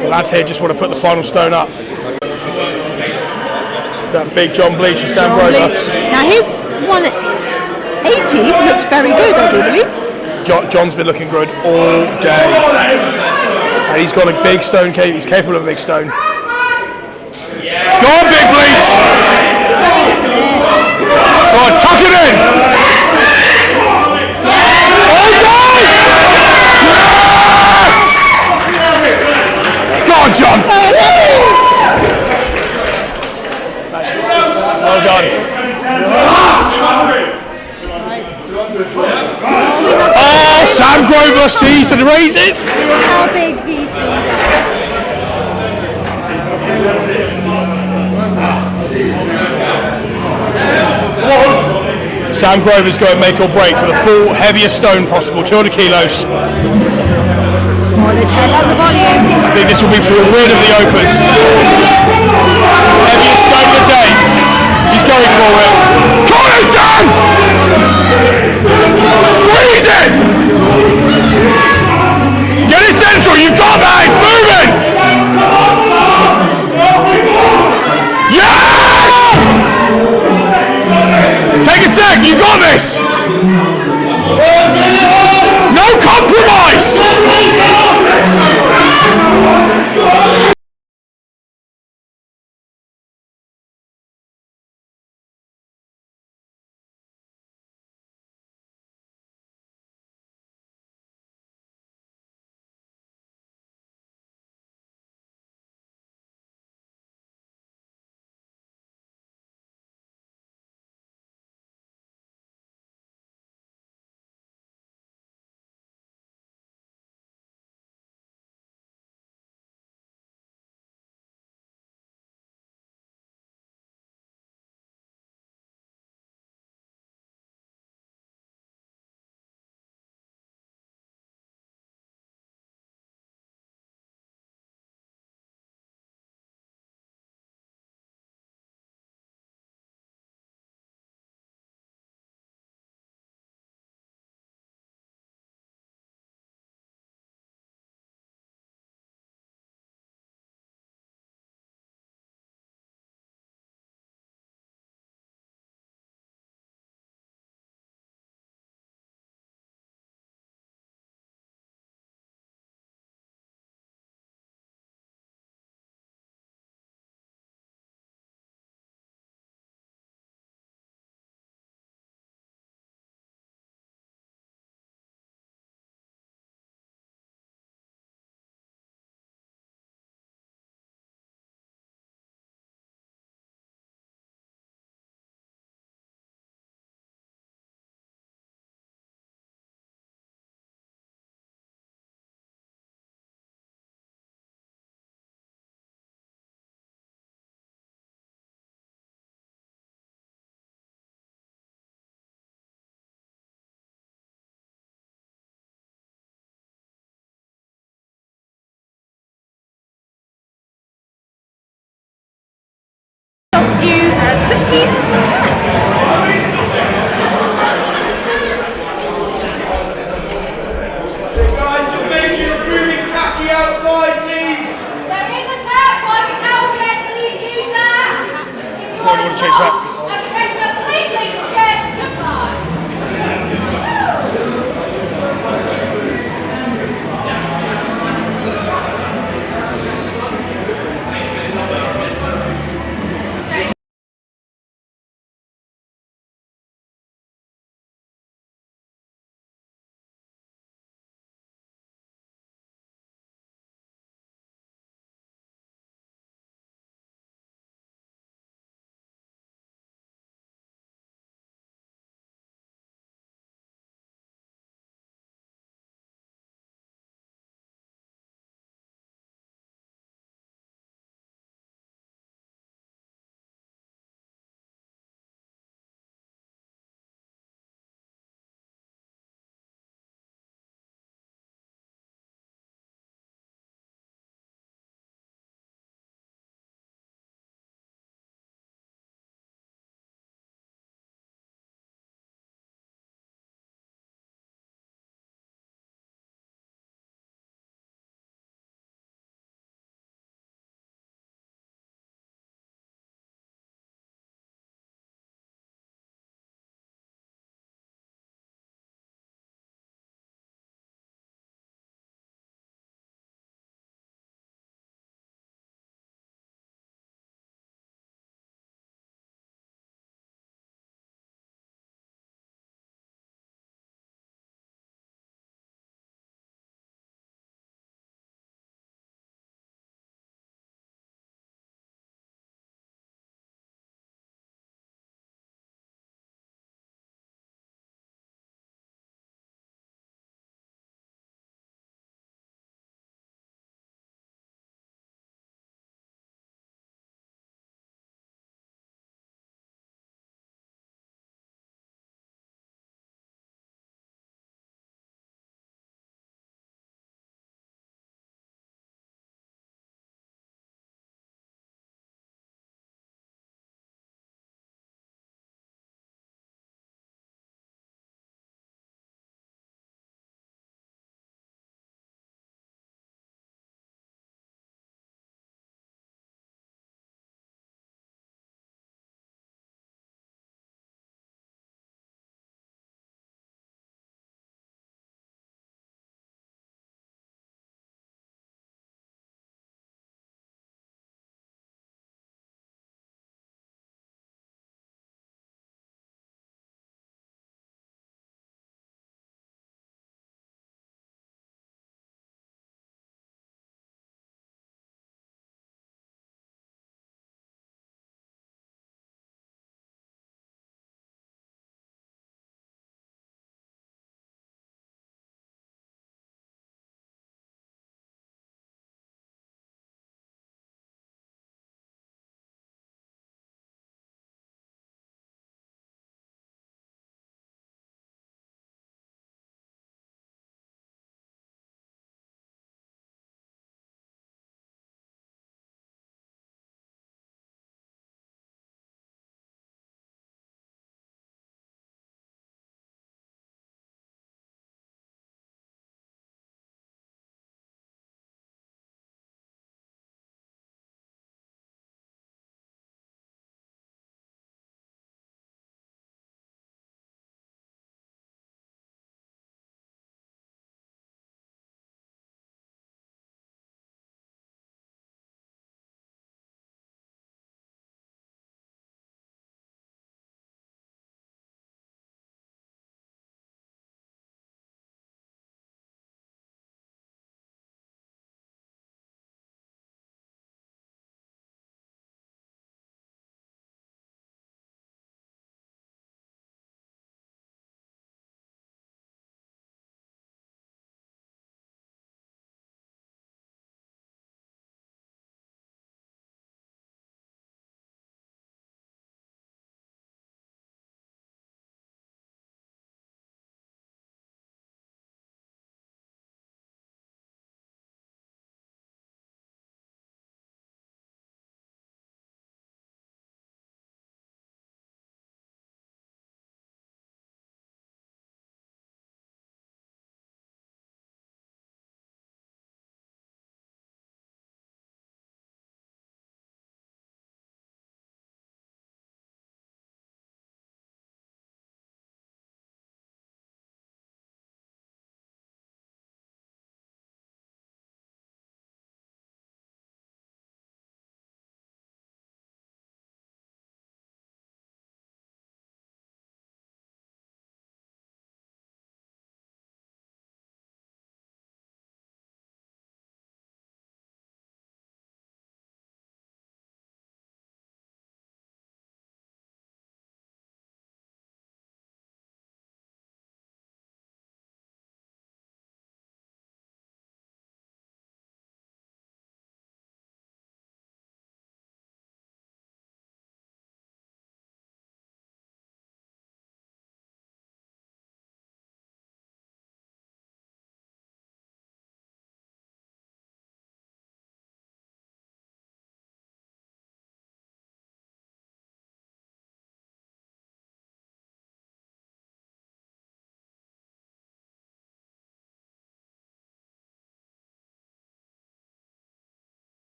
The lads here just want to put the final stone up. So that big John Bleach and Sam Grover. Now his 180 looks very good, I do believe. John's been looking good all day. And he's got a big stone, he's capable of a big stone. Go on, Big Bleach! Go on, tuck it in! All day! Yes! Go on, John! Well done. Oh, Sam Grover sees and raises! How big these things are. Sam Grover's going to make or break for the full heaviest stone possible, 200 kilos. Oh, they turn up the volume. I think this will be for a win of the Opens. Heaviest stone of the day. He's going for it. Come on, Sam! Squeeze it! Get it central, you've got that, it's moving! Yes! Take a sec, you got this! No compromise! neat as we can. Guys, just make sure you're moving tacky outside, please. There is a tap by the cowshed, please use that. Why do you want to change that? Please leave the shed. Goodbye.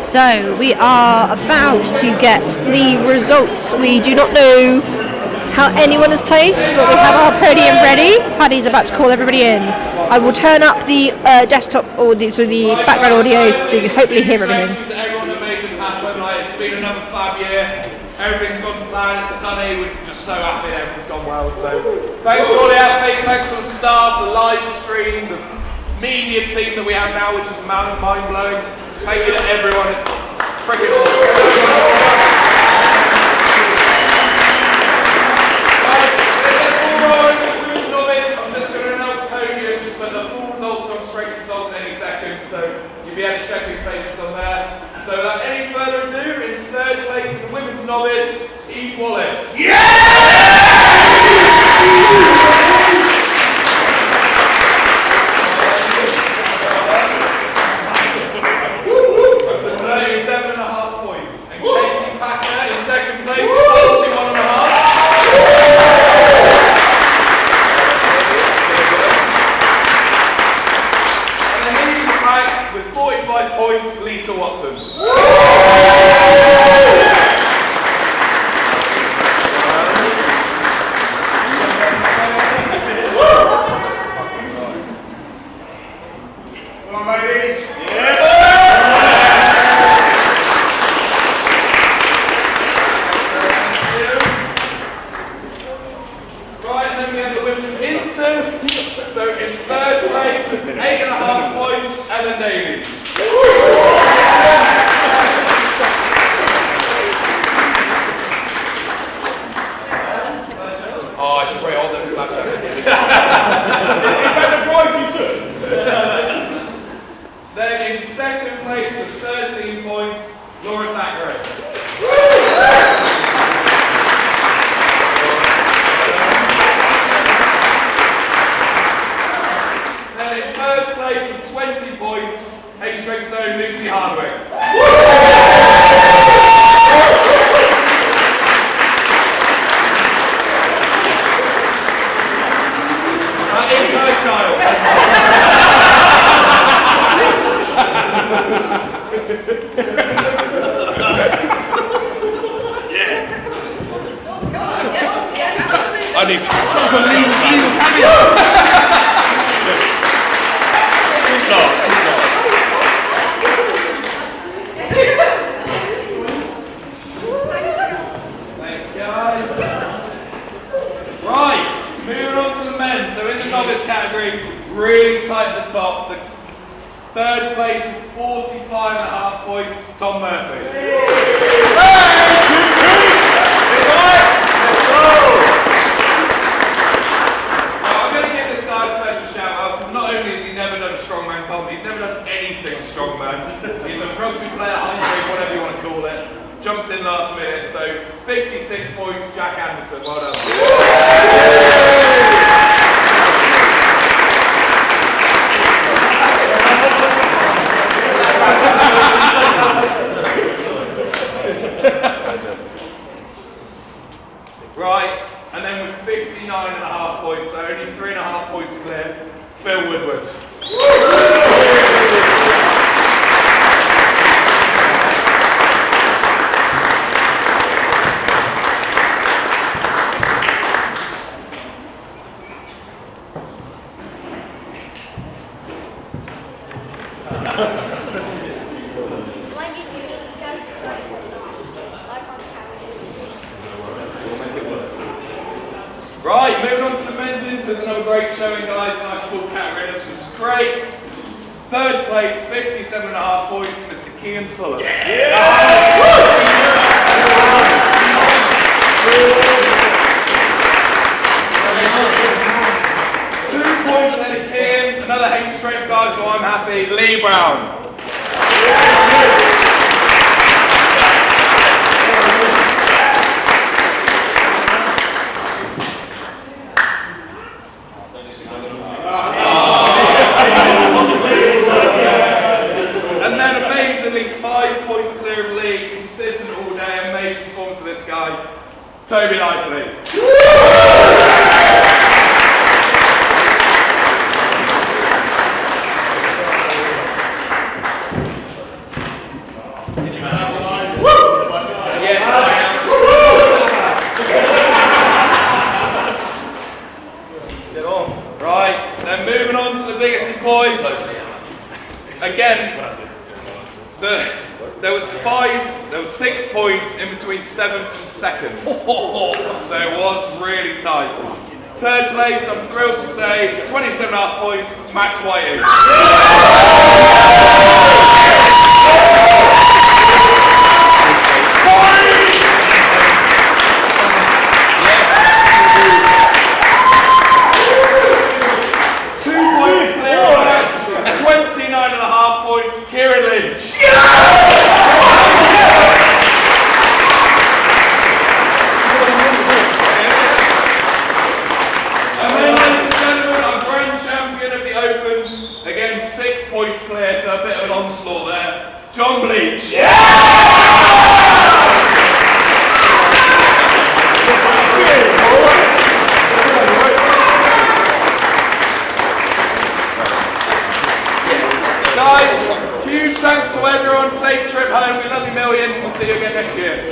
So we are about to get the results. We do not know how anyone has placed, but we have our podium ready. Paddy's about to call everybody in. I will turn up the desktop or the background audio so you can hopefully hear everything. Thank you to everyone that made this happen. It's been another fab year. Everything's gone to plan. It's sunny. We're just so happy everything's gone well. So thanks to all the athletes, thanks to the staff, the live stream, the media team that we have now, which is mind blowing. Thank you to everyone. It's freaking awesome. I'm just going to announce podiums, but the full results come straight results any second, so you'll be able to check your places on there. So without any further ado, in third place in the women's novice, Eve Wallace. That's 37.5 points. And Katie Packer in second place, 41.5. With 45 points, Lisa Watson. Come on, ladies. Right, and then we have the women's inters. So in third place with 8.5 points, Ellen Davies. Oh, I should weigh all those flapjacks. Is that the bribe you took? Then in second place with 13 points, Laura Thackeray. Then in first place with 20 points, H-Strength's own Lucy Hardwick. That is her child. I need to Thank you guys. Right, moving on to the men. So in the novice category, really tight at the top. The third place with 45.5 points, Tom Murphy. I'm going to give this guy a special shout out because not only has he never done strongman comp, he's never done anything on strongman. He's a rugby player, high grade, whatever you want to call it. Jumped in last minute, so 56 points, Jack Anderson. Well done. Right, and then with 59.5 points, so only 3.5 points clear, Phil Woodward. Right, moving on to the men's inters, another great showing, guys. Nice full category, this was great. Third place, 57.5 points, Mr. Kean Fuller. Yeah. 2 points Eddie Kean, another Haynes strength guy, so I'm happy. Lee Brown. And then amazingly 5 points clear of Lee, consistent all day, amazing performance of this guy, Toby Lively. Yes, I am. Right, then moving on to the biggest boys. Again, there was 6 points in between 7th and 2nd. So it was really tight. 3rd place, I'm thrilled to say, 27.5 points, Max Whiting. Again, 6 points clear, so a bit of an onslaught there. John Bleach. Guys, huge thanks to everyone. Safe trip home. We love you millions. We'll see you again next year.